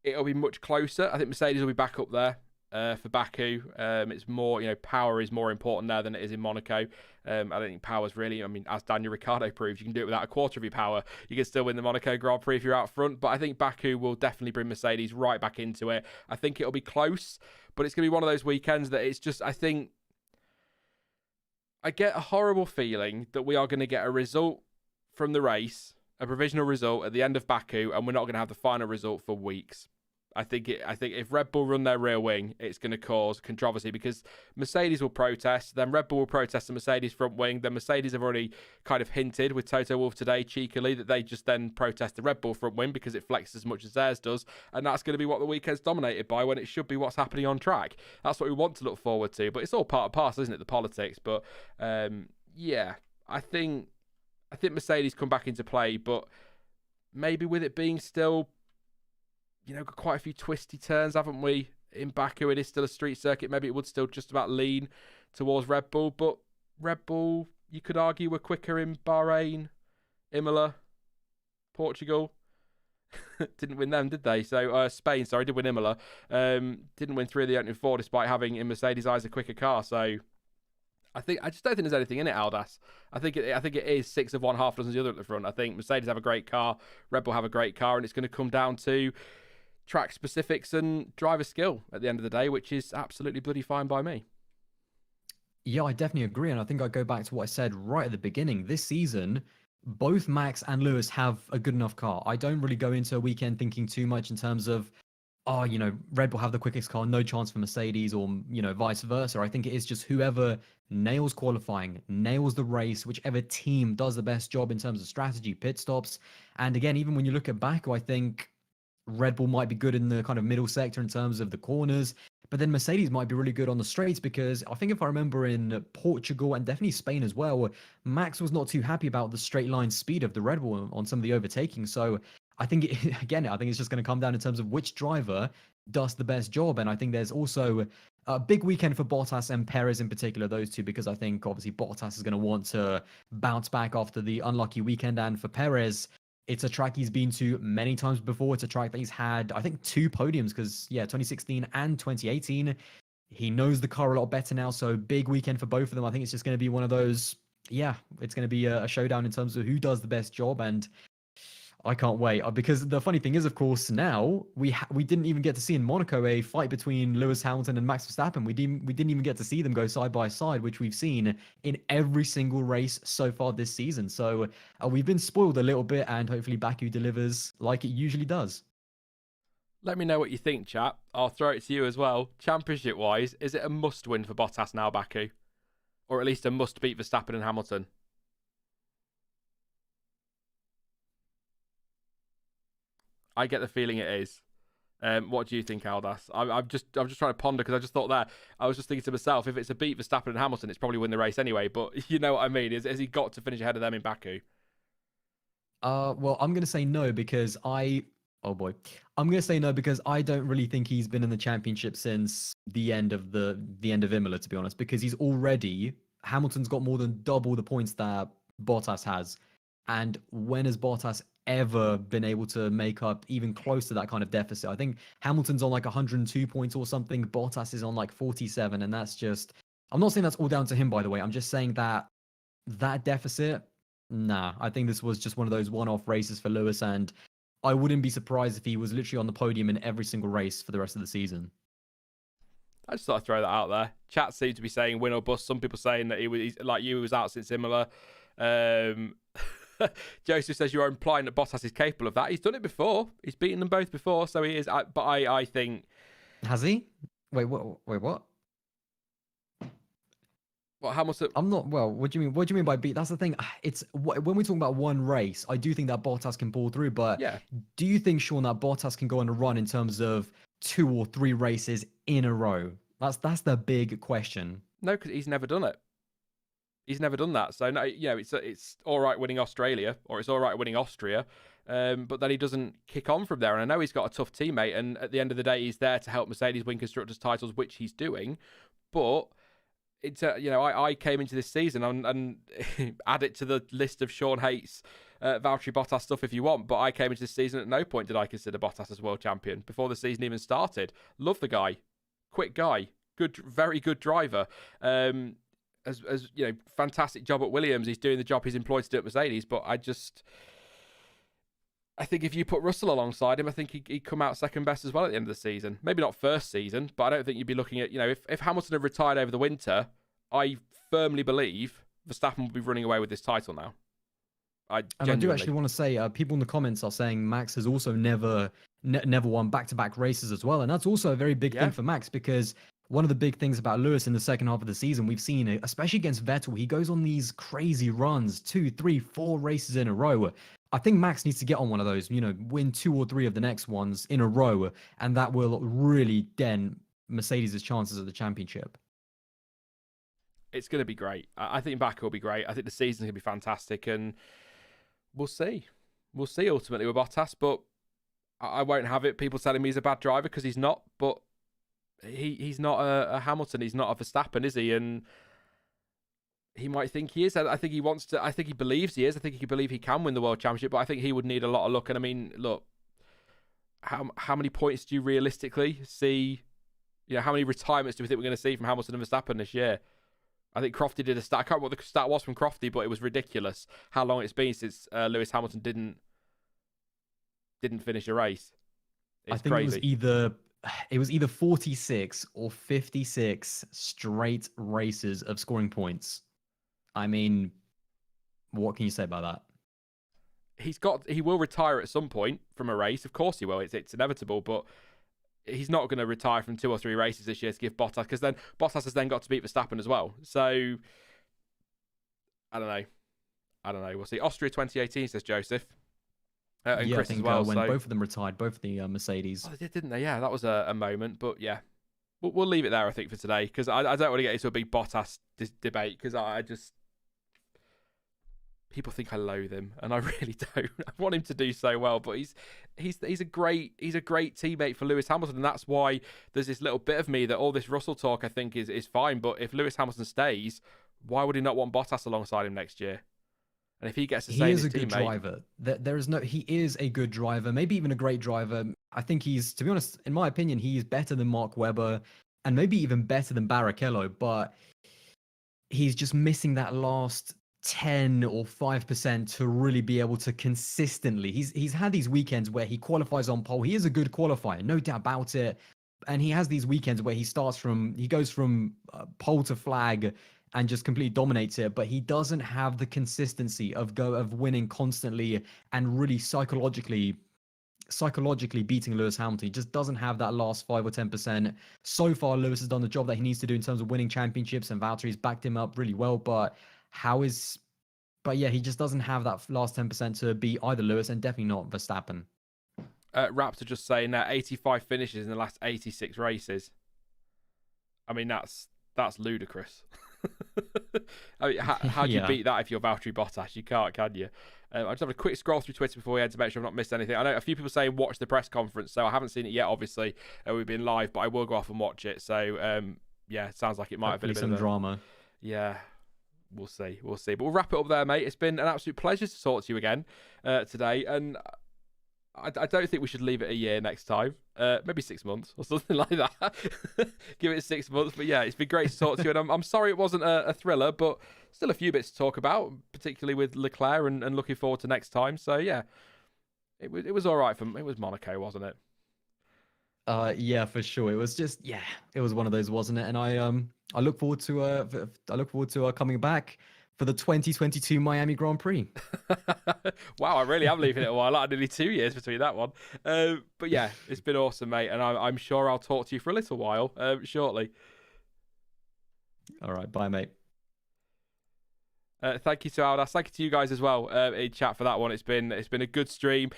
B: it'll be much closer. I think Mercedes will be back up there. For Baku, it's more, power is more important there than it is in Monaco. I don't think power's really, as Daniel Ricciardo proved, you can do it without a quarter of your power. You can still win the Monaco Grand Prix if you're out front, but I think Baku will definitely bring Mercedes right back into it. I think it'll be close, but it's going to be one of those weekends that it's just, I think, I get a horrible feeling that we are going to get a result from the race, a provisional result at the end of Baku, and we're not going to have the final result for weeks. I think if Red Bull run their rear wing, it's going to cause controversy because Mercedes will protest, then Red Bull will protest the Mercedes front wing. Then Mercedes have already kind of hinted with Toto Wolff today cheekily that they just then protest the Red Bull front wing because it flexes as much as theirs does, and that's going to be what the weekend's dominated by when it should be what's happening on track. That's what we want to look forward to, but it's all part of parcel, isn't it? The politics, but yeah, I think Mercedes come back into play, but maybe with it being still, got quite a few twisty turns, haven't we? In Baku, it is still a street circuit. Maybe it would still just about lean towards Red Bull. But Red Bull, you could argue, were quicker in Bahrain, Imola, Portugal. Didn't win them, did they? So Spain, sorry, did win Imola. Didn't win 3 of the opening 4, despite having, in Mercedes' eyes, a quicker car. So I just don't think there's anything in it, Aldas. I think it is 6 of one, half dozen of the other at the front. I think Mercedes have a great car, Red Bull have a great car, and it's going to come down to track specifics and driver skill at the end of the day, which is absolutely bloody fine by me.
C: Yeah, I definitely agree. And I think I go back to what I said right at the beginning. This season, both Max and Lewis have a good enough car. I don't really go into a weekend thinking too much in terms of, Red Bull have the quickest car, no chance for Mercedes, or, vice versa. I think it is just whoever nails qualifying, nails the race, whichever team does the best job in terms of strategy, pit stops. And again, even when you look at Baku, I think Red Bull might be good in the kind of middle sector in terms of the corners, but then Mercedes might be really good on the straights because I think if I remember in Portugal and definitely Spain as well, Max was not too happy about the straight line speed of the Red Bull on some of the overtaking. So I think, I think it's just going to come down in terms of which driver does the best job. And I think there's also a big weekend for Bottas and Perez in particular, those two, because I think obviously Bottas is going to want to bounce back after the unlucky weekend. And for Perez, it's a track he's been to many times before. It's a track that he's had, I think, 2 podiums because, 2016 and 2018. He knows the car a lot better now. So big weekend for both of them. I think it's just going to be one of those, it's going to be a showdown in terms of who does the best job. And I can't wait because the funny thing is, of course, now we didn't even get to see in Monaco a fight between Lewis Hamilton and Max Verstappen. We didn't even get to see them go side by side, which we've seen in every single race so far this season. So we've been spoiled a little bit, and hopefully Baku delivers like it usually does.
B: Let me know what you think, chat. I'll throw it to you as well. Championship-wise, is it a must-win for Bottas now, Baku? Or at least a must-beat Verstappen and Hamilton? I get the feeling it is. What do you think, Aldas? I'm just trying to ponder because I just thought that. I was just thinking to myself, if it's a beat Verstappen and Hamilton, it's probably win the race anyway. But you know what I mean? Has he got to finish ahead of them in Baku?
C: Well, I'm going to say no because I'm going to say no because I don't really think he's been in the championship since the end of Imola, to be honest, because Hamilton's got more than double the points that Bottas has. And when has Bottas ever been able to make up even close to that kind of deficit? I think Hamilton's on like 102 points or something. Bottas is on like 47. And that's just, I'm not saying that's all down to him, by the way. I'm just saying that deficit, nah, I think this was just one of those one-off races for Lewis. And I wouldn't be surprised if he was literally on the podium in every single race for the rest of the season.
B: I just thought I'd throw that out there. Chat seems to be saying win or bust. Some people saying that he's like you, was out since Imola. Joseph says you are implying that Bottas is capable of that. He's done it before. He's beaten them both before, so he is. But I think.
C: Has he? Wait, what?
B: What? How much?
C: I'm not. Well, what do you mean? What do you mean by beat? That's the thing. It's when we talk about one race, I do think that Bottas can pull through. But
B: yeah,
C: do you think, Sean, that Bottas can go on a run in terms of 2 or 3 races in a row? That's the big question.
B: No, because he's never done it. He's never done that. So no, it's all right winning Australia, or it's all right winning Austria, but then he doesn't kick on from there. And I know he's got a tough teammate, and at the end of the day, he's there to help Mercedes win constructors' titles, which he's doing. But it's I came into this season and add it to the list of Sean hates Valtteri Bottas stuff if you want. But I came into this season at no point did I consider Bottas as world champion before the season even started. Love the guy, quick guy, good, very good driver. As fantastic job at Williams. He's doing the job he's employed to do at Mercedes. But I think if you put Russell alongside him, I think he'd come out second best as well at the end of the season. Maybe not first season, but I don't think you'd be looking at, if Hamilton had retired over the winter, I firmly believe Verstappen will be running away with this title now. I do
C: actually want to say, people in the comments are saying Max has also never won back-to-back races as well. And that's also a very big thing for Max, because one of the big things about Lewis in the second half of the season, we've seen it, especially against Vettel, he goes on these crazy runs, 2, 3, 4 races in a row. I think Max needs to get on one of those, win 2 or 3 of the next ones in a row, and that will really dent Mercedes' chances at the championship.
B: It's going to be great. I think Baku will be great. I think the season's going to be fantastic, and we'll see. We'll see ultimately with Bottas, but I won't have it. People telling me he's a bad driver because he's not, but he's not a Hamilton. He's not a Verstappen, is he? And he might think he is. I think he wants to. I think he believes he is. I think he can believe he can win the world championship, but I think he would need a lot of luck. And I mean, look, how many points do you realistically see? How many retirements do we think we're going to see from Hamilton and Verstappen this year? I think Crofty did a stat. I can't remember what the stat was from Crofty, but it was ridiculous how long it's been since Lewis Hamilton didn't finish a race. It's crazy.
C: It was either 46 or 56 straight races of scoring points. I mean, what can you say about that?
B: He will retire at some point from a race. Of course he will. It's inevitable, but he's not going to retire from 2 or 3 races this year to give Bottas, because then Bottas has then got to beat Verstappen as well. So I don't know. We'll see. Austria 2018, says Joseph. And Chris
C: I think
B: as well.
C: when both of them retired, both of the Mercedes.
B: Oh, they did, didn't they? Yeah, that was a moment. But yeah, we'll leave it there, I think, for today, because I don't want to get into a big Bottas debate, because I just... People think I loathe him, and I really don't. I want him to do so well, but he's a great teammate for Lewis Hamilton, and that's why there's this little bit of me that all this Russell talk I think is fine. But if Lewis Hamilton stays, why would he not want Bottas alongside him next year? And if he gets to stay,
C: he is a good driver. He is a good driver, maybe even a great driver. I think to be honest, in my opinion, he is better than Mark Webber, and maybe even better than Barrichello. But he's just missing that last 10 or 5% to really be able to consistently. He's had these weekends where he qualifies on pole. He is a good qualifier, no doubt about it. And he has these weekends where he goes from pole to flag and just completely dominates it, but he doesn't have the consistency of winning constantly and really psychologically beating Lewis Hamilton. He just doesn't have that last 5 or 10%. So far, Lewis has done the job that he needs to do in terms of winning championships, and Valtteri's backed him up really well. But he just doesn't have that last 10% to beat either Lewis, and definitely not Verstappen.
B: Raptor just saying that 85 finishes in the last 86 races. I mean, that's ludicrous. I mean, how do you beat that if you're Valtteri Bottas? You can't, can you? I just have a quick scroll through Twitter before we head to make sure I've not missed anything. I know a few people saying watch the press conference, so I haven't seen it yet, obviously. We've been live, but I will go off and watch it. So, yeah, it sounds like it might have been a bit
C: of
B: drama. Yeah. we'll see. But we'll wrap it up there, mate. It's been an absolute pleasure to talk to you again today. And I don't think we should leave it a year next time. Maybe 6 months or something like that. Give it 6 months. But yeah, it's been great to talk to you. And I'm sorry it wasn't a thriller, but still a few bits to talk about, particularly with Leclerc and looking forward to next time. So yeah, it was all right it was Monaco, wasn't it?
C: Yeah, for sure. It was just, it was one of those, wasn't it? And I look forward to coming back for the 2022 Miami Grand Prix.
B: Wow, I really am leaving it a while. Like nearly 2 years between that one. But yeah, it's been awesome, mate. And I'm sure I'll talk to you for a little while shortly.
C: All right, bye, mate.
B: Thank you to Aldas. Thank you to you guys as well in chat for that one. It's been a good stream.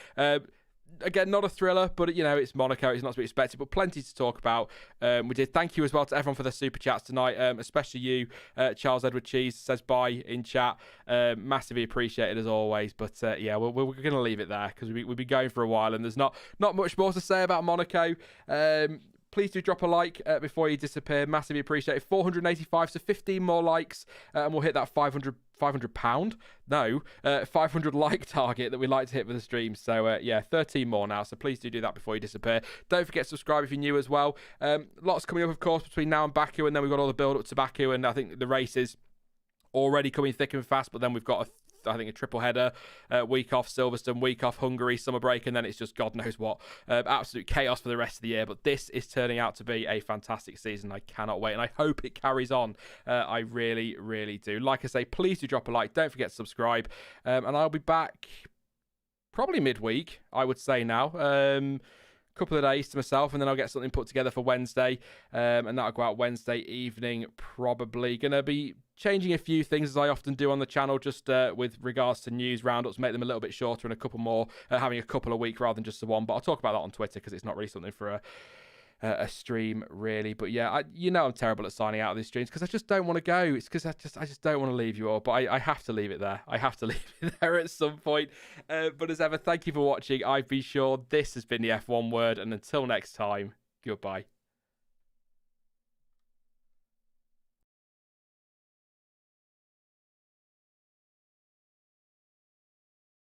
B: Again, not a thriller, but it's Monaco. It's not to be expected, but plenty to talk about. We did. Thank you as well to everyone for the super chats tonight, especially you, Charles Edward Cheese says bye in chat. Massively appreciated as always. But yeah, we're going to leave it there because we've been going for a while and there's not much more to say about Monaco. Please do drop a like before you disappear. Massively appreciated. 485, so 15 more likes, and we'll hit that 500 like target that we like to hit for the stream. So yeah, 13 more now. So please do that before you disappear. Don't forget to subscribe if you're new as well. Lots coming up, of course, between now and Baku, and then we've got all the build up to Baku, and I think the race is already coming thick and fast. But then we've got I think a triple header, week off Silverstone, week off Hungary, summer break, and then it's just God knows what. Absolute chaos for the rest of the year. But this is turning out to be a fantastic season. I cannot wait, and I hope it carries on. I really, really do. Like I say, please do drop a like. Don't forget to subscribe. And I'll be back probably midweek, I would say now. Couple of days to myself, and then I'll get something put together for Wednesday, and that'll go out Wednesday evening. Probably gonna be changing a few things as I often do on the channel, just with regards to news roundups, make them a little bit shorter and a couple more, having a couple a week rather than just the one. But I'll talk about that on Twitter because it's not really something for a stream really. But yeah, I'm terrible at signing out of these streams because I just don't want to go. It's because I just don't want to leave you all, but I have to leave it there. I have to leave it there at some point. But as ever, thank you for watching. I've been Sean. This has been the F1 Word, and until next time, goodbye.